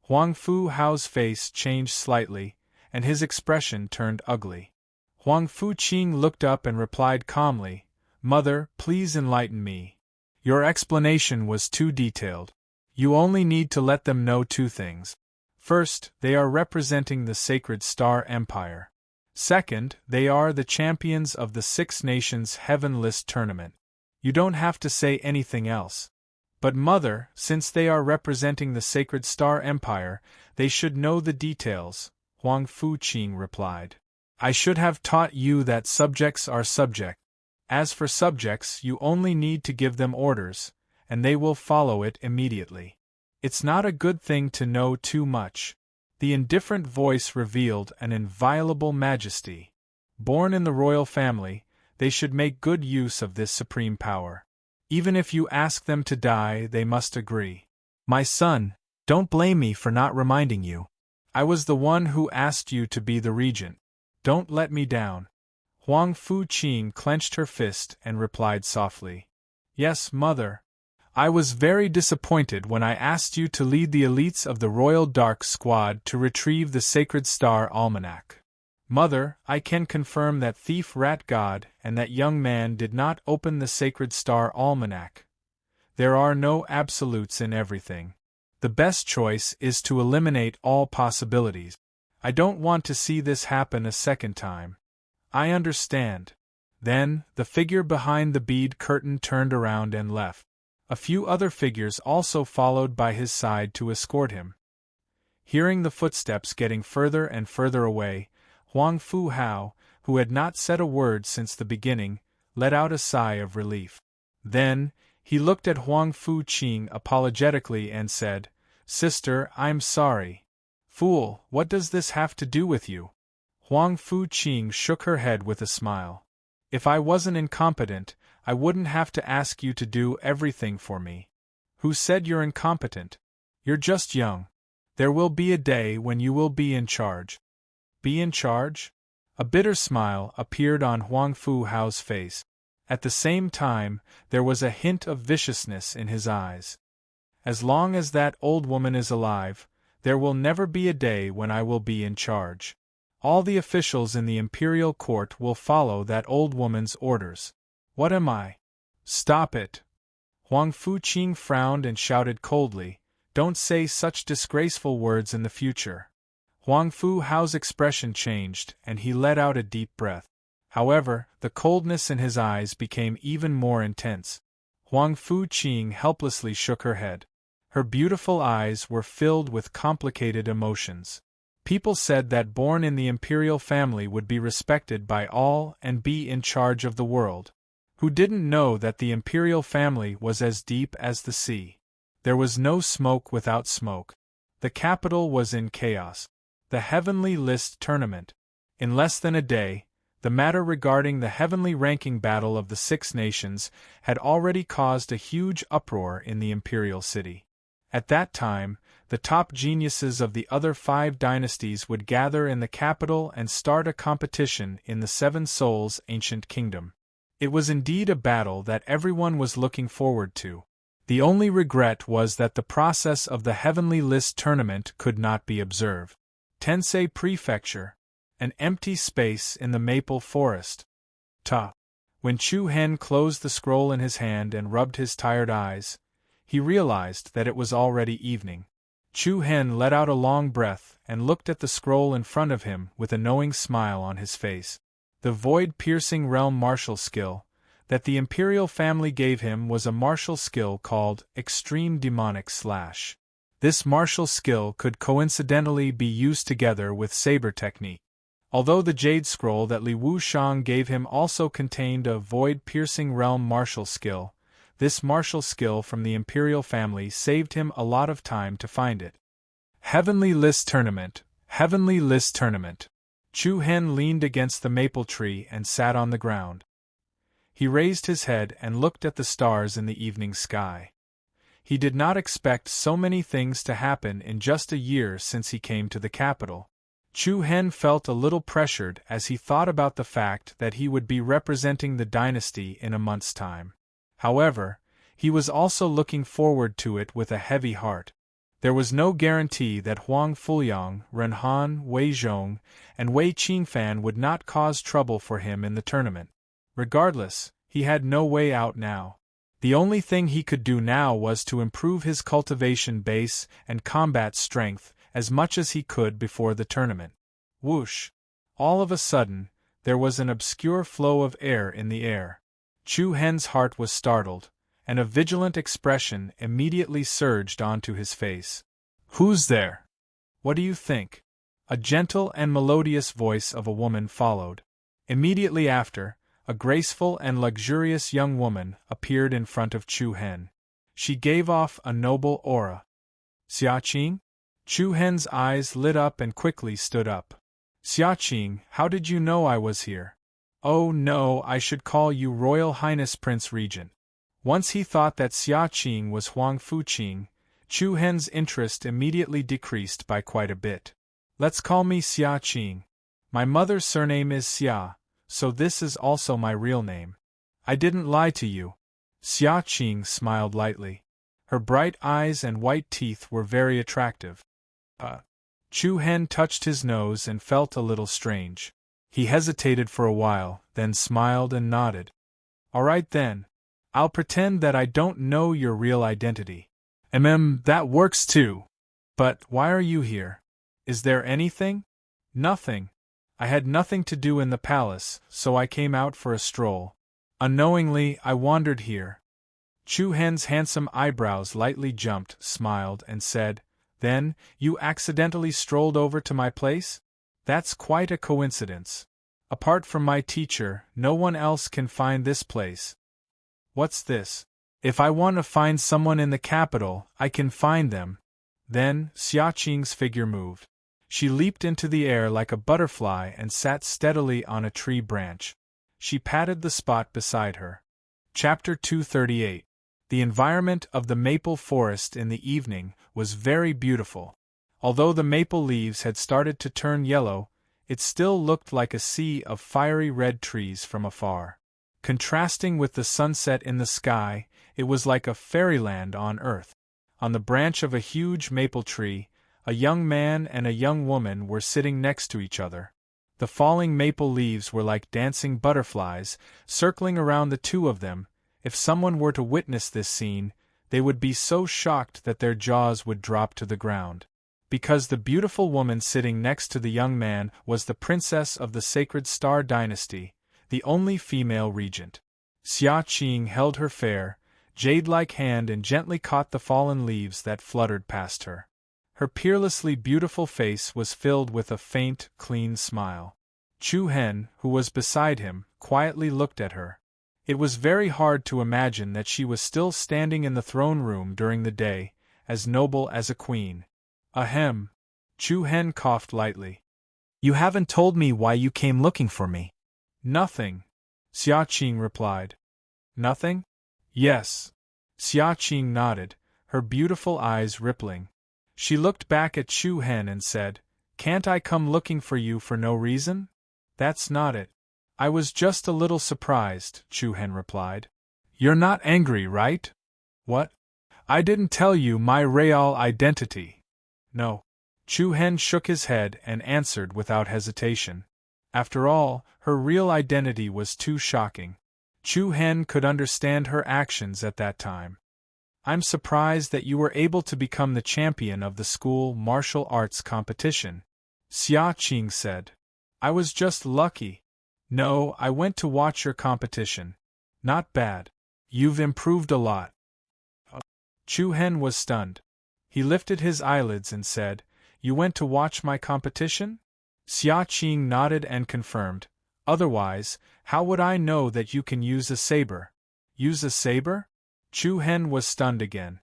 Huang Fu-Hao's face changed slightly, and his expression turned ugly. Huang Fu-Qing looked up and replied calmly, "Mother, please enlighten me. Your explanation was too detailed. You only need to let them know two things. First, they are representing the Sacred Star Empire. Second, they are the champions of the Six Nations Heaven List tournament. You don't have to say anything else." "But Mother, since they are representing the Sacred Star Empire, they should know the details," Huang Fu-Qing replied. "I should have taught you that subjects are subjects. As for subjects, you only need to give them orders, and they will follow it immediately. It's not a good thing to know too much." The indifferent voice revealed an inviolable majesty. Born in the royal family, they should make good use of this supreme power. Even if you ask them to die, they must agree. "My son, don't blame me for not reminding you. I was the one who asked you to be the regent. Don't let me down." Huang Fu-Qing clenched her fist and replied softly, "Yes, Mother. I was very disappointed when I asked you to lead the elites of the Royal Dark Squad to retrieve the Sacred Star Almanac. Mother, I can confirm that thief Rat God and that young man did not open the Sacred Star Almanac. There are no absolutes in everything. The best choice is to eliminate all possibilities. I don't want to see this happen a second time." "I understand." Then, the figure behind the bead curtain turned around and left. A few other figures also followed by his side to escort him. Hearing the footsteps getting further and further away, Huang Fu-Hao, who had not said a word since the beginning, let out a sigh of relief. Then, he looked at Huang Fu-Qing apologetically and said, "Sister, I'm sorry." "Fool, what does this have to do with you?" Huang Fu-Qing shook her head with a smile. "If I wasn't incompetent, I wouldn't have to ask you to do everything for me." "Who said you're incompetent? You're just young. There will be a day when you will be in charge." "Be in charge? A bitter smile appeared on Huang Fu Hao's face. At the same time, there was a hint of viciousness in his eyes. As long as that old woman is alive, there will never be a day when I will be in charge. All the officials in the imperial court will follow that old woman's orders. What am I? Stop it! Huang Fuqing frowned and shouted coldly, "Don't say such disgraceful words in the future." Huang Fu Hao's expression changed, and he let out a deep breath. However, the coldness in his eyes became even more intense. Huang Fuqing helplessly shook her head. Her beautiful eyes were filled with complicated emotions. People said that born in the imperial family would be respected by all and be in charge of the world. Who didn't know that the imperial family was as deep as the sea? There was no smoke without smoke. The capital was in chaos. The Heavenly List tournament. In less than a day, the matter regarding the heavenly ranking battle of the Six Nations had already caused a huge uproar in the imperial city. At that time, the top geniuses of the other 5 dynasties would gather in the capital and start a competition in the Seven Souls' ancient kingdom. It was indeed a battle that everyone was looking forward to. The only regret was that the process of the Heavenly List tournament could not be observed. Tensei Prefecture. An empty space in the maple forest. Ta. When Chu Hen closed the scroll in his hand and rubbed his tired eyes, he realized that it was already evening. Chu Hen let out a long breath and looked at the scroll in front of him with a knowing smile on his face. The void-piercing realm martial skill that the imperial family gave him was a martial skill called Extreme Demonic Slash. This martial skill could coincidentally be used together with saber technique. Although the Jade Scroll that Li Wushang gave him also contained a void-piercing realm martial skill, this martial skill from the imperial family saved him a lot of time to find it. Heavenly List Tournament. Heavenly List Tournament. Chu Hen leaned against the maple tree and sat on the ground. He raised his head and looked at the stars in the evening sky. He did not expect so many things to happen in just a year since he came to the capital. Chu Hen felt a little pressured as he thought about the fact that he would be representing the dynasty in a month's time. However, he was also looking forward to it with a heavy heart. There was no guarantee that Huang Fuyang, Ren Han, Wei Zhong, and Wei Qingfan would not cause trouble for him in the tournament. Regardless, he had no way out now. The only thing he could do now was to improve his cultivation base and combat strength as much as he could before the tournament. Whoosh! All of a sudden, there was an obscure flow of air in the air. Chu Hen's heart was startled, and a vigilant expression immediately surged onto his face. "Who's there? What do you think?" A gentle and melodious voice of a woman followed. Immediately after, a graceful and luxurious young woman appeared in front of Chu Hen. She gave off a noble aura. "Xiaqing?" Chu Hen's eyes lit up and quickly stood up. "Xiaqing, how did you know I was here?" "Oh no, I should call you Royal Highness Prince Regent." Once he thought that Xiaqing was Huang Fuqing, Chu Hen's interest immediately decreased by quite a bit. "Let's call me Xiaqing. My mother's surname is Xia, so this is also my real name. I didn't lie to you." Xiaqing smiled lightly. Her bright eyes and white teeth were very attractive. Chu Hen touched his nose and felt a little strange. He hesitated for a while, then smiled and nodded. "All right then. I'll pretend that I don't know your real identity." That works too. But why are you here? Is there anything?" "Nothing. I had nothing to do in the palace, so I came out for a stroll. Unknowingly, I wandered here." Chu Hen's handsome eyebrows lightly jumped, smiled, and said, "Then, you accidentally strolled over to my place? That's quite a coincidence. Apart from my teacher, no one else can find this place." "What's this? If I want to find someone in the capital, I can find them." Then, Xiaqing's figure moved. She leaped into the air like a butterfly and sat steadily on a tree branch. She patted the spot beside her. Chapter 238. The environment of the maple forest in the evening was very beautiful. Although the maple leaves had started to turn yellow, It still looked like a sea of fiery red trees from afar. Contrasting with the sunset in the sky, it was like a fairyland on earth. On the branch of a huge maple tree, a young man and a young woman were sitting next to each other. The falling maple leaves were like dancing butterflies, circling around the two of them. If someone were to witness this scene, they would be so shocked that their jaws would drop to the ground. Because the beautiful woman sitting next to the young man was the princess of the Sacred Star Dynasty, the only female regent. Xia Qing held her fair, jade-like hand and gently caught the fallen leaves that fluttered past her. Her peerlessly beautiful face was filled with a faint, clean smile. Chu Hen, who was beside him, quietly looked at her. It was very hard to imagine that she was still standing in the throne room during the day, as noble as a queen. Ahem. Chu Hen coughed lightly. You haven't told me why you came looking for me. Nothing, Xia Qing replied. Nothing? Yes. Xia Qing nodded, her beautiful eyes rippling. She looked back at Chu Hen and said, Can't I come looking for you for no reason? That's not it. I was just a little surprised, Chu Hen replied. You're not angry, right? What? I didn't tell you my real identity. No. Chu Hen shook his head and answered without hesitation. After all, her real identity was too shocking. Chu Hen could understand her actions at that time. I'm surprised that you were able to become the champion of the school martial arts competition, Xia Qing said. I was just lucky. No, I went to watch your competition. Not bad. You've improved a lot. Chu Hen was stunned. He lifted his eyelids and said, You went to watch my competition? Xia Qing nodded and confirmed. Otherwise, how would I know that you can use a saber? Use a saber? Chu Hen was stunned again.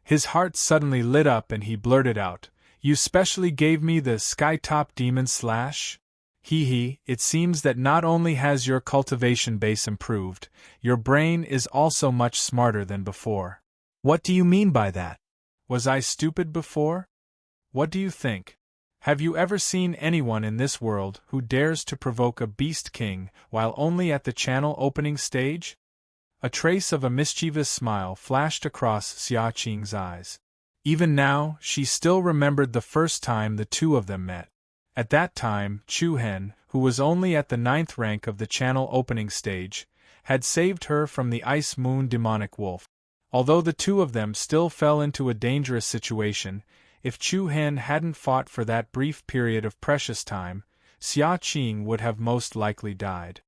His heart suddenly lit up and he blurted out, You specially gave me the Sky-Top Demon Slash? Hee, it seems that not only has your cultivation base improved, your brain is also much smarter than before. What do you mean by that? Was I stupid before? What do you think? Have you ever seen anyone in this world who dares to provoke a Beast King while only at the channel opening stage? A trace of a mischievous smile flashed across Xia Qing's eyes. Even now, she still remembered the first time the two of them met. At that time, Chu Hen, who was only at the 9th rank of the channel opening stage, had saved her from the Ice Moon demonic wolf. Although the two of them still fell into a dangerous situation, if Chu Hen hadn't fought for that brief period of precious time, Xia Qing would have most likely died.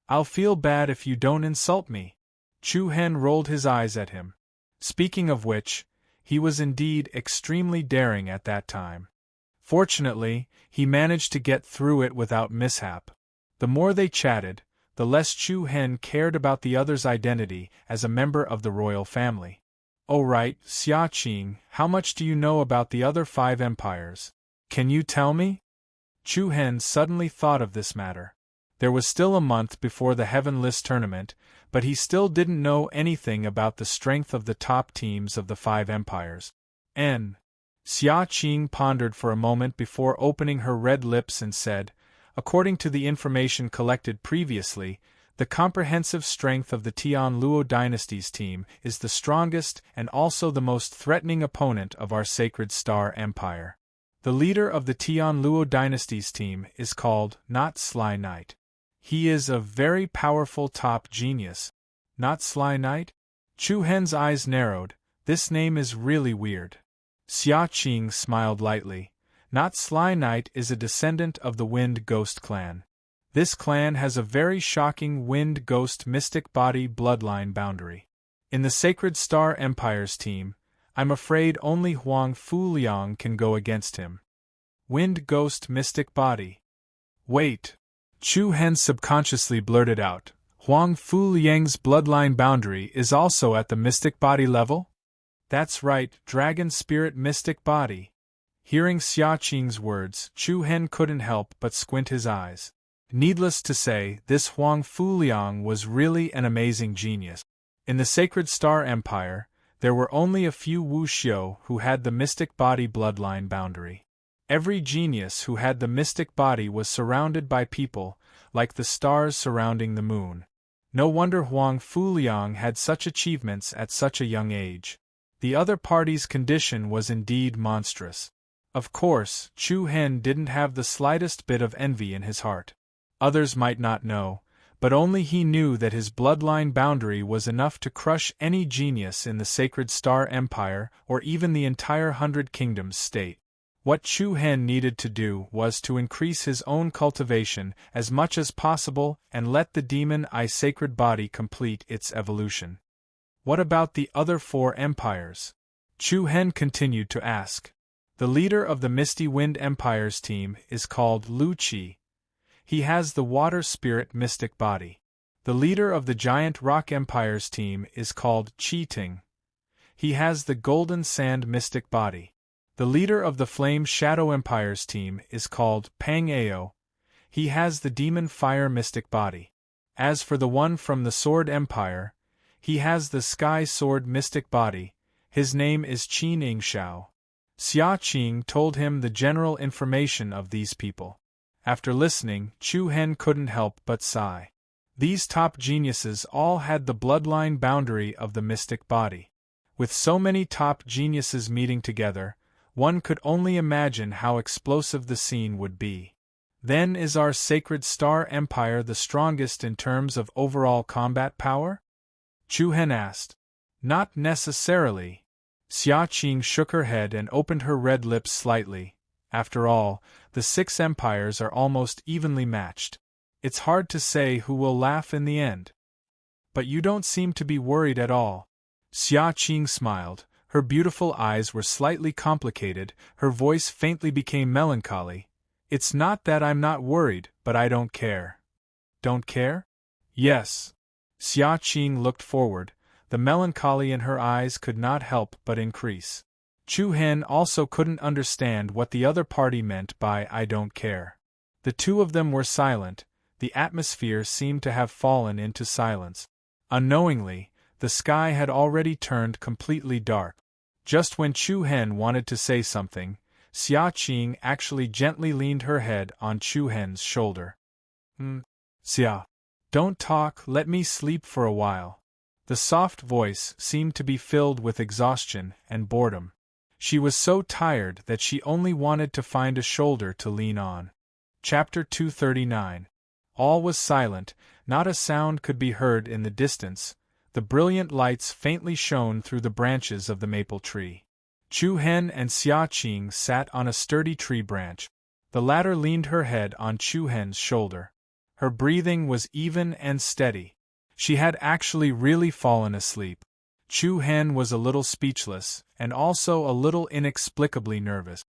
I'll feel bad if you don't insult me. Chu Hen rolled his eyes at him. Speaking of which, he was indeed extremely daring at that time. Fortunately, he managed to get through it without mishap. The more they chatted, the less Chu Hen cared about the other's identity as a member of the royal family. Oh right, Xia Qing, how much do you know about the other 5 empires? Can you tell me? Chu Hen suddenly thought of this matter. There was still a month before the Heaven List tournament, but he still didn't know anything about the strength of the top teams of the 5 empires. Xia Qing pondered for a moment before opening her red lips and said, According to the information collected previously, the comprehensive strength of the Tianluo dynasty's team is the strongest and also the most threatening opponent of our Sacred Star Empire. The leader of the Tianluo dynasty's team is called Not Sly Knight. He is a very powerful top genius. Not Sly Knight? Chu Hen's eyes narrowed. This name is really weird. Xia Qing smiled lightly. Not Sly Knight is a descendant of the Wind Ghost clan. This clan has a very shocking Wind Ghost mystic body bloodline boundary. In the Sacred Star Empire's team, I'm afraid only Huang Fuliang can go against him. Wind Ghost mystic body. Wait. Chu Hen subconsciously blurted out, Huang Fuliang's bloodline boundary is also at the mystic body level? That's right, dragon spirit mystic body. Hearing Xia Qing's words, Chu Hen couldn't help but squint his eyes. Needless to say, this Huang Fuliang was really an amazing genius. In the Sacred Star Empire, there were only a few Wu Xiu who had the mystic body bloodline boundary. Every genius who had the mystic body was surrounded by people, like the stars surrounding the moon. No wonder Huang Fuliang had such achievements at such a young age. The other party's condition was indeed monstrous. Of course, Chu Hen didn't have the slightest bit of envy in his heart. Others might not know, but only he knew that his bloodline boundary was enough to crush any genius in the Sacred Star Empire or even the entire Hundred Kingdoms state. What Chu Hen needed to do was to increase his own cultivation as much as possible and let the demon eye sacred body complete its evolution. What about the other 4 empires? Chu Hen continued to ask. The leader of the Misty Wind Empire's team is called Lu Qi. He has the Water Spirit mystic body. The leader of the Giant Rock Empire's team is called Qi Ting. He has the Golden Sand mystic body. The leader of the Flame Shadow Empire's team is called Pang Ao. He has the Demon Fire mystic body. As for the one from the Sword Empire, he has the Sky Sword mystic body. His name is Qin Yingxiao. Xia Qing told him the general information of these people. After listening, Chu Hen couldn't help but sigh. These top geniuses all had the bloodline boundary of the mystic body. With so many top geniuses meeting together, one could only imagine how explosive the scene would be. Then is our Sacred Star Empire the strongest in terms of overall combat power? Chu Hen asked. Not necessarily. Xia Qing shook her head and opened her red lips slightly. After all, the 6 empires are almost evenly matched. It's hard to say who will laugh in the end. But you don't seem to be worried at all. Xia Qing smiled. Her beautiful eyes were slightly complicated, her voice faintly became melancholy. It's not that I'm not worried, but I don't care. Don't care? Yes. Xia Qing looked forward. The melancholy in her eyes could not help but increase. Chu Hen also couldn't understand what the other party meant by I don't care. The two of them were silent. The atmosphere seemed to have fallen into silence. Unknowingly, the sky had already turned completely dark. Just when Chu Hen wanted to say something, Xia Qing actually gently leaned her head on Chu Hen's shoulder. Xia. Don't talk, let me sleep for a while. The soft voice seemed to be filled with exhaustion and boredom. She was so tired that she only wanted to find a shoulder to lean on. Chapter 239. All was silent, not a sound could be heard in the distance. The brilliant lights faintly shone through the branches of the maple tree. Chu Hen and Xia Qing sat on a sturdy tree branch. The latter leaned her head on Chu Hen's shoulder. Her breathing was even and steady. She had actually really fallen asleep. Chu Hen was a little speechless, and also a little inexplicably nervous.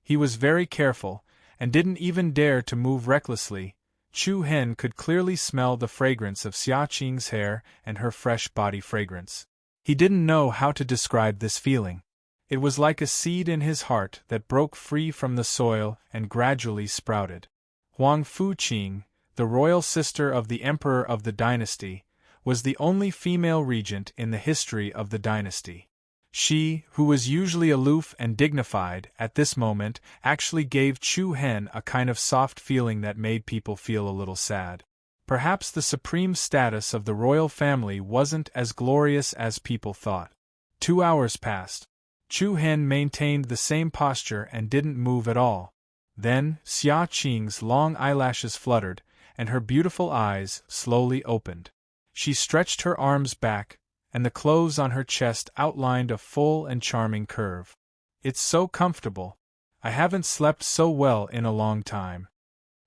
He was very careful, and didn't even dare to move recklessly. Chu Hen could clearly smell the fragrance of Xia Qing's hair and her fresh body fragrance. He didn't know how to describe this feeling. It was like a seed in his heart that broke free from the soil and gradually sprouted. Huang Fuqing, the royal sister of the emperor of the dynasty, was the only female regent in the history of the dynasty. She, who was usually aloof and dignified, at this moment, actually gave Chu Hen a kind of soft feeling that made people feel a little sad. Perhaps the supreme status of the royal family wasn't as glorious as people thought. 2 hours passed. Chu Hen maintained the same posture and didn't move at all. Then, Xia Qing's long eyelashes fluttered, and her beautiful eyes slowly opened. She stretched her arms back, and the clothes on her chest outlined a full and charming curve. It's so comfortable. I haven't slept so well in a long time.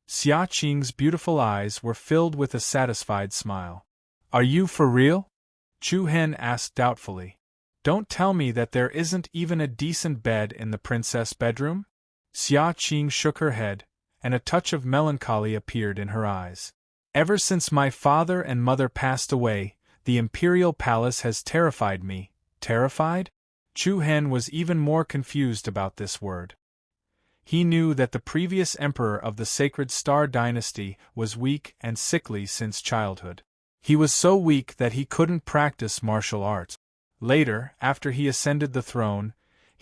Xia Qing's beautiful eyes were filled with a satisfied smile. Are you for real? Chu Hen asked doubtfully. Don't tell me that there isn't even a decent bed in the princess bedroom? Xia Qing shook her head, and a touch of melancholy appeared in her eyes. Ever since my father and mother passed away, the imperial palace has terrified me. Terrified? Chu Hen was even more confused about this word. He knew that the previous emperor of the Sacred Star dynasty was weak and sickly since childhood. He was so weak that he couldn't practice martial arts. Later, after he ascended the throne,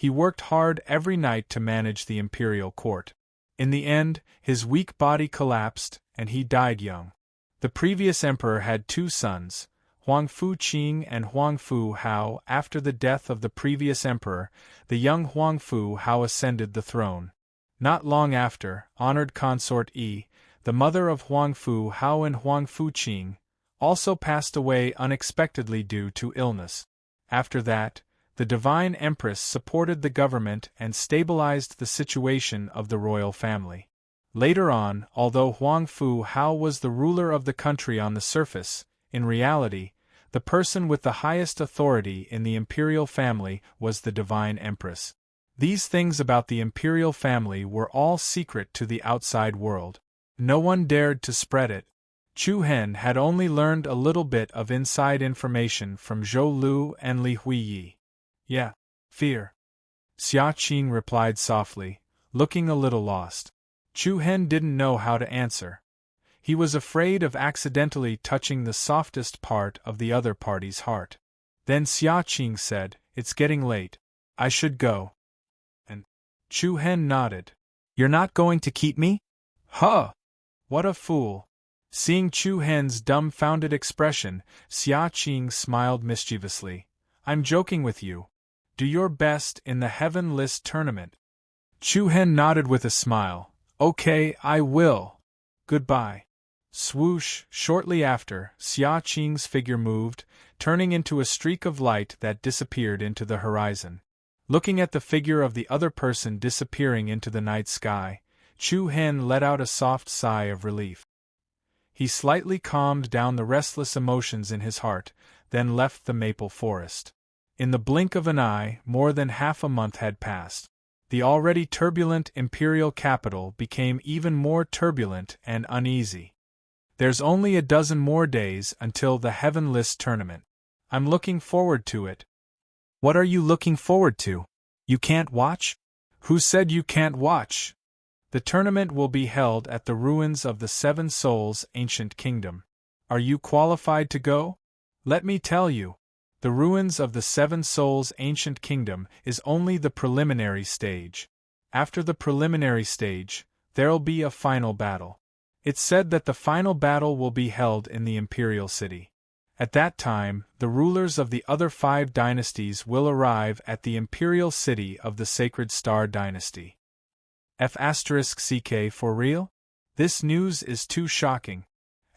He worked hard every night to manage the imperial court. In the end, his weak body collapsed, and he died young. The previous emperor had 2 sons, Huang Fu-qing and Huang Fu-hao. After the death of the previous emperor, the young Huang Fu-hao ascended the throne. Not long after, honored consort Yi, the mother of Huang Fu-hao and Huang Fu-qing, also passed away unexpectedly due to illness. After that, the divine empress supported the government and stabilized the situation of the royal family. Later on, although Huang Fu-hao was the ruler of the country on the surface, in reality, the person with the highest authority in the imperial family was the divine empress. These things about the imperial family were all secret to the outside world. No one dared to spread it. Chu Hen had only learned a little bit of inside information from Zhou Lu and Li Huiyi. Yeah, fear. Xia Qing replied softly, looking a little lost. Chu Hen didn't know how to answer. He was afraid of accidentally touching the softest part of the other party's heart. Then Xia Qing said, "It's getting late. I should go." And Chu Hen nodded. "You're not going to keep me?" "Huh! What a fool!" Seeing Chu Hen's dumbfounded expression, Xia Qing smiled mischievously. "I'm joking with you. Do your best in the Heaven List tournament." Chu Hen nodded with a smile. "Okay, I will. Goodbye." Swoosh! Shortly after, Xia Qing's figure moved, turning into a streak of light that disappeared into the horizon. Looking at the figure of the other person disappearing into the night sky, Chu Hen let out a soft sigh of relief. He slightly calmed down the restless emotions in his heart, then left the maple forest. In the blink of an eye, more than half a month had passed. The already turbulent imperial capital became even more turbulent and uneasy. "There's only a dozen more days until the Heaven List tournament. I'm looking forward to it." "What are you looking forward to? You can't watch?" "Who said you can't watch?" "The tournament will be held at the ruins of the Seven Souls' ancient kingdom. Are you qualified to go? Let me tell you. The ruins of the Seven Souls' ancient kingdom is only the preliminary stage. After the preliminary stage, there'll be a final battle. It's said that the final battle will be held in the imperial city. At that time, the rulers of the other 5 dynasties will arrive at the imperial city of the Sacred Star Dynasty." F***CK for real? This news is too shocking.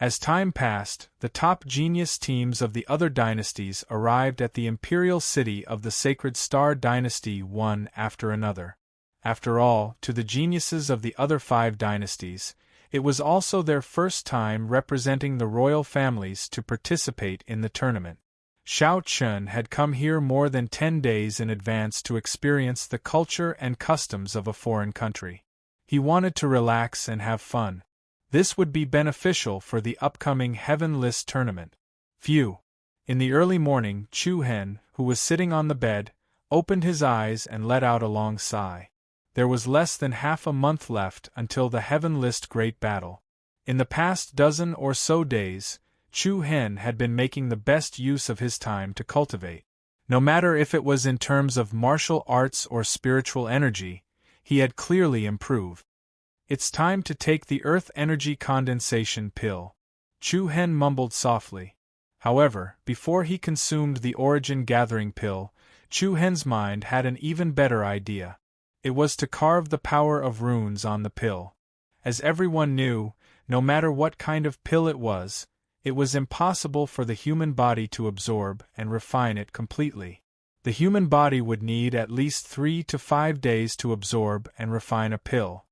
As time passed, the top genius teams of the other dynasties arrived at the imperial city of the Sacred Star Dynasty one after another. After all, to the geniuses of the other 5 dynasties, it was also their first time representing the royal families to participate in the tournament. Shao Chun had come here more than 10 days in advance to experience the culture and customs of a foreign country. He wanted to relax and have fun. This would be beneficial for the upcoming Heaven List tournament. Phew! In the early morning, Chu Hen, who was sitting on the bed, opened his eyes and let out a long sigh. There was less than half a month left until the Heaven List Great Battle. In the past dozen or so days, Chu Hen had been making the best use of his time to cultivate. No matter if it was in terms of martial arts or spiritual energy, he had clearly improved. "It's time to take the Earth Energy Condensation pill," Chu Hen mumbled softly. However, before he consumed the Origin Gathering pill, Chu Hen's mind had an even better idea. It was to carve the power of runes on the pill. As everyone knew, no matter what kind of pill it was impossible for the human body to absorb and refine it completely. The human body would need at least 3 to 5 days to absorb and refine a pill.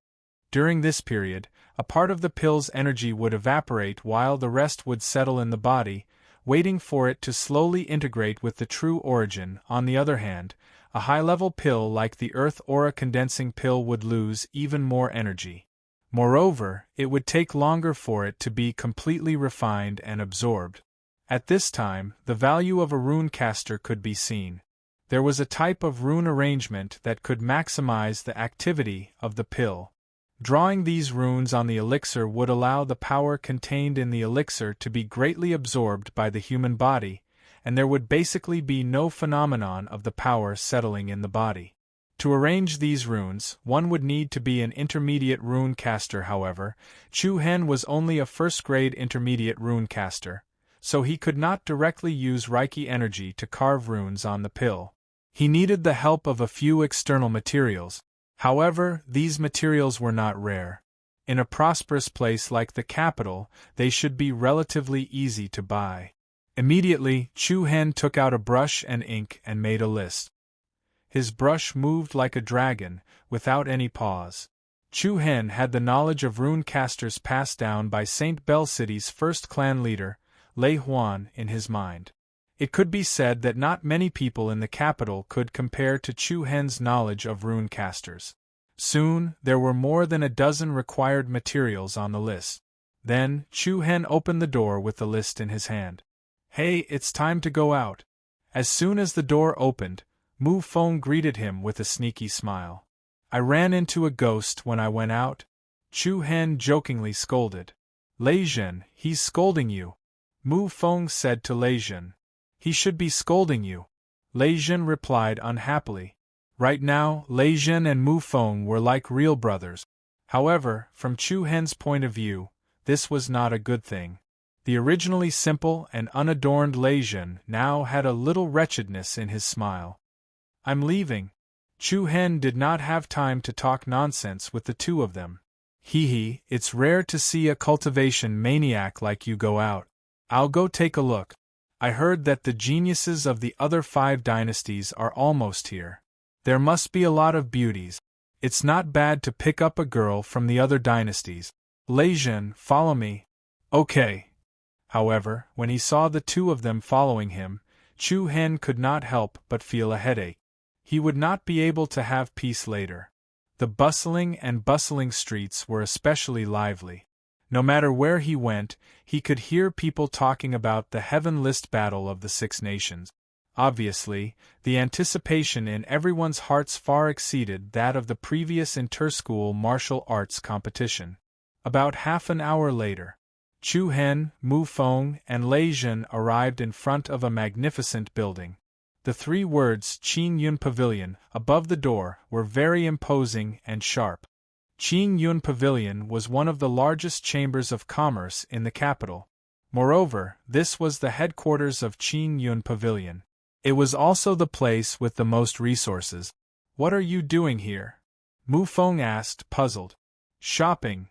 During this period, a part of the pill's energy would evaporate while the rest would settle in the body, waiting for it to slowly integrate with the true origin. On the other hand, a high-level pill like the Earth Aura Condensing pill would lose even more energy. Moreover, it would take longer for it to be completely refined and absorbed. At this time, the value of a rune caster could be seen. There was a type of rune arrangement that could maximize the activity of the pill. Drawing these runes on the elixir would allow the power contained in the elixir to be greatly absorbed by the human body, and there would basically be no phenomenon of the power settling in the body. To arrange these runes, one would need to be an intermediate rune caster. However, Chu Hen was only a first-grade intermediate rune caster, so he could not directly use Reiki energy to carve runes on the pill. He needed the help of a few external materials. However, these materials were not rare. In a prosperous place like the capital, they should be relatively easy to buy. Immediately, Chu Hen took out a brush and ink and made a list. His brush moved like a dragon, without any pause. Chu Hen had the knowledge of rune casters passed down by St. Bell City's first clan leader, Lei Huan, in his mind. It could be said that not many people in the capital could compare to Chu Hen's knowledge of rune casters. Soon, there were more than a dozen required materials on the list. Then, Chu Hen opened the door with the list in his hand. "Hey, it's time to go out." As soon as the door opened, Mu Feng greeted him with a sneaky smile. "I ran into a ghost when I went out," Chu Hen jokingly scolded. "Lei Zhen, he's scolding you," Mu Feng said to Lei Zhen. "He should be scolding you," Lei Zhen replied unhappily. Right now, Lei Zhen and Mu Feng were like real brothers. However, from Chu Hen's point of view, this was not a good thing. The originally simple and unadorned Lei Zhen now had a little wretchedness in his smile. "I'm leaving." Chu Hen did not have time to talk nonsense with the two of them. "Hee, it's rare to see a cultivation maniac like you go out. I'll go take a look. I heard that the geniuses of the other 5 dynasties are almost here. There must be a lot of beauties. It's not bad to pick up a girl from the other dynasties. Lei Zhen, follow me." "Okay." However, when he saw the two of them following him, Chu Hen could not help but feel a headache. He would not be able to have peace later. The bustling streets were especially lively. No matter where he went, he could hear people talking about the Heaven List battle of the 6 nations. Obviously, the anticipation in everyone's hearts far exceeded that of the previous inter-school martial arts competition. About half an hour later, Chu Hen, Mu Feng, and Lei Zhen arrived in front of a magnificent building. The 3 words Qing Yun Pavilion above the door were very imposing and sharp. Qing Yun Pavilion was one of the largest chambers of commerce in the capital. Moreover, this was the headquarters of Qing Yun Pavilion. It was also the place with the most resources. "What are you doing here?" Mu Feng asked, puzzled. "Shopping,"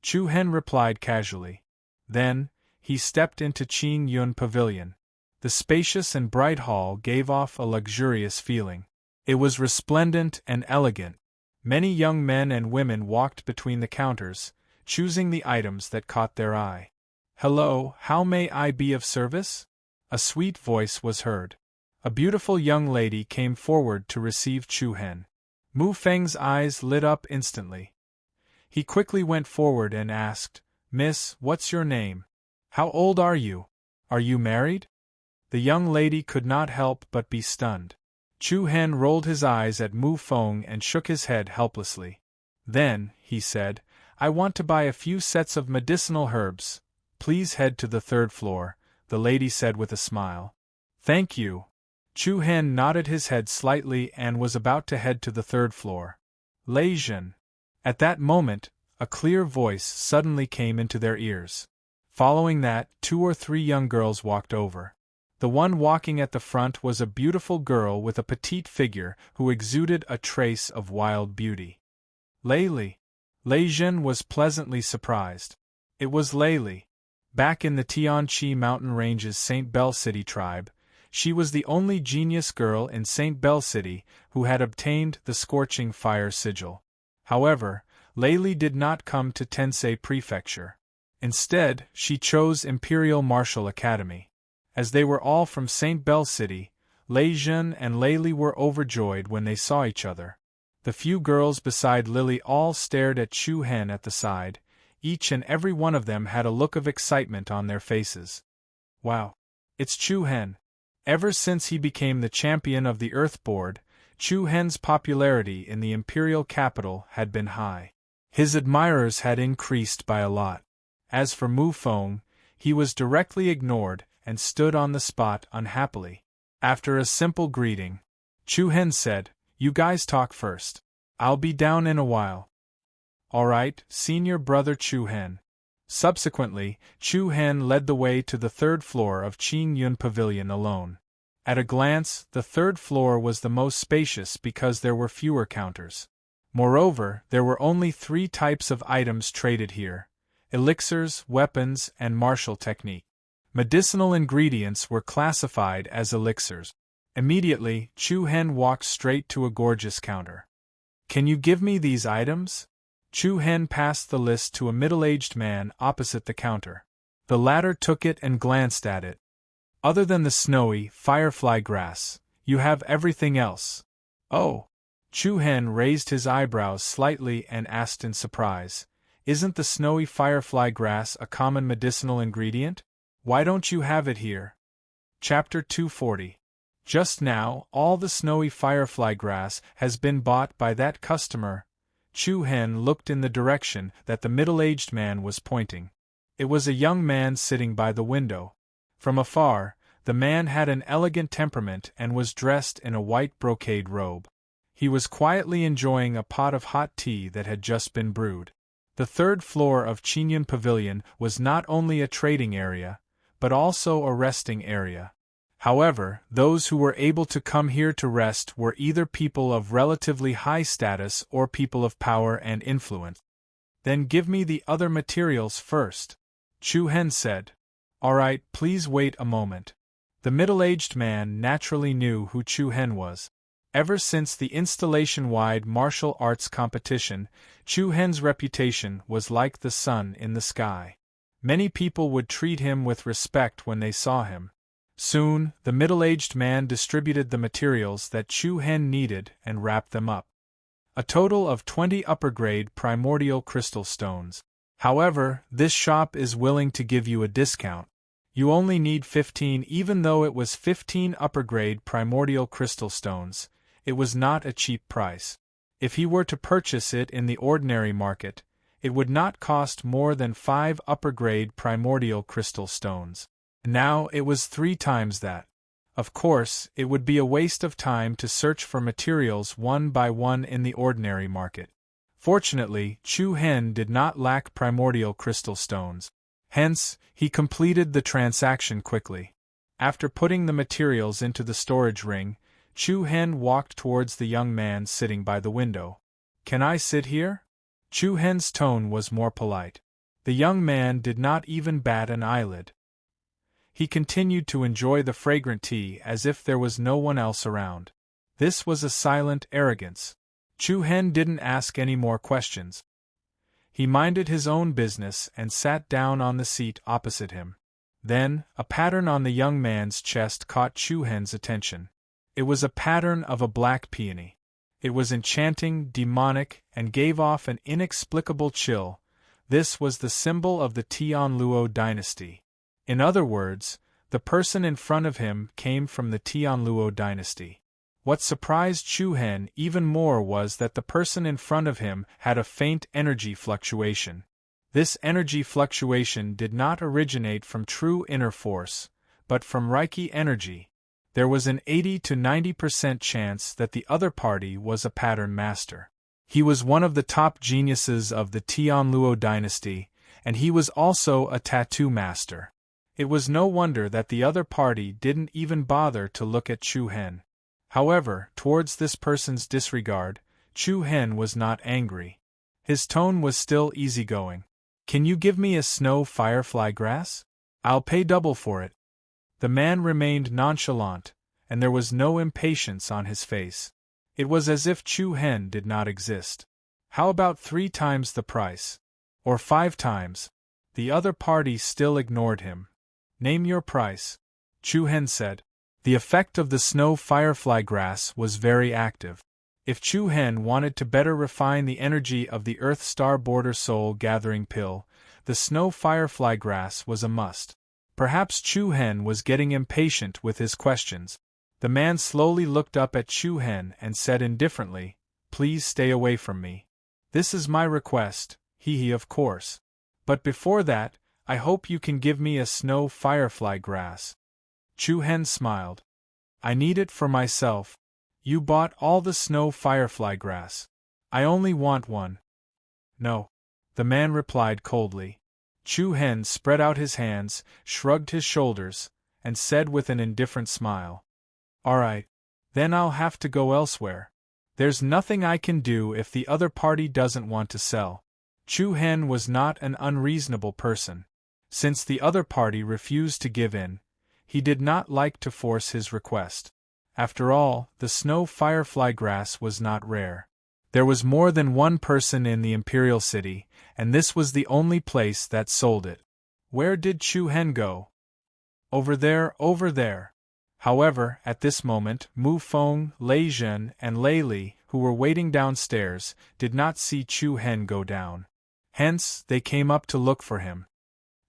Chu Hen replied casually. Then, he stepped into Qing Yun Pavilion. The spacious and bright hall gave off a luxurious feeling. It was resplendent and elegant. Many young men and women walked between the counters, choosing the items that caught their eye. "Hello, how may I be of service?" A sweet voice was heard. A beautiful young lady came forward to receive Chu Hen. Mu Feng's eyes lit up instantly. He quickly went forward and asked, "Miss, what's your name? How old are you? Are you married?" The young lady could not help but be stunned. Chu Hen rolled his eyes at Mu Feng and shook his head helplessly. Then, he said, "I want to buy a few sets of medicinal herbs. Please head to the 3rd floor," the lady said with a smile. "Thank you." Chu Hen nodded his head slightly and was about to head to the 3rd floor. "Lei Zhen." At that moment, a clear voice suddenly came into their ears. Following that, 2 or 3 young girls walked over. The one walking at the front was a beautiful girl with a petite figure who exuded a trace of wild beauty. "Lei Zhen was pleasantly surprised. It was Lei. Back in the Tianqi mountain range's St. Bell City tribe, she was the only genius girl in St. Bell City who had obtained the Scorching Fire sigil. However, Lei did not come to Tensei Prefecture. Instead, she chose Imperial Martial Academy. As they were all from St. Bell City, Lei Zhen and Lei were overjoyed when they saw each other. The few girls beside Lily all stared at Chu Hen at the side. Each and every one of them had a look of excitement on their faces. "Wow! It's Chu Hen." Ever since he became the champion of the Earth Board, Chu Hen's popularity in the imperial capital had been high. His admirers had increased by a lot. As for Mu Feng, he was directly ignored and stood on the spot unhappily. After a simple greeting, Chu Hen said, You guys talk first. I'll be down in a while. Alright, Senior Brother Chu Hen. Subsequently, Chu Hen led the way to the third floor of Qin Yun Pavilion alone. At a glance, the third floor was the most spacious because there were fewer counters. Moreover, there were only 3 types of items traded here: elixirs, weapons, and martial technique. Medicinal ingredients were classified as elixirs. Immediately, Chu Hen walked straight to a gorgeous counter. Can you give me these items? Chu Hen passed the list to a middle-aged man opposite the counter. The latter took it and glanced at it. Other than the snowy, firefly grass, you have everything else. Oh! Chu Hen raised his eyebrows slightly and asked in surprise, Isn't the snowy firefly grass a common medicinal ingredient? Why don't you have it here? Chapter 240. Just now, all the snowy firefly grass has been bought by that customer. Chu Hen looked in the direction that the middle-aged man was pointing. It was a young man sitting by the window. From afar, the man had an elegant temperament and was dressed in a white brocade robe. He was quietly enjoying a pot of hot tea that had just been brewed. The third floor of Qingyun Pavilion was not only a trading area, but also a resting area. However, those who were able to come here to rest were either people of relatively high status or people of power and influence. Then give me the other materials first, Chu Hen said. Alright, please wait a moment. The middle-aged man naturally knew who Chu Hen was. Ever since the installation-wide martial arts competition, Chu Hen's reputation was like the sun in the sky. Many people would treat him with respect when they saw him. Soon, the middle-aged man distributed the materials that Chu Hen needed and wrapped them up. A total of 20 upper-grade primordial crystal stones. However, this shop is willing to give you a discount. You only need 15. Even though it was 15 upper-grade primordial crystal stones, it was not a cheap price. If he were to purchase it in the ordinary market, it would not cost more than 5 upper-grade primordial crystal stones. Now it was 3 times that. Of course, it would be a waste of time to search for materials one by one in the ordinary market. Fortunately, Chu Hen did not lack primordial crystal stones. Hence, he completed the transaction quickly. After putting the materials into the storage ring, Chu Hen walked towards the young man sitting by the window. Can I sit here? Chu Hen's tone was more polite. The young man did not even bat an eyelid. He continued to enjoy the fragrant tea as if there was no one else around. This was a silent arrogance. Chu Hen didn't ask any more questions. He minded his own business and sat down on the seat opposite him. Then, a pattern on the young man's chest caught Chu Hen's attention. It was a pattern of a black peony. It was enchanting, demonic, and gave off an inexplicable chill. This was the symbol of the Tianluo dynasty. In other words, the person in front of him came from the Tianluo dynasty. What surprised Chu Hen even more was that the person in front of him had a faint energy fluctuation. This energy fluctuation did not originate from true inner force, but from Reiki energy. There was an 80 to 90% chance that the other party was a pattern master. He was one of the top geniuses of the Tianluo dynasty, and he was also a tattoo master. It was no wonder that the other party didn't even bother to look at Chu Hen. However, towards this person's disregard, Chu Hen was not angry. His tone was still easygoing. Can you give me a snow firefly grass? I'll pay double for it. The man remained nonchalant, and there was no impatience on his face. It was as if Chu Hen did not exist. How about 3 times the price? Or 5 times? The other party still ignored him. Name your price, Chu Hen said. The effect of the snow firefly grass was very active. If Chu Hen wanted to better refine the energy of the Earth Star Border Soul Gathering Pill, the snow firefly grass was a must. Perhaps Chu Hen was getting impatient with his questions. The man slowly looked up at Chu Hen and said indifferently, Please stay away from me. This is my request, hee of course. But before that, I hope you can give me a snow firefly grass. Chu Hen smiled. I need it for myself. You bought all the snow firefly grass. I only want one. No. The man replied coldly. Chu Hen spread out his hands, shrugged his shoulders, and said with an indifferent smile. All right. Then I'll have to go elsewhere. There's nothing I can do if the other party doesn't want to sell. Chu Hen was not an unreasonable person. Since the other party refused to give in, he did not like to force his request. After all, the snow firefly grass was not rare. There was more than one person in the imperial city, and this was the only place that sold it. Where did Chu Hen go? Over there, over there. However, at this moment, Mu Feng, Lei Zhen, and Lei Li, who were waiting downstairs, did not see Chu Hen go down. Hence, they came up to look for him.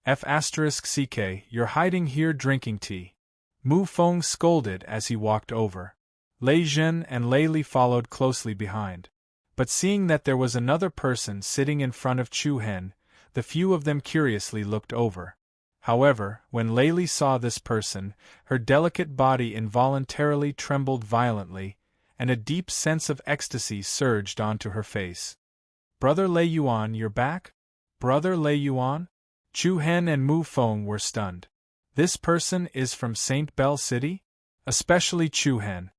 F***ck, you're hiding here drinking tea. Mu Feng scolded as he walked over. Lei Zhen and Lei Li followed closely behind. But seeing that there was another person sitting in front of Chu Hen, the few of them curiously looked over. However, when Lei Li saw this person, her delicate body involuntarily trembled violently, and a deep sense of ecstasy surged onto her face. Brother Lei Yuan, you're back? Brother Lei Yuan? Chu Hen and Mu Feng were stunned. This person is from St. Bell City? Especially Chu Hen.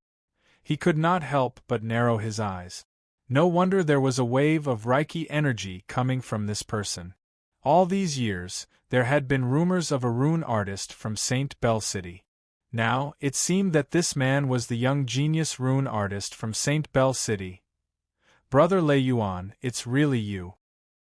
He could not help but narrow his eyes. No wonder there was a wave of Reiki energy coming from this person. All these years, there had been rumors of a rune artist from St. Bell City. Now, it seemed that this man was the young genius rune artist from St. Bell City. Brother Lei Yuan, it's really you.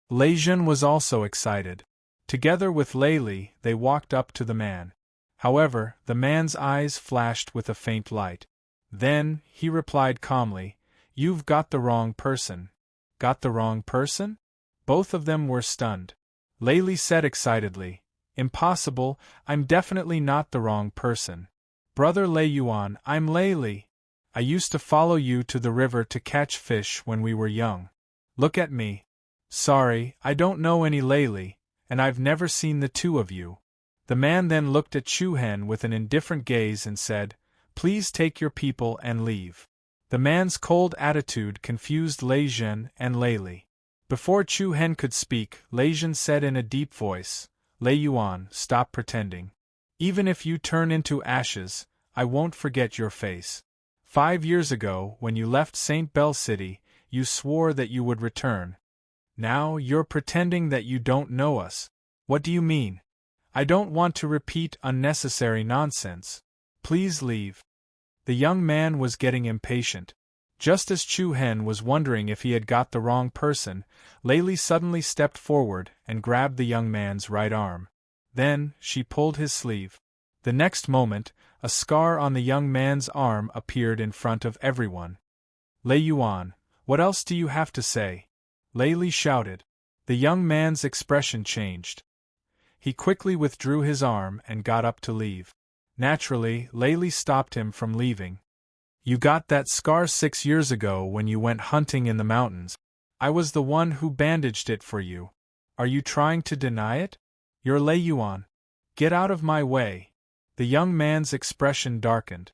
Lei Zhen was also excited. Together with Lei Li, they walked up to the man. However, the man's eyes flashed with a faint light. Then, he replied calmly, You've got the wrong person. Got the wrong person? Both of them were stunned. Lei Li said excitedly, Impossible, I'm definitely not the wrong person. Brother Lei Yuan, I'm Lei Li. I used to follow you to the river to catch fish when we were young. Look at me. Sorry, I don't know any Lei Li, and I've never seen the two of you. The man then looked at Chu Hen with an indifferent gaze and said, Please take your people and leave. The man's cold attitude confused Lei Zhen and Lei Li. Before Chu Hen could speak, Lei Zhen said in a deep voice, Lei Yuan, stop pretending. Even if you turn into ashes, I won't forget your face. 5 years ago, when you left St. Bell City, you swore that you would return. Now you're pretending that you don't know us. What do you mean? I don't want to repeat unnecessary nonsense. Please leave. The young man was getting impatient. Just as Chu Hen was wondering if he had got the wrong person, Lei Li suddenly stepped forward and grabbed the young man's right arm. Then, she pulled his sleeve. The next moment, a scar on the young man's arm appeared in front of everyone. Lei Yuan, what else do you have to say? Lei Li shouted. The young man's expression changed. He quickly withdrew his arm and got up to leave. Naturally, Lei Li stopped him from leaving. You got that scar 6 years ago when you went hunting in the mountains. I was the one who bandaged it for you. Are you trying to deny it? You're Lei Yuan. Get out of my way. The young man's expression darkened.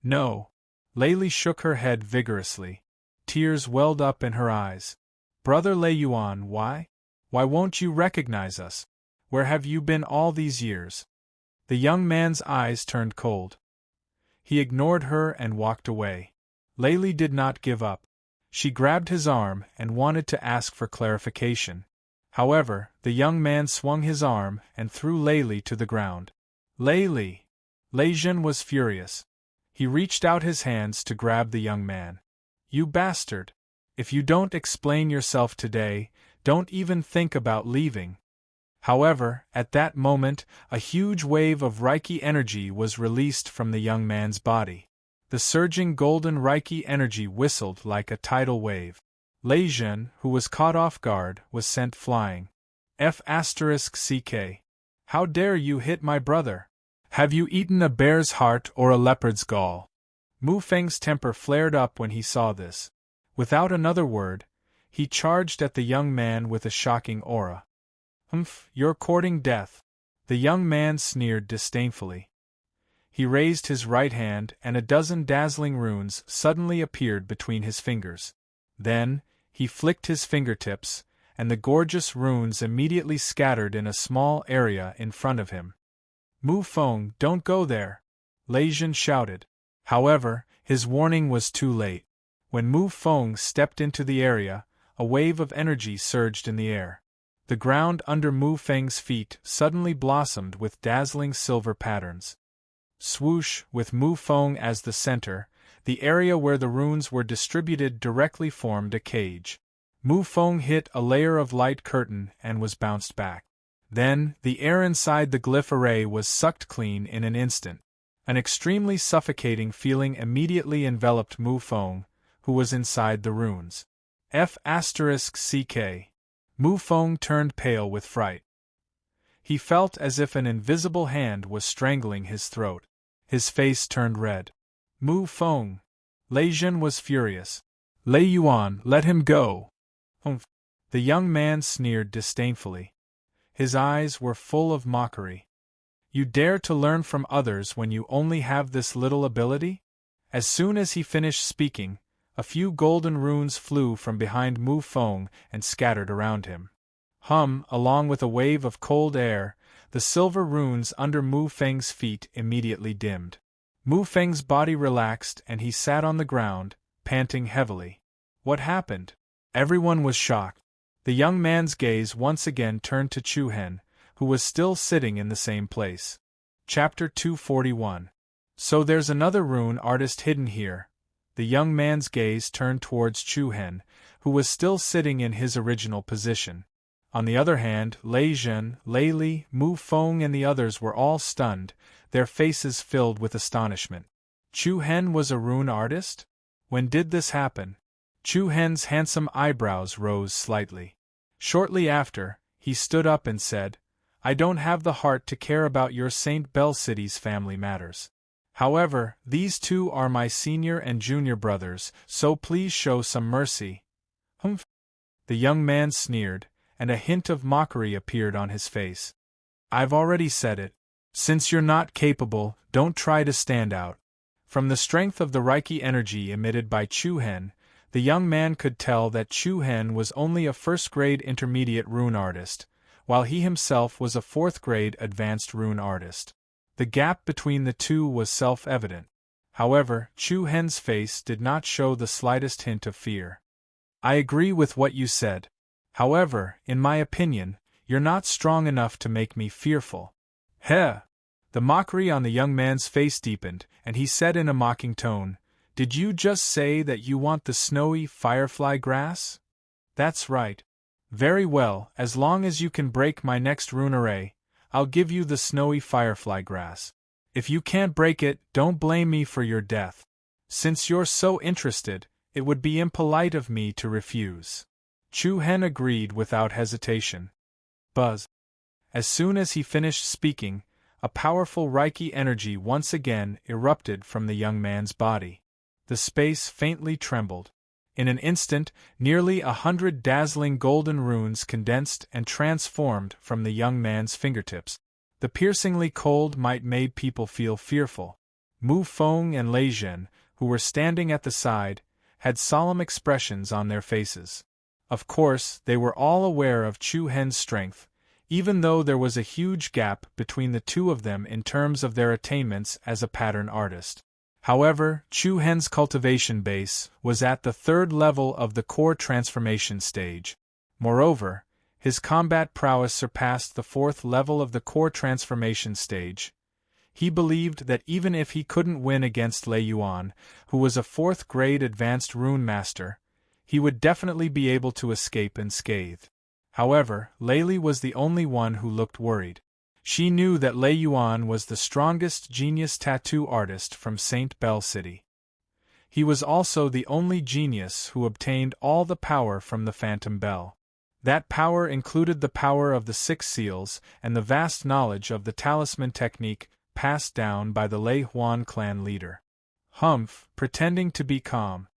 No. Lei Li shook her head vigorously. Tears welled up in her eyes. Brother Lei Yuan, why? Why won't you recognize us? Where have you been all these years? The young man's eyes turned cold. He ignored her and walked away. Lei Li did not give up. She grabbed his arm and wanted to ask for clarification. However, the young man swung his arm and threw Lei Li to the ground. Lei Li! Lei Zhen was furious. He reached out his hands to grab the young man. You bastard! If you don't explain yourself today, don't even think about leaving. However, at that moment, a huge wave of Reiki energy was released from the young man's body. The surging golden Reiki energy whistled like a tidal wave. Lei Zhen, who was caught off guard, was sent flying. F***ck. How dare you hit my brother? Have you eaten a bear's heart or a leopard's gall? Mu Feng's temper flared up when he saw this. Without another word, he charged at the young man with a shocking aura. You're courting death. The young man sneered disdainfully. He raised his right hand and a dozen dazzling runes suddenly appeared between his fingers. Then, he flicked his fingertips, and the gorgeous runes immediately scattered in a small area in front of him. Mu Feng, don't go there! Lei Jun shouted. However, his warning was too late. When Mu Feng stepped into the area, a wave of energy surged in the air. The ground under Mu Feng's feet suddenly blossomed with dazzling silver patterns. Swoosh, with Mu Feng as the center, the area where the runes were distributed directly formed a cage. Mu Feng hit a layer of light curtain and was bounced back. Then, the air inside the glyph array was sucked clean in an instant. An extremely suffocating feeling immediately enveloped Mu Feng, who was inside the runes. F***CK. Mu Feng turned pale with fright. He felt as if an invisible hand was strangling his throat. His face turned red. Mu Feng! Lei Jun was furious. Lei Yuan, let him go! Humph! The young man sneered disdainfully. His eyes were full of mockery. You dare to learn from others when you only have this little ability? As soon as he finished speaking, a few golden runes flew from behind Mu Feng and scattered around him. Along with a wave of cold air, the silver runes under Mu Feng's feet immediately dimmed. Mu Feng's body relaxed and he sat on the ground, panting heavily. What happened? Everyone was shocked. The young man's gaze once again turned to Chu Hen, who was still sitting in the same place. Chapter 241. So there's another rune artist hidden here. The young man's gaze turned towards Chu Hen, who was still sitting in his original position. On the other hand, Lei Jun, Lei Li, Mu Feng and the others were all stunned, their faces filled with astonishment. Chu Hen was a rune artist? When did this happen? Chu Hen's handsome eyebrows rose slightly. Shortly after, he stood up and said, I don't have the heart to care about your St. Bell City's family matters. However, these two are my senior and junior brothers, so please show some mercy. Humph! The young man sneered, and a hint of mockery appeared on his face. I've already said it. Since you're not capable, don't try to stand out. From the strength of the Reiki energy emitted by Chu Hen, the young man could tell that Chu Hen was only a first-grade intermediate rune artist, while he himself was a fourth-grade advanced rune artist. The gap between the two was self-evident. However, Chu Hen's face did not show the slightest hint of fear. I agree with what you said. However, in my opinion, you're not strong enough to make me fearful. Heh! The mockery on the young man's face deepened, and he said in a mocking tone, Did you just say that you want the snowy firefly grass? That's right. Very well, as long as you can break my next rune array, I'll give you the snowy firefly grass. If you can't break it, don't blame me for your death. Since you're so interested, it would be impolite of me to refuse. Chu Hen agreed without hesitation. Buzz. As soon as he finished speaking, a powerful Reiki energy once again erupted from the young man's body. The space faintly trembled. In an instant, nearly 100 dazzling golden runes condensed and transformed from the young man's fingertips. The piercingly cold might made people feel fearful. Mu Feng and Lei Jun, who were standing at the side, had solemn expressions on their faces. Of course, they were all aware of Chu Hen's strength, even though there was a huge gap between the two of them in terms of their attainments as a pattern artist. However, Chu Hen's cultivation base was at the third level of the core transformation stage. Moreover, his combat prowess surpassed the fourth level of the core transformation stage. He believed that even if he couldn't win against Lei Yuan, who was a fourth-grade advanced rune master, he would definitely be able to escape unscathed. However, Lei Li was the only one who looked worried. She knew that Lei Yuan was the strongest genius tattoo artist from St. Bell City. He was also the only genius who obtained all the power from the Phantom Bell. That power included the power of the Six Seals and the vast knowledge of the talisman technique passed down by the Lei Huan clan leader. Pretending to be calm.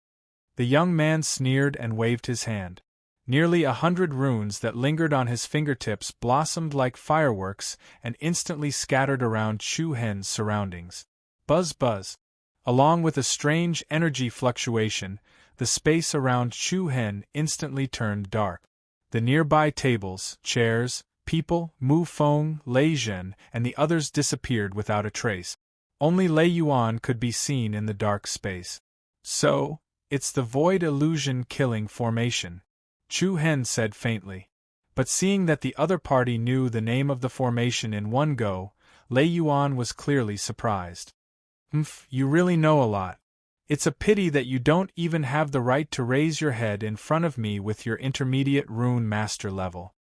The young man sneered and waved his hand. Nearly 100 runes that lingered on his fingertips blossomed like fireworks and instantly scattered around Chu Hen's surroundings. Buzz buzz. Along with a strange energy fluctuation, the space around Chu Hen instantly turned dark. The nearby tables, chairs, people, Mu Feng, Lei Zhen, and the others disappeared without a trace. Only Lei Yuan could be seen in the dark space. So, it's the void illusion killing formation, Chu Hen said faintly. But seeing that the other party knew the name of the formation in one go, Lei Yuan was clearly surprised. You really know a lot. It's a pity that you don't even have the right to raise your head in front of me with your intermediate rune master level.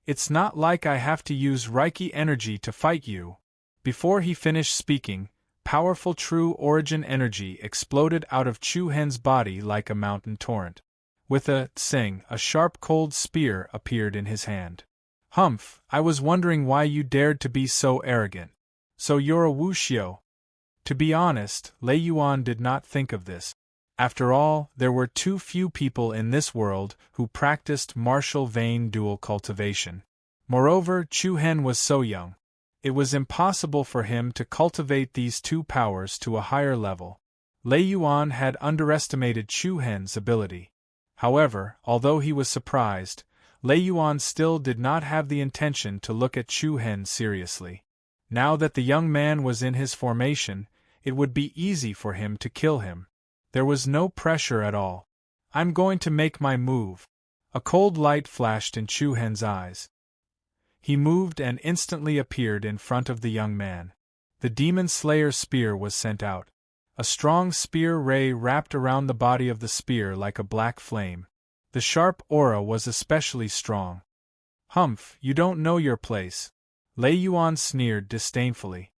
It's not like I have to use Reiki energy to fight you. Before he finished speaking, powerful true origin energy exploded out of Chu Hen's body like a mountain torrent. With a tsing, a sharp cold spear appeared in his hand. I was wondering why you dared to be so arrogant. So you're a wuxiu? To be honest, Lei Yuan did not think of this. After all, there were too few people in this world who practiced martial vein dual cultivation. Moreover, Chu Hen was so young. It was impossible for him to cultivate these two powers to a higher level. Lei Yuan had underestimated Chu Hen's ability. However, although he was surprised, Lei Yuan still did not have the intention to look at Chu Hen seriously. Now that the young man was in his formation, it would be easy for him to kill him. There was no pressure at all. I'm going to make my move. A cold light flashed in Chu Hen's eyes. He moved and instantly appeared in front of the young man. The Demon Slayer spear was sent out. A strong spear ray wrapped around the body of the spear like a black flame. The sharp aura was especially strong. You don't know your place. Lei Yuan sneered disdainfully.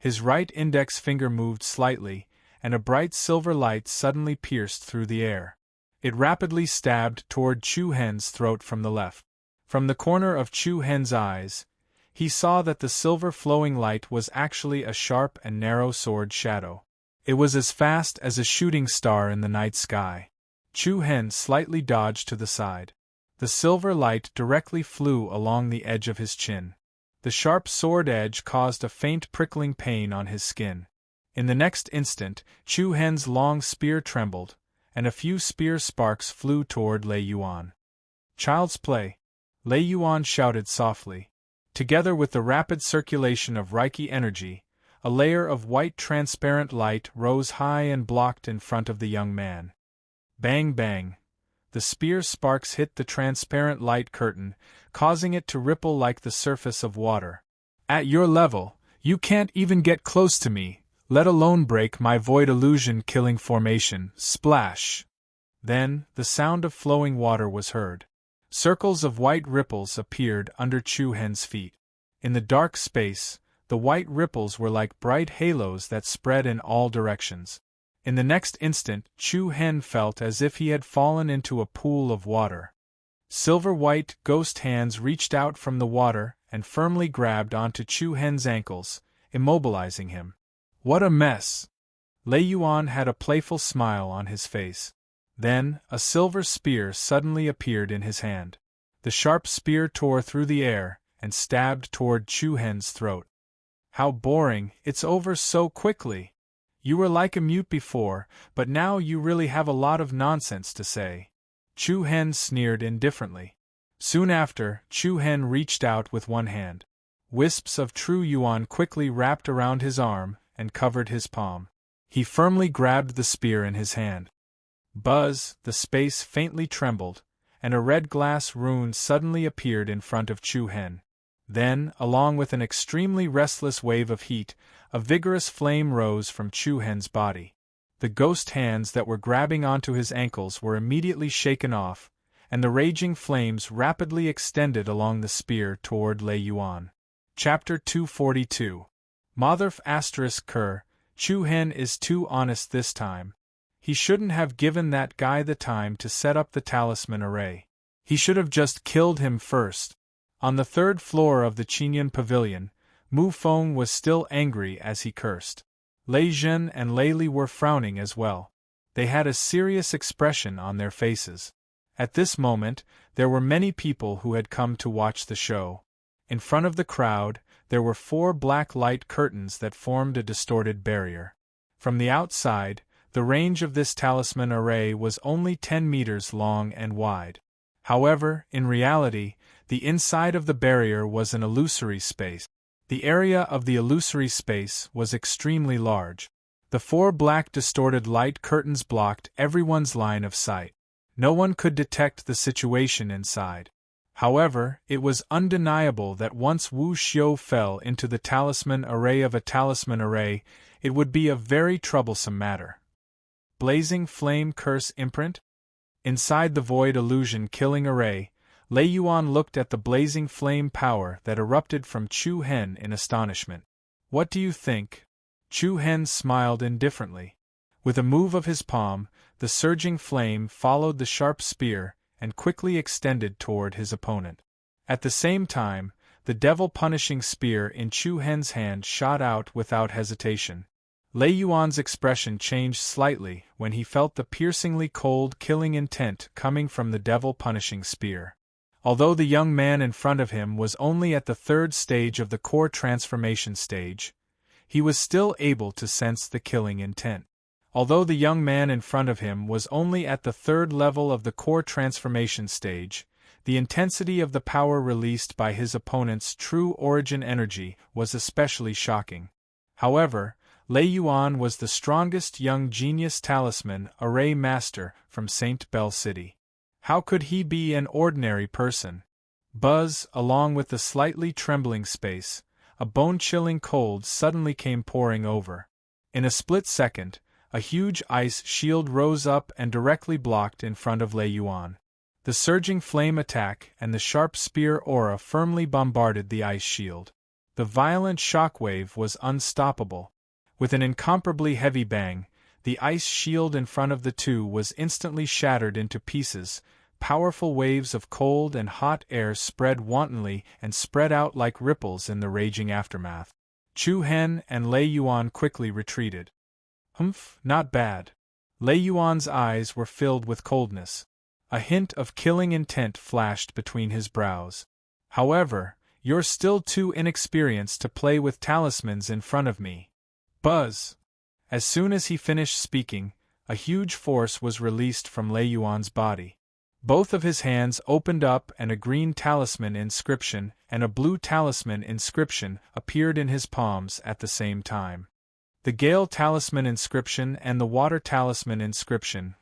His right index finger moved slightly, and a bright silver light suddenly pierced through the air. It rapidly stabbed toward Chu Hen's throat from the left. From the corner of Chu Hen's eyes, he saw that the silver flowing light was actually a sharp and narrow sword shadow. It was as fast as a shooting star in the night sky. Chu Hen slightly dodged to the side. The silver light directly flew along the edge of his chin. The sharp sword edge caused a faint prickling pain on his skin. In the next instant, Chu Hen's long spear trembled, and a few spear sparks flew toward Lei Yuan. Child's play, Lei Yuan shouted softly. Together with the rapid circulation of Reiki energy, a layer of white transparent light rose high and blocked in front of the young man. Bang bang. The spear sparks hit the transparent light curtain, causing it to ripple like the surface of water. At your level, you can't even get close to me, let alone break my void illusion killing formation. Splash! Then, the sound of flowing water was heard. Circles of white ripples appeared under Chu Hen's feet. In the dark space, the white ripples were like bright halos that spread in all directions. In the next instant, Chu Hen felt as if he had fallen into a pool of water. Silver-white ghost hands reached out from the water and firmly grabbed onto Chu Hen's ankles, immobilizing him. What a mess! Lei Yuan had a playful smile on his face. Then, a silver spear suddenly appeared in his hand. The sharp spear tore through the air and stabbed toward Chu Hen's throat. How boring, it's over so quickly. You were like a mute before, but now you really have a lot of nonsense to say. Chu Hen sneered indifferently. Soon after, Chu Hen reached out with one hand. Wisps of true yuan quickly wrapped around his arm and covered his palm. He firmly grabbed the spear in his hand. Buzz, the space faintly trembled, and a red glass rune suddenly appeared in front of Chu Hen. Then, along with an extremely restless wave of heat, a vigorous flame rose from Chu Hen's body. The ghost hands that were grabbing onto his ankles were immediately shaken off, and the raging flames rapidly extended along the spear toward Lei Yuan. Chapter 242. Motherf ** Ker, Chu Hen is too honest this time. He shouldn't have given that guy the time to set up the talisman array. He should have just killed him first. On the third floor of the Qinyan Pavilion, Mu Feng was still angry as he cursed. Lei Zhen and Lei Li were frowning as well. They had a serious expression on their faces. At this moment, there were many people who had come to watch the show. In front of the crowd, there were 4 black light curtains that formed a distorted barrier. From the outside, the range of this talisman array was only 10 meters long and wide. However, in reality, the inside of the barrier was an illusory space. The area of the illusory space was extremely large. The 4 black distorted light curtains blocked everyone's line of sight. No one could detect the situation inside. However, it was undeniable that once Wu Xiu fell into the talisman array of a talisman array, it would be a very troublesome matter. Blazing Flame Curse Imprint? Inside the Void Illusion Killing Array, Lei Yuan looked at the blazing flame power that erupted from Chu Hen in astonishment. What do you think? Chu Hen smiled indifferently. With a move of his palm, the surging flame followed the sharp spear and quickly extended toward his opponent. At the same time, the devil-punishing spear in Chu Hen's hand shot out without hesitation. Lei Yuan's expression changed slightly when he felt the piercingly cold killing intent coming from the devil-punishing spear. Although the young man in front of him was only at the 3rd stage of the core transformation stage, he was still able to sense the killing intent. Although the young man in front of him was only at the 3rd level of the core transformation stage, the intensity of the power released by his opponent's true origin energy was especially shocking. However, Lei Yuan was the strongest young genius talisman array master from St. Bell City. How could he be an ordinary person? Buzz, along with the slightly trembling space, a bone-chilling cold suddenly came pouring over. In a split second, a huge ice shield rose up and directly blocked in front of Lei Yuan. The surging flame attack and the sharp spear aura firmly bombarded the ice shield. The violent shockwave was unstoppable. With an incomparably heavy bang, the ice shield in front of the two was instantly shattered into pieces. Powerful waves of cold and hot air spread wantonly and spread out like ripples in the raging aftermath. Chu Hen and Lei Yuan quickly retreated. Humph, not bad. Lei Yuan's eyes were filled with coldness. A hint of killing intent flashed between his brows. However, you're still too inexperienced to play with talismans in front of me. Buzz! As soon as he finished speaking, a huge force was released from Lei Yuan's body. Both of his hands opened up and a green talisman inscription and a blue talisman inscription appeared in his palms at the same time. The Gale talisman inscription and the Water talisman inscription.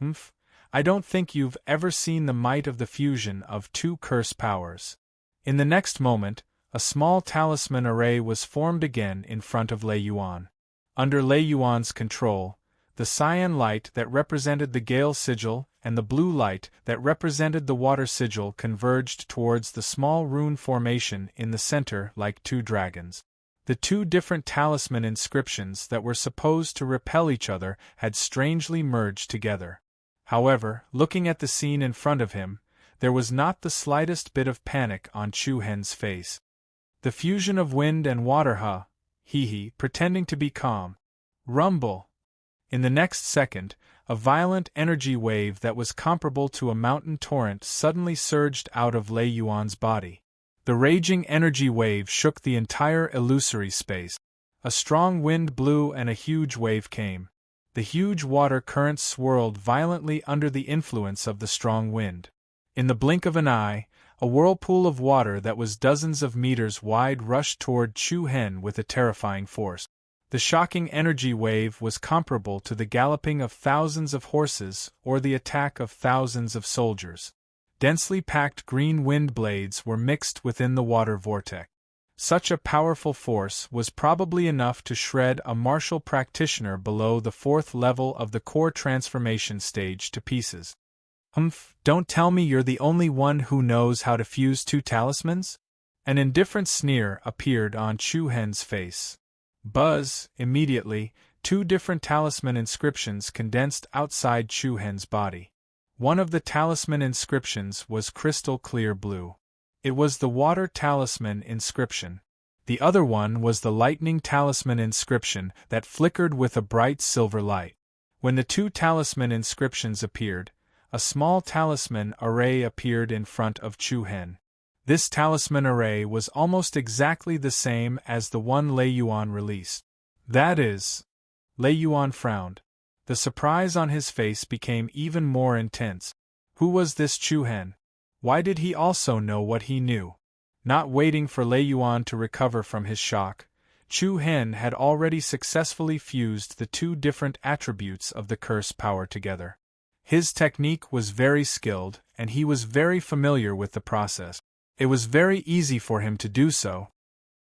I don't think you've ever seen the might of the fusion of 2 curse powers. In the next moment, a small talisman array was formed again in front of Lei Yuan. Under Lei Yuan's control, the cyan light that represented the Gale sigil and the blue light that represented the Water sigil converged towards the small rune formation in the center like 2 dragons. The 2 different talisman inscriptions that were supposed to repel each other had strangely merged together. However, looking at the scene in front of him, there was not the slightest bit of panic on Chu Hen's face. The fusion of wind and water, pretending to be calm. Rumble! In the next second, a violent energy wave that was comparable to a mountain torrent suddenly surged out of Lei Yuan's body. The raging energy wave shook the entire illusory space. A strong wind blew and a huge wave came. The huge water current swirled violently under the influence of the strong wind. In the blink of an eye, a whirlpool of water that was dozens of meters wide rushed toward Chu Hen with a terrifying force. The shocking energy wave was comparable to the galloping of thousands of horses or the attack of thousands of soldiers. Densely packed green wind blades were mixed within the water vortex. Such a powerful force was probably enough to shred a martial practitioner below the 4th level of the core transformation stage to pieces. Don't tell me you're the only one who knows how to fuse 2 talismans? An indifferent sneer appeared on Chu Hen's face. Buzz! Immediately, 2 different talisman inscriptions condensed outside Chu Hen's body. One of the talisman inscriptions was crystal clear blue. It was the Water talisman inscription. The other one was the Lightning talisman inscription that flickered with a bright silver light. When the 2 talisman inscriptions appeared, a small talisman array appeared in front of Chu Hen. This talisman array was almost exactly the same as the one Lei Yuan released. That is. Lei Yuan frowned. The surprise on his face became even more intense. Who was this Chu Hen? Why did he also know what he knew? Not waiting for Lei Yuan to recover from his shock, Chu Hen had already successfully fused the two different attributes of the curse power together. His technique was very skilled, and he was very familiar with the process. It was very easy for him to do so.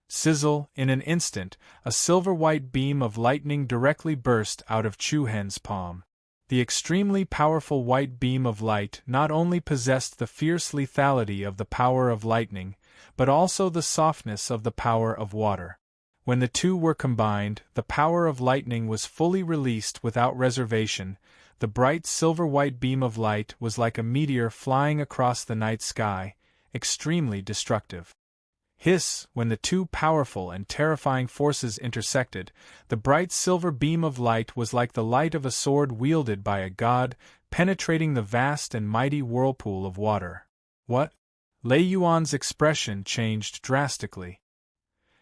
Sizzle, in an instant, a silver-white beam of lightning directly burst out of Chu Hen's palm. The extremely powerful white beam of light not only possessed the fierce lethality of the power of lightning, but also the softness of the power of water. When the two were combined, the power of lightning was fully released without reservation. The bright silver-white beam of light was like a meteor flying across the night sky, extremely destructive. Hiss! When the two powerful and terrifying forces intersected, the bright silver beam of light was like the light of a sword wielded by a god, penetrating the vast and mighty whirlpool of water. What? Lei Yuan's expression changed drastically.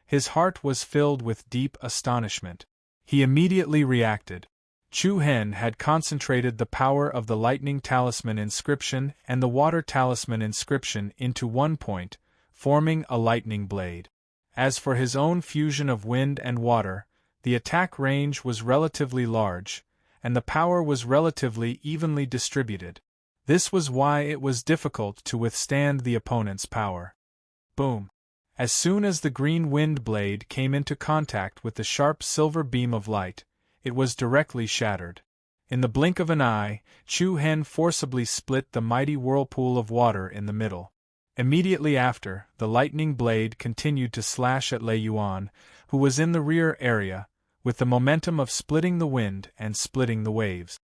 His heart was filled with deep astonishment. He immediately reacted. Chu Hen had concentrated the power of the lightning talisman inscription and the water talisman inscription into one point, forming a lightning blade. As for his own fusion of wind and water, the attack range was relatively large, and the power was relatively evenly distributed. This was why it was difficult to withstand the opponent's power. Boom! As soon as the green wind blade came into contact with the sharp silver beam of light, it was directly shattered. In the blink of an eye, Chu Hen forcibly split the mighty whirlpool of water in the middle. Immediately after, the lightning blade continued to slash at Lei Yuan, who was in the rear area, with the momentum of splitting the wind and splitting the waves.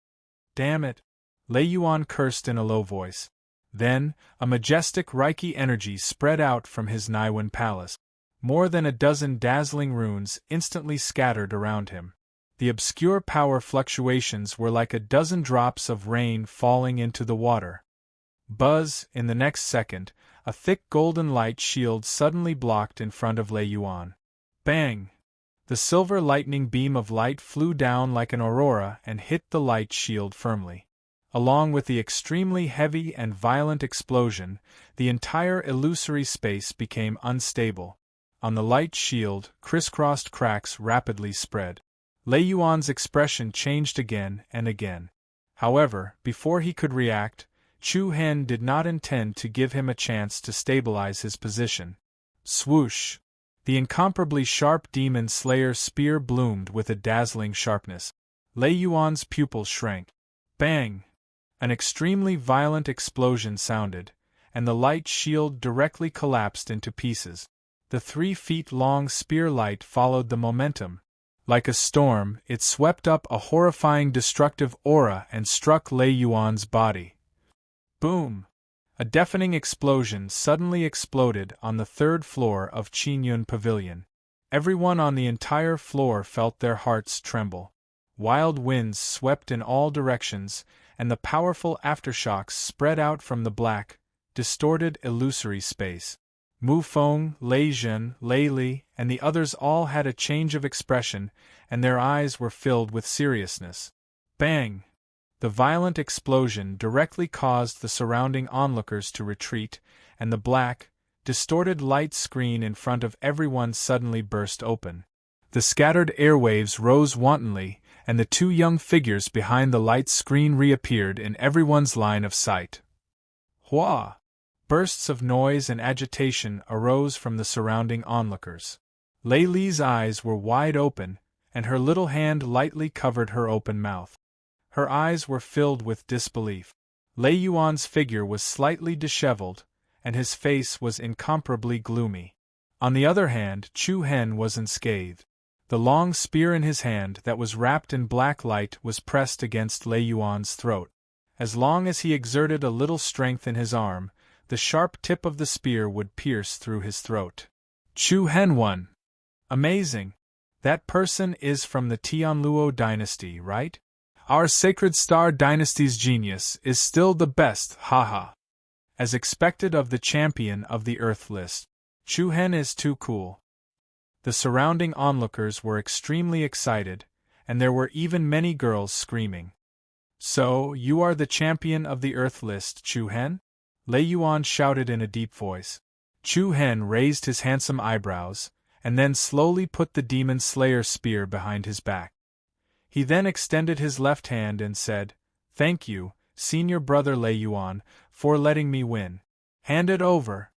Damn it! Lei Yuan cursed in a low voice. Then, a majestic Reiki energy spread out from his Naiwen palace. More than a dozen dazzling runes instantly scattered around him. The obscure power fluctuations were like a dozen drops of rain falling into the water. Buzz! In the next second, a thick golden light shield suddenly blocked in front of Lei Yuan. Bang! The silver lightning beam of light flew down like an aurora and hit the light shield firmly. Along with the extremely heavy and violent explosion, the entire illusory space became unstable. On the light shield, crisscrossed cracks rapidly spread. Lei Yuan's expression changed again and again. However, before he could react, Chu Hen did not intend to give him a chance to stabilize his position. Swoosh! The incomparably sharp demon slayer spear bloomed with a dazzling sharpness. Lei Yuan's pupils shrank. Bang! An extremely violent explosion sounded, and the light shield directly collapsed into pieces. The 3-feet-long spear light followed the momentum. Like a storm, it swept up a horrifying destructive aura and struck Lei Yuan's body. Boom! A deafening explosion suddenly exploded on the 3rd floor of Qinyun Pavilion. Everyone on the entire floor felt their hearts tremble. Wild winds swept in all directions, and the powerful aftershocks spread out from the black, distorted illusory space. Mu Feng, Lei Zhen, Lei Li, and the others all had a change of expression, and their eyes were filled with seriousness. Bang! The violent explosion directly caused the surrounding onlookers to retreat, and the black, distorted light screen in front of everyone suddenly burst open. The scattered airwaves rose wantonly, and the two young figures behind the light screen reappeared in everyone's line of sight. Hua! Bursts of noise and agitation arose from the surrounding onlookers. Lei Li's eyes were wide open, and her little hand lightly covered her open mouth. Her eyes were filled with disbelief. Lei Yuan's figure was slightly disheveled, and his face was incomparably gloomy. On the other hand, Chu Hen was unscathed. The long spear in his hand that was wrapped in black light was pressed against Lei Yuan's throat. As long as he exerted a little strength in his arm, the sharp tip of the spear would pierce through his throat. Chu Hen won! Amazing! That person is from the Tianluo dynasty, right? Our Sacred Star dynasty's genius is still the best, haha. as expected of the champion of the Earth list. Chu Hen is too cool. The surrounding onlookers were extremely excited, and there were even many girls screaming. So, you are the champion of the Earth list, Chu Hen? Lei Yuan shouted in a deep voice. Chu Hen raised his handsome eyebrows, and then slowly put the Demon Slayer's spear behind his back. He then extended his left hand and said, "Thank you, senior brother Lei Yuan, for letting me win. Hand it over."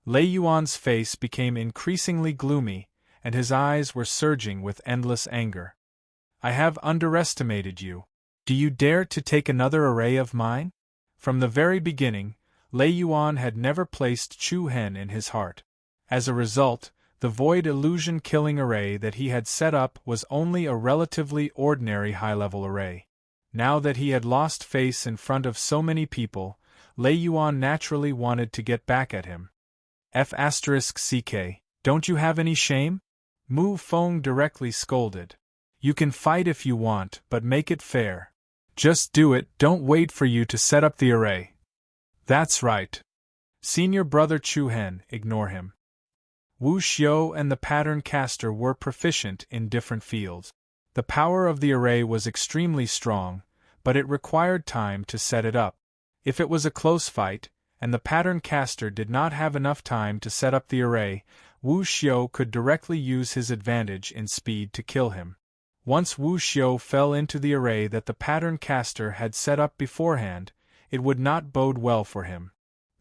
Lei Yuan's face became increasingly gloomy, and his eyes were surging with endless anger. "I have underestimated you. Do you dare to take another array of mine?" From the very beginning, Lei Yuan had never placed Chu Hen in his heart. As a result, the void illusion-killing array that he had set up was only a relatively ordinary high-level array. Now that he had lost face in front of so many people, Lei Yuan naturally wanted to get back at him. F***ck, don't you have any shame? Mu Feng directly scolded. You can fight if you want, but make it fair. Just do it, don't wait for you to set up the array. That's right. Senior brother Chu Hen, ignore him. Wu Xiu and the pattern caster were proficient in different fields. The power of the array was extremely strong, but it required time to set it up. If it was a close fight, and the pattern caster did not have enough time to set up the array, Wu Xiu could directly use his advantage in speed to kill him. Once Wu Xiu fell into the array that the pattern caster had set up beforehand, it would not bode well for him.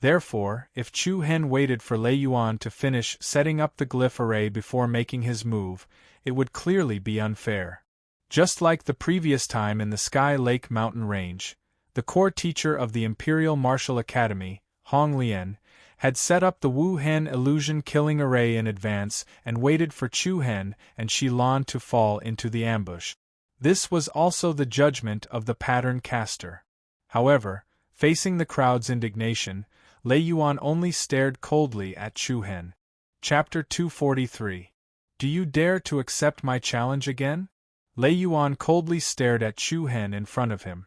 Therefore, if Chu Hen waited for Lei Yuan to finish setting up the glyph array before making his move, it would clearly be unfair. Just like the previous time in the Sky Lake mountain range, the core teacher of the Imperial Martial Academy, Hong Lian, had set up the Wu Hen illusion-killing array in advance and waited for Chu Hen and Shi Lan to fall into the ambush. This was also the judgment of the pattern caster. However, facing the crowd's indignation, Lei Yuan only stared coldly at Chu Hen. Chapter 243. Do you dare to accept my challenge again? Lei Yuan coldly stared at Chu Hen in front of him.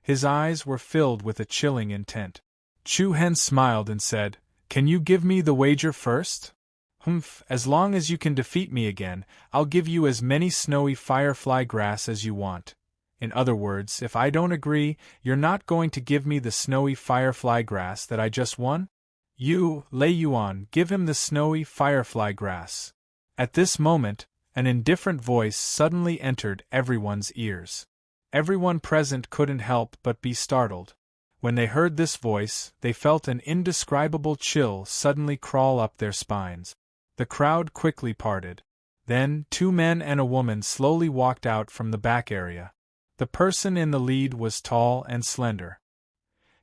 His eyes were filled with a chilling intent. Chu Hen smiled and said, "Can you give me the wager first?" "Humph, as long as you can defeat me again, I'll give you as many snowy firefly grass as you want. In other words, if I don't agree, you're not going to give me the snowy firefly grass that I just won? You, Lei Yuan, give him the snowy firefly grass." At this moment, an indifferent voice suddenly entered everyone's ears. Everyone present couldn't help but be startled. When they heard this voice, they felt an indescribable chill suddenly crawl up their spines. The crowd quickly parted. Then, 2 men and a woman slowly walked out from the back area. The person in the lead was tall and slender.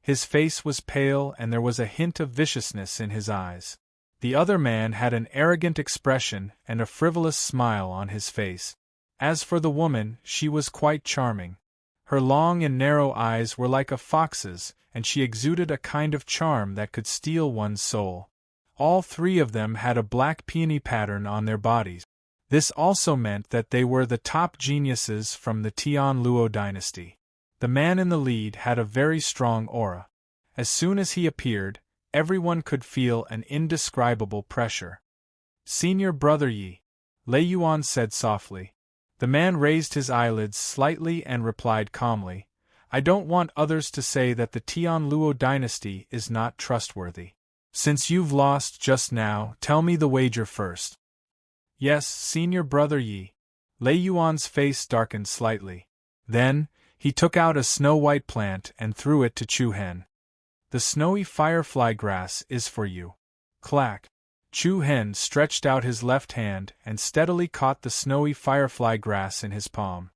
His face was pale and there was a hint of viciousness in his eyes. The other man had an arrogant expression and a frivolous smile on his face. As for the woman, she was quite charming. Her long and narrow eyes were like a fox's, and she exuded a kind of charm that could steal one's soul. All 3 of them had a black peony pattern on their bodies. This also meant that they were the top geniuses from the Tian Luo dynasty. The man in the lead had a very strong aura. As soon as he appeared, everyone could feel an indescribable pressure. "Senior brother Yi," Lei Yuan said softly. The man raised his eyelids slightly and replied calmly, "I don't want others to say that the Tian Luo dynasty is not trustworthy. Since you've lost just now, tell me the wager first." "Yes, senior brother Yi." Lei Yuan's face darkened slightly. Then, he took out a snow-white plant and threw it to Chu Hen. "The snowy firefly grass is for you." Clack! Chu Hen stretched out his left hand and steadily caught the snowy firefly grass in his palm.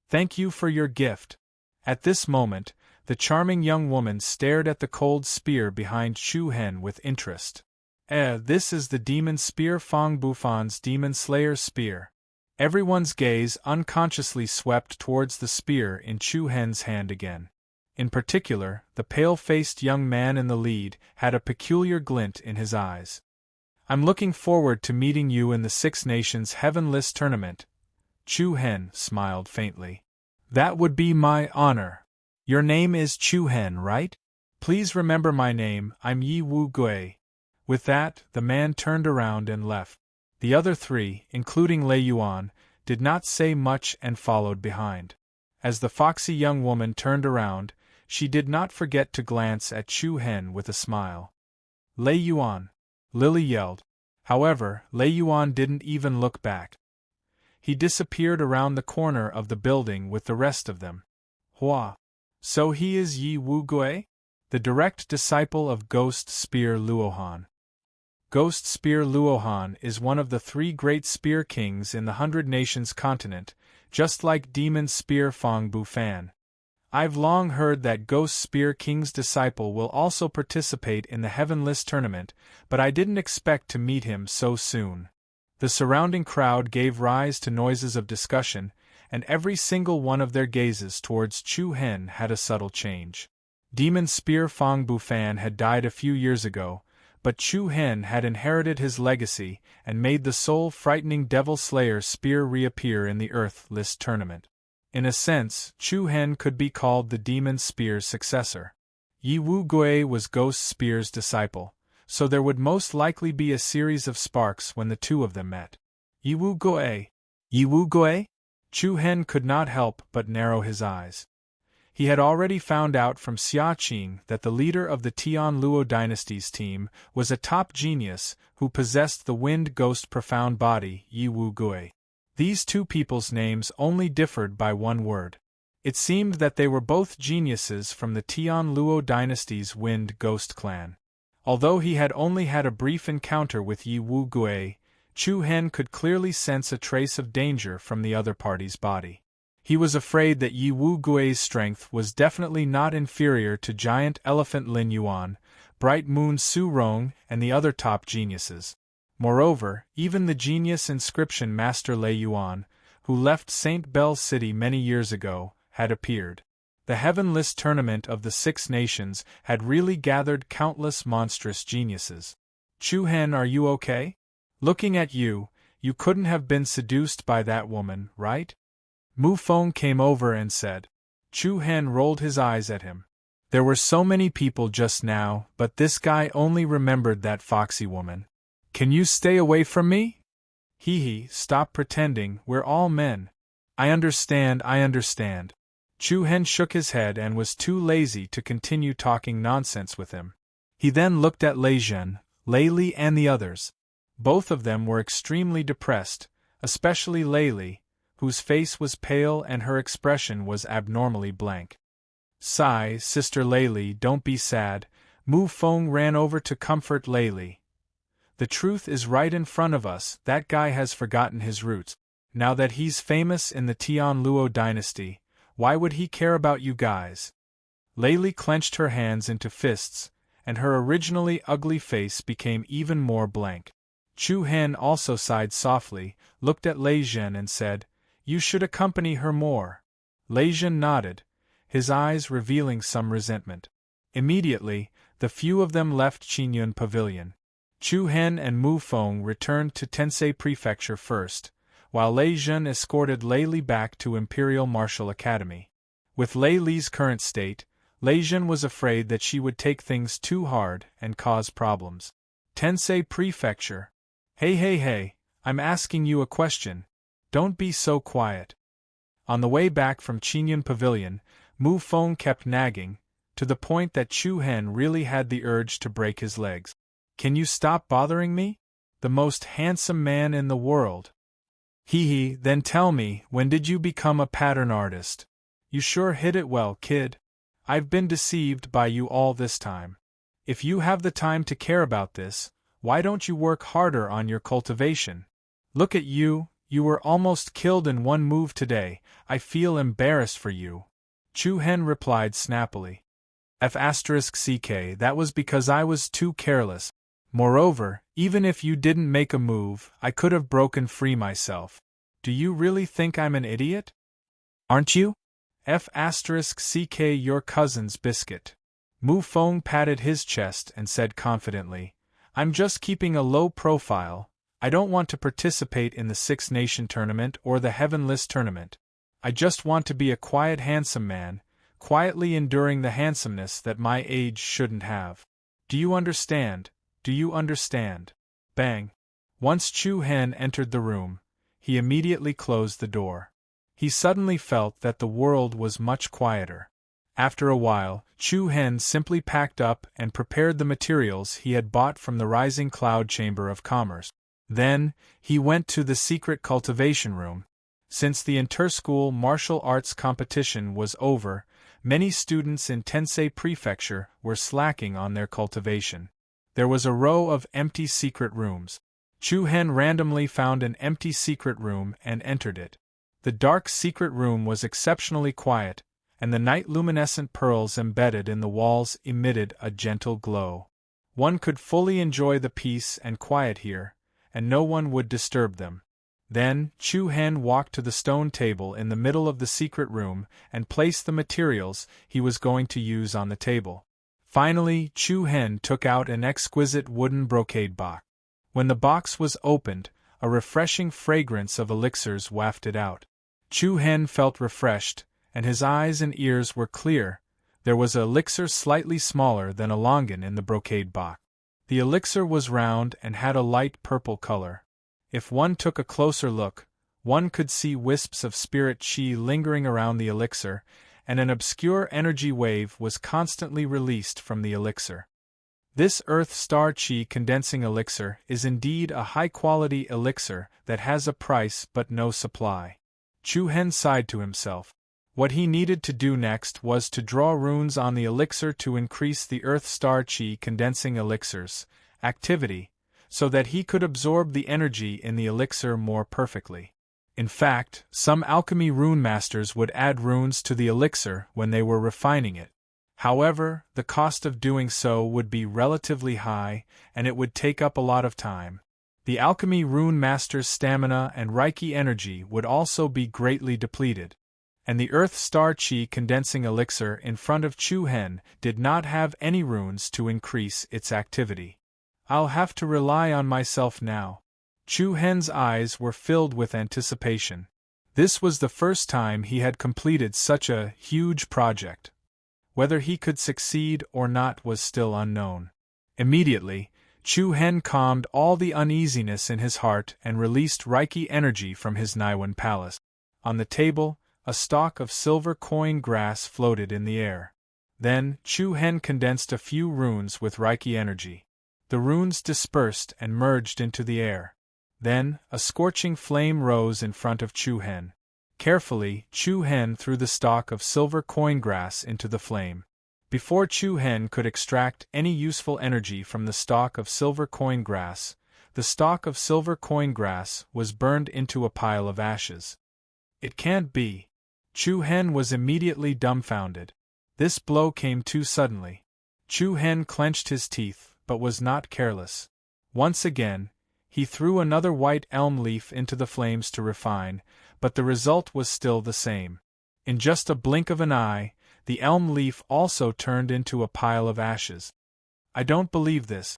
"Thank you for your gift." At this moment, the charming young woman stared at the cold spear behind Chu Hen with interest. This is the demon spear, Fang Bufan's demon slayer's spear." Everyone's gaze unconsciously swept towards the spear in Chu Hen's hand again. In particular, the pale-faced young man in the lead had a peculiar glint in his eyes. "I'm looking forward to meeting you in the Six Nations Heaven List tournament." Chu Hen smiled faintly. "That would be my honor. Your name is Chu Hen, right?" Please remember my name, I'm Yi Wu Gui. With that, the man turned around and left. The other three, including Lei Yuan, did not say much and followed behind. As the foxy young woman turned around, she did not forget to glance at Chu Hen with a smile. Lei Yuan! Lily yelled. However, Lei Yuan didn't even look back. He disappeared around the corner of the building with the rest of them. Hua! So he is Yi Wu Gui? The direct disciple of Ghost Spear Luohan. Ghost Spear Luohan is one of the 3 great spear kings in the 100 Nations continent, just like Demon Spear Fong Bufan. I've long heard that Ghost Spear King's disciple will also participate in the Heavenless tournament, but I didn't expect to meet him so soon. The surrounding crowd gave rise to noises of discussion, and every single one of their gazes towards Chu Hen had a subtle change. Demon Spear Fong Bufan had died a few years ago, but Chu Hen had inherited his legacy and made the soul-frightening Devil Slayer spear reappear in the Earth-list tournament. In a sense, Chu Hen could be called the Demon Spear's successor. Yi Wu Gui was Ghost Spear's disciple, so there would most likely be a series of sparks when the two of them met. Yi Wu Gui? Yi Wu Gui? Chu Hen could not help but narrow his eyes. He had already found out from Xia Qing that the leader of the Tian Luo dynasty's team was a top genius who possessed the wind ghost profound body, Yi Wu Gui. These two people's names only differed by one word. It seemed that they were both geniuses from the Tian Luo dynasty's wind ghost clan. Although he had only had a brief encounter with Yi Wu Gui, Chu Hen could clearly sense a trace of danger from the other party's body. He was afraid that Yi Wu Gui's strength was definitely not inferior to Giant Elephant Lin Yuan, Bright Moon Su Rong, and the other top geniuses. Moreover, even the genius inscription master Lei Yuan, who left St. Bell City many years ago, had appeared. The Heavenless tournament of the 6 nations had really gathered countless monstrous geniuses. Chu Hen, are you okay? Looking at you, you couldn't have been seduced by that woman, right? Mu Feng came over and said. Chu Hen rolled his eyes at him. There were so many people just now, but this guy only remembered that foxy woman. Can you stay away from me? Hee, stop pretending, we're all men. I understand. Chu Hen shook his head and was too lazy to continue talking nonsense with him. He then looked at Lei Zhen, Lei Li and the others. Both of them were extremely depressed, especially Lei Li, whose face was pale and her expression was abnormally blank. Sigh, Sister Lei Li, don't be sad. Mu Feng ran over to comfort Lei Li. The truth is right in front of us, that guy has forgotten his roots. Now that he's famous in the Tian Luo dynasty, why would he care about you guys? Lei Li clenched her hands into fists, and her originally ugly face became even more blank. Chu Hen also sighed softly, looked at Lei Zhen and said, You should accompany her more. Lei Zhen nodded, his eyes revealing some resentment. Immediately, the few of them left Qingyun Pavilion. Chu Hen and Mu Feng returned to Tensei Prefecture first, while Lei Zhen escorted Lei Li back to Imperial Martial Academy. With Lei Li's current state, Lei Zhen was afraid that she would take things too hard and cause problems. Tensei Prefecture. Hey, I'm asking you a question. Don't be so quiet. On the way back from Qingyun Pavilion, Mu Feng kept nagging, to the point that Chu Hen really had the urge to break his legs. Can you stop bothering me? The most handsome man in the world. Hee, then tell me, when did you become a pattern artist? You sure hit it well, kid. I've been deceived by you all this time. If you have the time to care about this, why don't you work harder on your cultivation? Look at you, you were almost killed in one move today. I feel embarrassed for you. Chu Hen replied snappily. F***ck, that was because I was too careless. Moreover, even if you didn't make a move, I could have broken free myself. Do you really think I'm an idiot? Aren't you? F***ck, your cousin's biscuit. Mu Feng patted his chest and said confidently, I'm just keeping a low profile. I don't want to participate in the 6 Nation tournament or the Heavenless tournament. I just want to be a quiet handsome man, quietly enduring the handsomeness that my age shouldn't have. Do you understand? Do you understand? Bang! Once Chu Hen entered the room, he immediately closed the door. He suddenly felt that the world was much quieter. After a while, Chu Hen simply packed up and prepared the materials he had bought from the Rising Cloud Chamber of Commerce. Then, he went to the secret cultivation room. Since the inter-school martial arts competition was over, many students in Tensei Prefecture were slacking on their cultivation. There was a row of empty secret rooms. Chu Hen randomly found an empty secret room and entered it. The dark secret room was exceptionally quiet, and the night-luminescent pearls embedded in the walls emitted a gentle glow. One could fully enjoy the peace and quiet here, and no one would disturb them. Then, Chu Hen walked to the stone table in the middle of the secret room and placed the materials he was going to use on the table. Finally, Chu Hen took out an exquisite wooden brocade box. When the box was opened, a refreshing fragrance of elixirs wafted out. Chu Hen felt refreshed, and his eyes and ears were clear. There was an elixir slightly smaller than a longan in the brocade box. The elixir was round and had a light purple color. If one took a closer look, one could see wisps of spirit chi lingering around the elixir, and an obscure energy wave was constantly released from the elixir. This Earth Star Chi condensing elixir is indeed a high-quality elixir that has a price but no supply. Chu Hen sighed to himself. What he needed to do next was to draw runes on the elixir to increase the Earth Star Chi condensing elixir's activity, so that he could absorb the energy in the elixir more perfectly. In fact, some alchemy rune masters would add runes to the elixir when they were refining it. However, the cost of doing so would be relatively high, and it would take up a lot of time. The alchemy rune master's stamina and Reiki energy would also be greatly depleted. And the Earth Star Chi condensing elixir in front of Chu Hen did not have any runes to increase its activity. I'll have to rely on myself now. Chu Hen's eyes were filled with anticipation. This was the first time he had completed such a huge project. Whether he could succeed or not was still unknown. Immediately, Chu Hen calmed all the uneasiness in his heart and released Reiki energy from his Naiwan palace. On the table, a stalk of silver coin grass floated in the air. Then, Chu Hen condensed a few runes with Reiki energy. The runes dispersed and merged into the air. Then, a scorching flame rose in front of Chu Hen. Carefully, Chu Hen threw the stalk of silver coin grass into the flame. Before Chu Hen could extract any useful energy from the stalk of silver coin grass, the stalk of silver coin grass was burned into a pile of ashes. It can't be. Chu Hen was immediately dumbfounded. This blow came too suddenly. Chu Hen clenched his teeth, but was not careless. Once again, he threw another white elm leaf into the flames to refine, but the result was still the same. In just a blink of an eye, the elm leaf also turned into a pile of ashes. I don't believe this.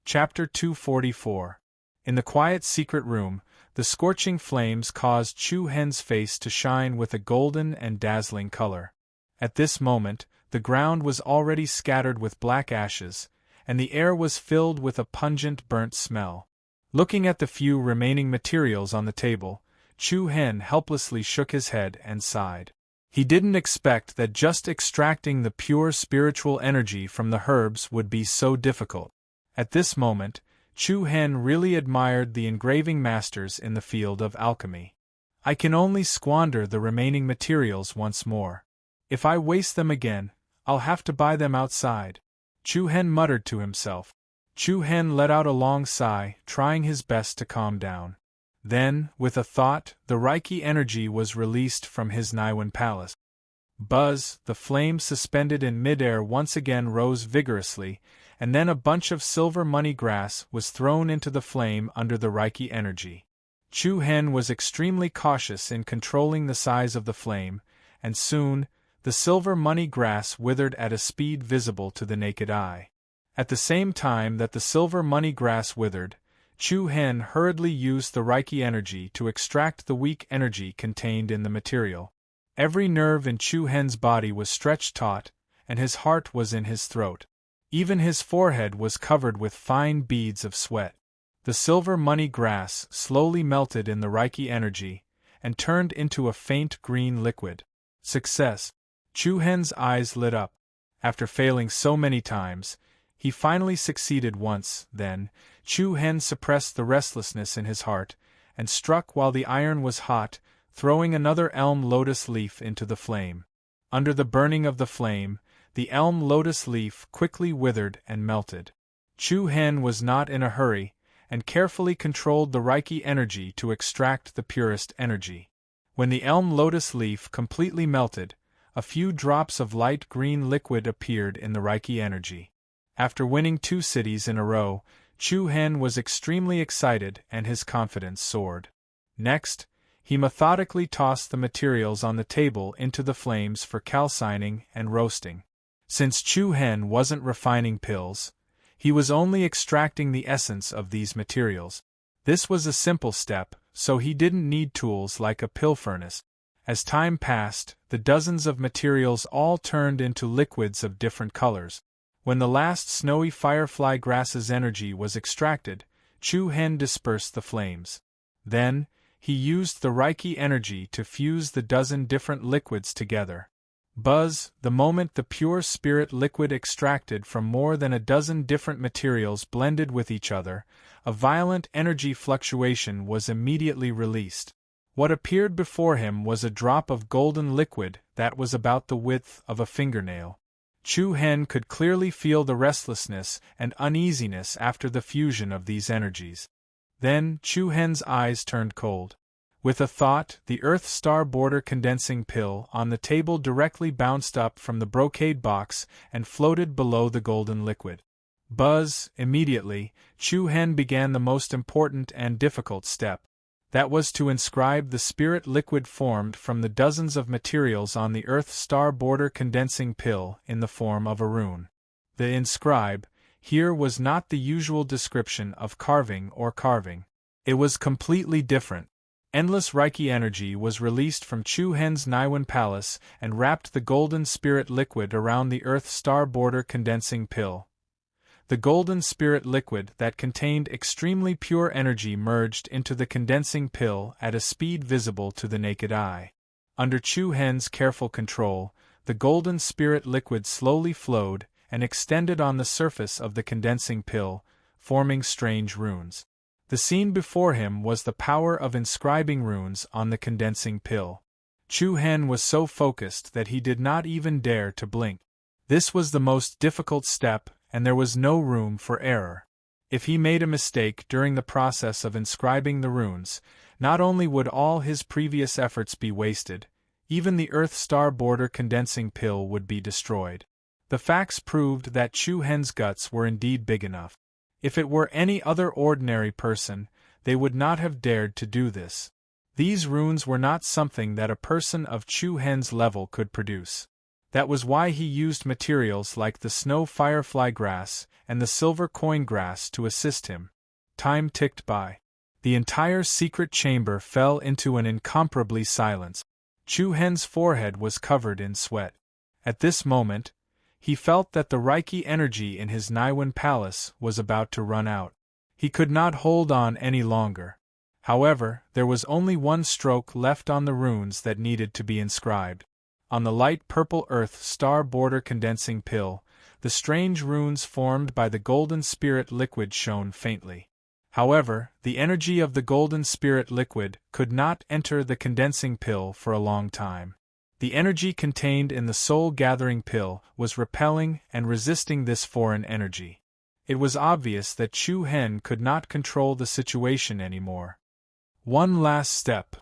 Chapter 244. In the quiet secret room, the scorching flames caused Chu Hen's face to shine with a golden and dazzling color. At this moment, the ground was already scattered with black ashes, and the air was filled with a pungent burnt smell. Looking at the few remaining materials on the table, Chu Hen helplessly shook his head and sighed. He didn't expect that just extracting the pure spiritual energy from the herbs would be so difficult. At this moment, Chu Hen really admired the engraving masters in the field of alchemy. I can only squander the remaining materials once more. If I waste them again, I'll have to buy them outside. Chu Hen muttered to himself. Chu Hen let out a long sigh, trying his best to calm down. Then, with a thought, the Reiki energy was released from his Naiwan palace. Buzz, the flame suspended in midair once again rose vigorously, and then a bunch of silver money grass was thrown into the flame under the Reiki energy. Chu Hen was extremely cautious in controlling the size of the flame, and soon, the silver money grass withered at a speed visible to the naked eye. At the same time that the silver money grass withered, Chu Hen hurriedly used the Reiki energy to extract the weak energy contained in the material. Every nerve in Chu Hen's body was stretched taut, and his heart was in his throat. Even his forehead was covered with fine beads of sweat. The silver money grass slowly melted in the Reiki energy, and turned into a faint green liquid. Success! Chu Hen's eyes lit up. After failing so many times, he finally succeeded once. Then, Chu Hen suppressed the restlessness in his heart, and struck while the iron was hot, throwing another elm lotus leaf into the flame. Under the burning of the flame, the elm lotus leaf quickly withered and melted. Chu Hen was not in a hurry, and carefully controlled the Reiki energy to extract the purest energy. When the elm lotus leaf completely melted, a few drops of light green liquid appeared in the Reiki energy. After winning 2 cities in a row, Chu Hen was extremely excited and his confidence soared. Next, he methodically tossed the materials on the table into the flames for calcining and roasting. Since Chu Hen wasn't refining pills, he was only extracting the essence of these materials. This was a simple step, so he didn't need tools like a pill furnace. As time passed, the dozens of materials all turned into liquids of different colors. When the last snowy firefly grass's energy was extracted, Chu Hen dispersed the flames. Then, he used the Reiki energy to fuse the dozen different liquids together. Buzz, the moment the pure spirit liquid extracted from more than a dozen different materials blended with each other, a violent energy fluctuation was immediately released. What appeared before him was a drop of golden liquid that was about the width of a fingernail. Chu Hen could clearly feel the restlessness and uneasiness after the fusion of these energies. Then, Chu Hen's eyes turned cold. With a thought, the Earth Star Border condensing pill on the table directly bounced up from the brocade box and floated below the golden liquid. Buzz, immediately, Chu Hen began the most important and difficult step. That was to inscribe the spirit liquid formed from the dozens of materials on the Earth Star Border condensing pill in the form of a rune. The inscribe here was not the usual description of carving or carving. It was completely different. Endless Reiki energy was released from Chu Hen's Niwen Palace and wrapped the golden spirit liquid around the Earth Star Border condensing pill. The golden spirit liquid that contained extremely pure energy merged into the condensing pill at a speed visible to the naked eye. Under Chu Hen's careful control, the golden spirit liquid slowly flowed and extended on the surface of the condensing pill, forming strange runes. The scene before him was the power of inscribing runes on the condensing pill. Chu Hen was so focused that he did not even dare to blink. This was the most difficult step, and there was no room for error. If he made a mistake during the process of inscribing the runes, not only would all his previous efforts be wasted, even the Earth Star Border condensing pill would be destroyed. The facts proved that Chu Hen's guts were indeed big enough. If it were any other ordinary person, they would not have dared to do this. These runes were not something that a person of Chu Hen's level could produce. That was why he used materials like the snow firefly grass and the silver coin grass to assist him. Time ticked by. The entire secret chamber fell into an incomparably silence. Chu Hen's forehead was covered in sweat. At this moment, he felt that the Reiki energy in his Niwen Palace was about to run out. He could not hold on any longer. However, there was only one stroke left on the runes that needed to be inscribed. On the light purple Earth Star Border condensing pill, the strange runes formed by the golden spirit liquid shone faintly. However, the energy of the golden spirit liquid could not enter the condensing pill for a long time. The energy contained in the soul-gathering pill was repelling and resisting this foreign energy. It was obvious that Chu Hen could not control the situation anymore. One last step.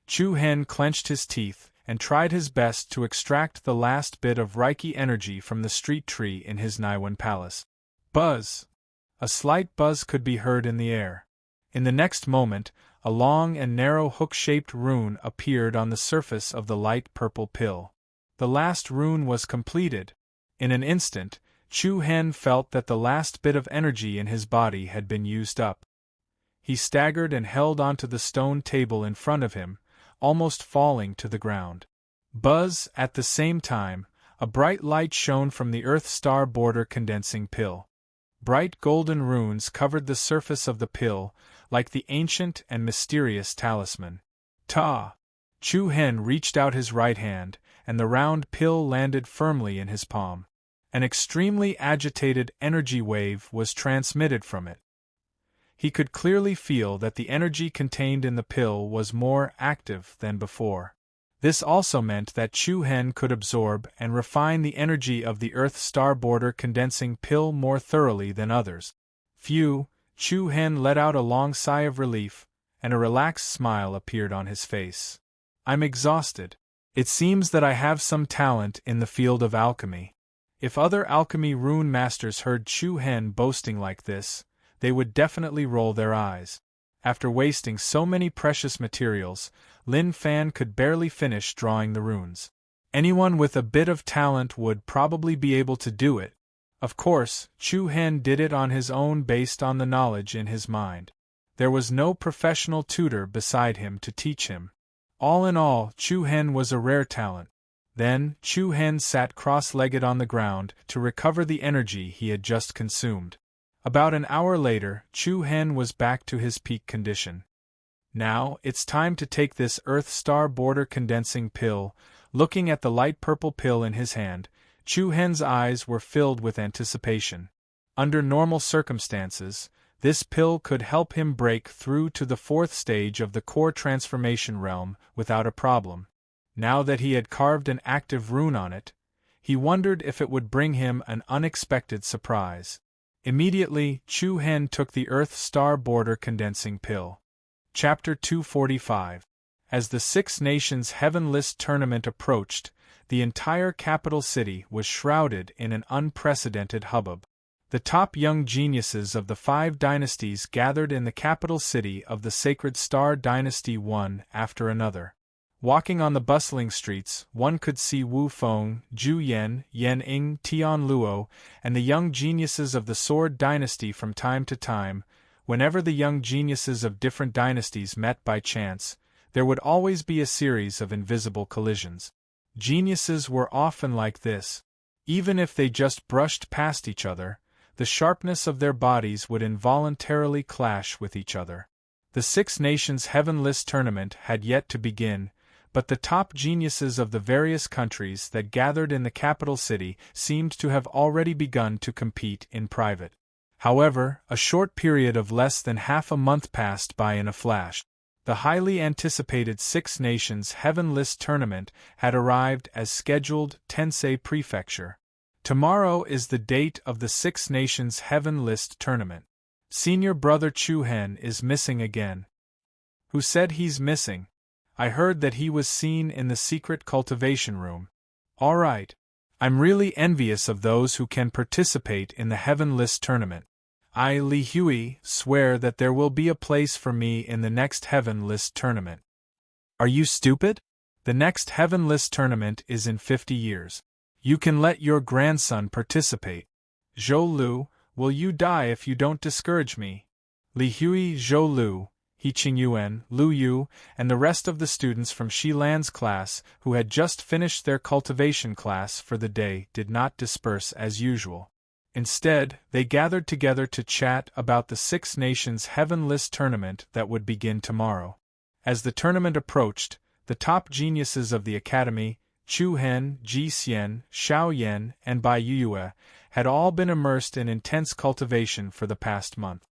Chu Hen clenched his teeth and tried his best to extract the last bit of Reiki energy from the street tree in his Niwen Palace. Buzz! A slight buzz could be heard in the air. In the next moment, a long and narrow hook-shaped rune appeared on the surface of the light purple pill. The last rune was completed. In an instant, Chu Hen felt that the last bit of energy in his body had been used up. He staggered and held onto the stone table in front of him, almost falling to the ground. Buzz, at the same time, a bright light shone from the Earth-star border condensing pill. Bright golden runes covered the surface of the pill, like the ancient and mysterious talisman. Ta! Chu Hen reached out his right hand, and the round pill landed firmly in his palm. An extremely agitated energy wave was transmitted from it. He could clearly feel that the energy contained in the pill was more active than before. This also meant that Chu Hen could absorb and refine the energy of the Earth-star border condensing pill more thoroughly than others. Phew! Chu Hen let out a long sigh of relief, and a relaxed smile appeared on his face. I'm exhausted. It seems that I have some talent in the field of alchemy. If other alchemy rune masters heard Chu Hen boasting like this, they would definitely roll their eyes. After wasting so many precious materials, Lin Fan could barely finish drawing the runes. Anyone with a bit of talent would probably be able to do it. Of course, Chu Hen did it on his own based on the knowledge in his mind. There was no professional tutor beside him to teach him. All in all, Chu Hen was a rare talent. Then, Chu Hen sat cross-legged on the ground to recover the energy he had just consumed. About an hour later, Chu Hen was back to his peak condition. Now, it's time to take this Earth-star border condensing pill. Looking at the light purple pill in his hand, Chu Hen's eyes were filled with anticipation. Under normal circumstances, this pill could help him break through to the fourth stage of the core transformation realm without a problem. Now that he had carved an active rune on it, he wondered if it would bring him an unexpected surprise. Immediately, Chu Hen took the Earth-star border condensing pill. Chapter 245. As the Six Nations Heaven List tournament approached, the entire capital city was shrouded in an unprecedented hubbub. The top young geniuses of the 5 dynasties gathered in the capital city of the Sacred Star Dynasty one after another. Walking on the bustling streets, one could see Wu Feng, Zhu Yan, Yan Ing, Tian Luo, and the young geniuses of the Sword Dynasty from time to time. Whenever the young geniuses of different dynasties met by chance, there would always be a series of invisible collisions. Geniuses were often like this. Even if they just brushed past each other, the sharpness of their bodies would involuntarily clash with each other. The Six Nations Heaven List tournament had yet to begin, but the top geniuses of the various countries that gathered in the capital city seemed to have already begun to compete in private. However, a short period of less than half a month passed by in a flash. The highly anticipated Six Nations Heaven List tournament had arrived as scheduled. Tensei Prefecture. Tomorrow is the date of the Six Nations Heaven List tournament. Senior brother Chu Hen is missing again. Who said he's missing? I heard that he was seen in the secret cultivation room. All right. I'm really envious of those who can participate in the Heaven List tournament. I, Li Hui, swear that there will be a place for me in the next Heaven List tournament. Are you stupid? The next Heaven List tournament is in 50 years. You can let your grandson participate. Zhou Lu, will you die if you don't discourage me? Li Hui, Zhou Lu, He Qingyuan, Lu Yu, and the rest of the students from Shilan's class who had just finished their cultivation class for the day did not disperse as usual. Instead, they gathered together to chat about the Six Nations Heaven List tournament that would begin tomorrow. As the tournament approached, the top geniuses of the academy, Chu Hen, Ji Xian, Xiao Yan, and Bai Yuyue, had all been immersed in intense cultivation for the past month.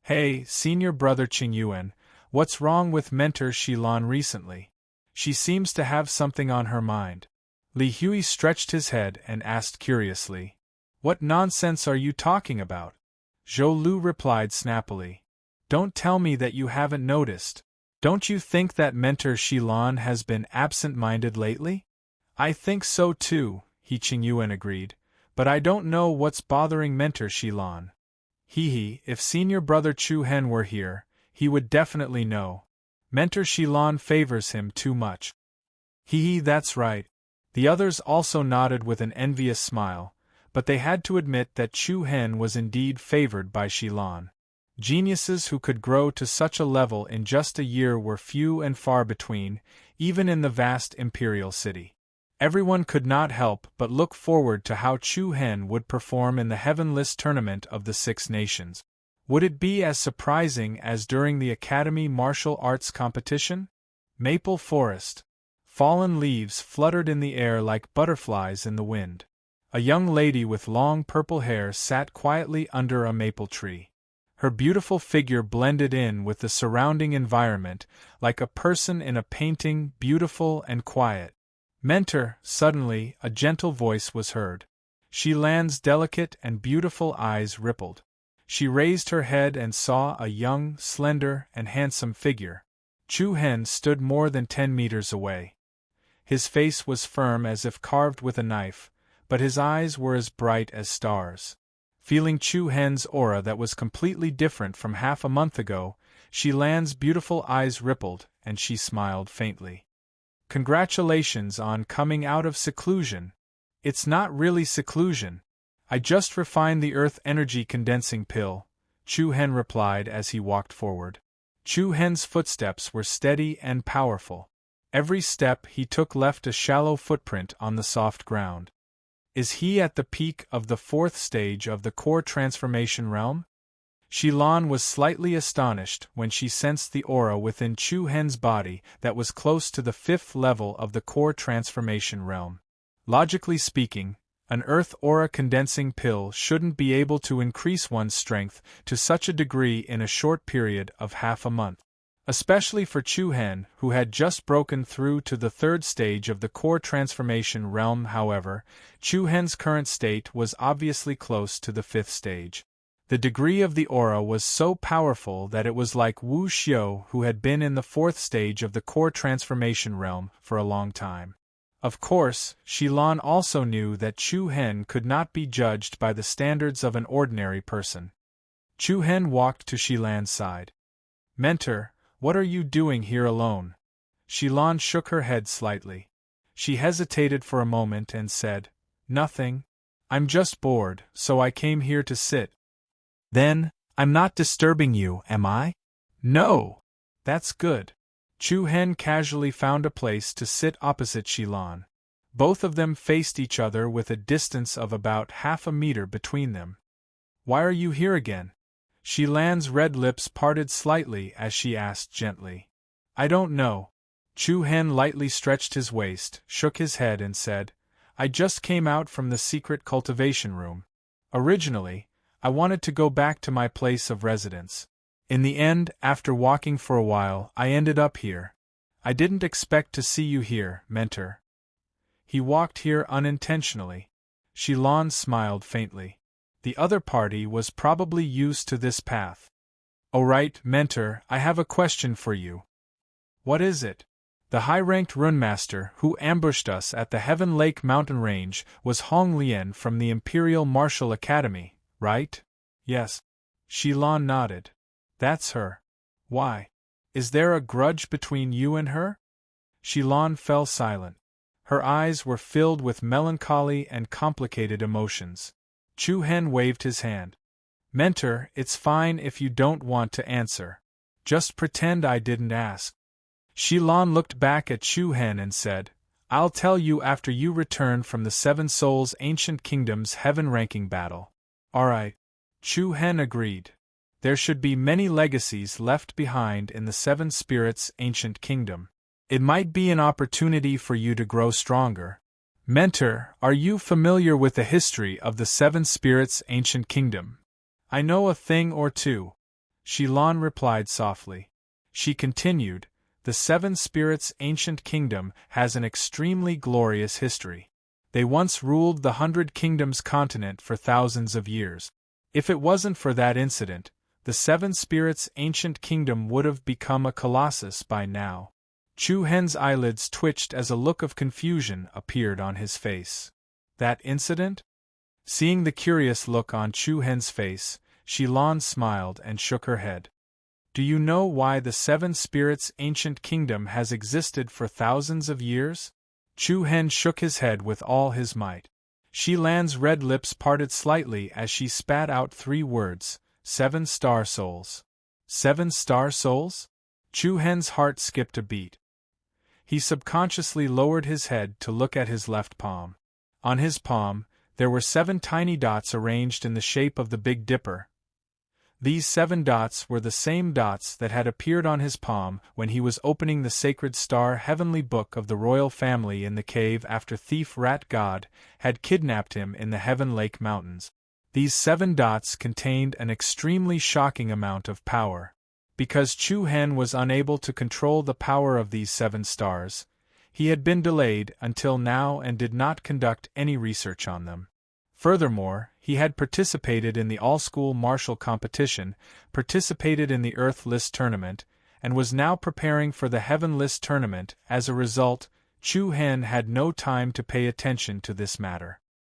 Hey, senior brother Qingyuan, what's wrong with mentor Shilan recently? She seems to have something on her mind. Li Hui stretched his head and asked curiously. What nonsense are you talking about? Zhou Lu replied snappily. Don't tell me that you haven't noticed. Don't you think that mentor Shilan has been absent-minded lately? I think so too, He Qingyuan agreed, but I don't know what's bothering mentor Shilan. If senior brother Chu Hen were here, he would definitely know. Mentor Shilan favors him too much. That's right. The others also nodded with an envious smile, but they had to admit that Chu Hen was indeed favored by Shilan. Geniuses who could grow to such a level in just a year were few and far between. even in the vast imperial city. Everyone could not help but look forward to how Chu Hen would perform in the heavenless tournament of the Six Nations. Would it be as surprising as during the Academy martial arts competition? Maple forest. Fallen leaves fluttered in the air like butterflies in the wind. A young lady with long purple hair sat quietly under a maple tree. Her beautiful figure blended in with the surrounding environment, like a person in a painting, beautiful and quiet. Mentor, suddenly, a gentle voice was heard. Shi Lan's delicate and beautiful eyes rippled. She raised her head and saw a young, slender, and handsome figure. Chu Hen stood more than 10 meters away. His face was firm as if carved with a knife, but his eyes were as bright as stars. Feeling Chu Hen's aura that was completely different from half a month ago, Shi Lan's beautiful eyes rippled, and she smiled faintly. Congratulations on coming out of seclusion. It's not really seclusion. I just refined the earth energy condensing pill, Chu Hen replied as he walked forward. Chu Hen's footsteps were steady and powerful. Every step he took left a shallow footprint on the soft ground. Is he at the peak of the 4th stage of the core transformation realm? Shi Lan was slightly astonished when she sensed the aura within Chu Hen's body that was close to the 5th level of the core transformation realm. Logically speaking, an earth aura condensing pill shouldn't be able to increase one's strength to such a degree in a short period of half a month. Especially for Chu Hen, who had just broken through to the 3rd stage of the core transformation realm. However, Chu Hen's current state was obviously close to the 5th stage. The degree of the aura was so powerful that it was like Wu Xiao, who had been in the 4th stage of the core transformation realm for a long time. Of course, Shi Lan also knew that Chu Hen could not be judged by the standards of an ordinary person. Chu Hen walked to Shi Lan's side. Mentor, what are you doing here alone? Shi Lan shook her head slightly. She hesitated for a moment and said, Nothing. I'm just bored, so I came here to sit. Then, I'm not disturbing you, am I? No. That's good. Chu Hen casually found a place to sit opposite Shi Lan. Both of them faced each other with a distance of about half a meter between them. Why are you here again? Shi Lan's red lips parted slightly as she asked gently. I don't know. Chu Hen lightly stretched his waist, shook his head and said, I just came out from the secret cultivation room. Originally, I wanted to go back to my place of residence. In the end, after walking for a while, I ended up here. I didn't expect to see you here, Mentor. He walked here unintentionally. Shi Lan smiled faintly. The other party was probably used to this path. Alright, Mentor, I have a question for you. What is it? The high-ranked runemaster who ambushed us at the Heaven Lake mountain range was Hong Lian from the Imperial Martial Academy, right? Yes. Shi Lan nodded. That's her. Why? Is there a grudge between you and her? Shi Lan fell silent. Her eyes were filled with melancholy and complicated emotions. Chu Hen waved his hand. Mentor, it's fine if you don't want to answer. Just pretend I didn't ask. Shi Lan looked back at Chu Hen and said, I'll tell you after you return from the Seven Souls Ancient Kingdom's heaven-ranking battle. Alright. Chu Hen agreed. There should be many legacies left behind in the Seven Spirits Ancient Kingdom. It might be an opportunity for you to grow stronger. Mentor, are you familiar with the history of the Seven Spirits Ancient Kingdom? I know a thing or two. Shi Lan replied softly. She continued, the Seven Spirits Ancient Kingdom has an extremely glorious history. They once ruled the 100 Kingdoms continent for thousands of years. If it wasn't for that incident, the Seven Spirits Ancient Kingdom would have become a colossus by now. Chu Hen's eyelids twitched as a look of confusion appeared on his face. That incident? Seeing the curious look on Chu Hen's face, Shi Lan smiled and shook her head. Do you know why the Seven Spirits Ancient Kingdom has existed for thousands of years? Chu Hen shook his head with all his might. Shi Lan's red lips parted slightly as she spat out 3 words, 7 star souls. 7 star souls? Chu Hen's heart skipped a beat. He subconsciously lowered his head to look at his left palm. On his palm, there were 7 tiny dots arranged in the shape of the Big Dipper. These 7 dots were the same dots that had appeared on his palm when he was opening the sacred star heavenly book of the royal family in the cave after thief Rat God had kidnapped him in the Heaven Lake Mountains. These 7 dots contained an extremely shocking amount of power. Because Chu Hen was unable to control the power of these 7 stars, he had been delayed until now and did not conduct any research on them. Furthermore, he had participated in the all-school martial competition, participated in the Earth List tournament, and was now preparing for the Heaven List tournament. As a result, Chu Hen had no time to pay attention to this matter.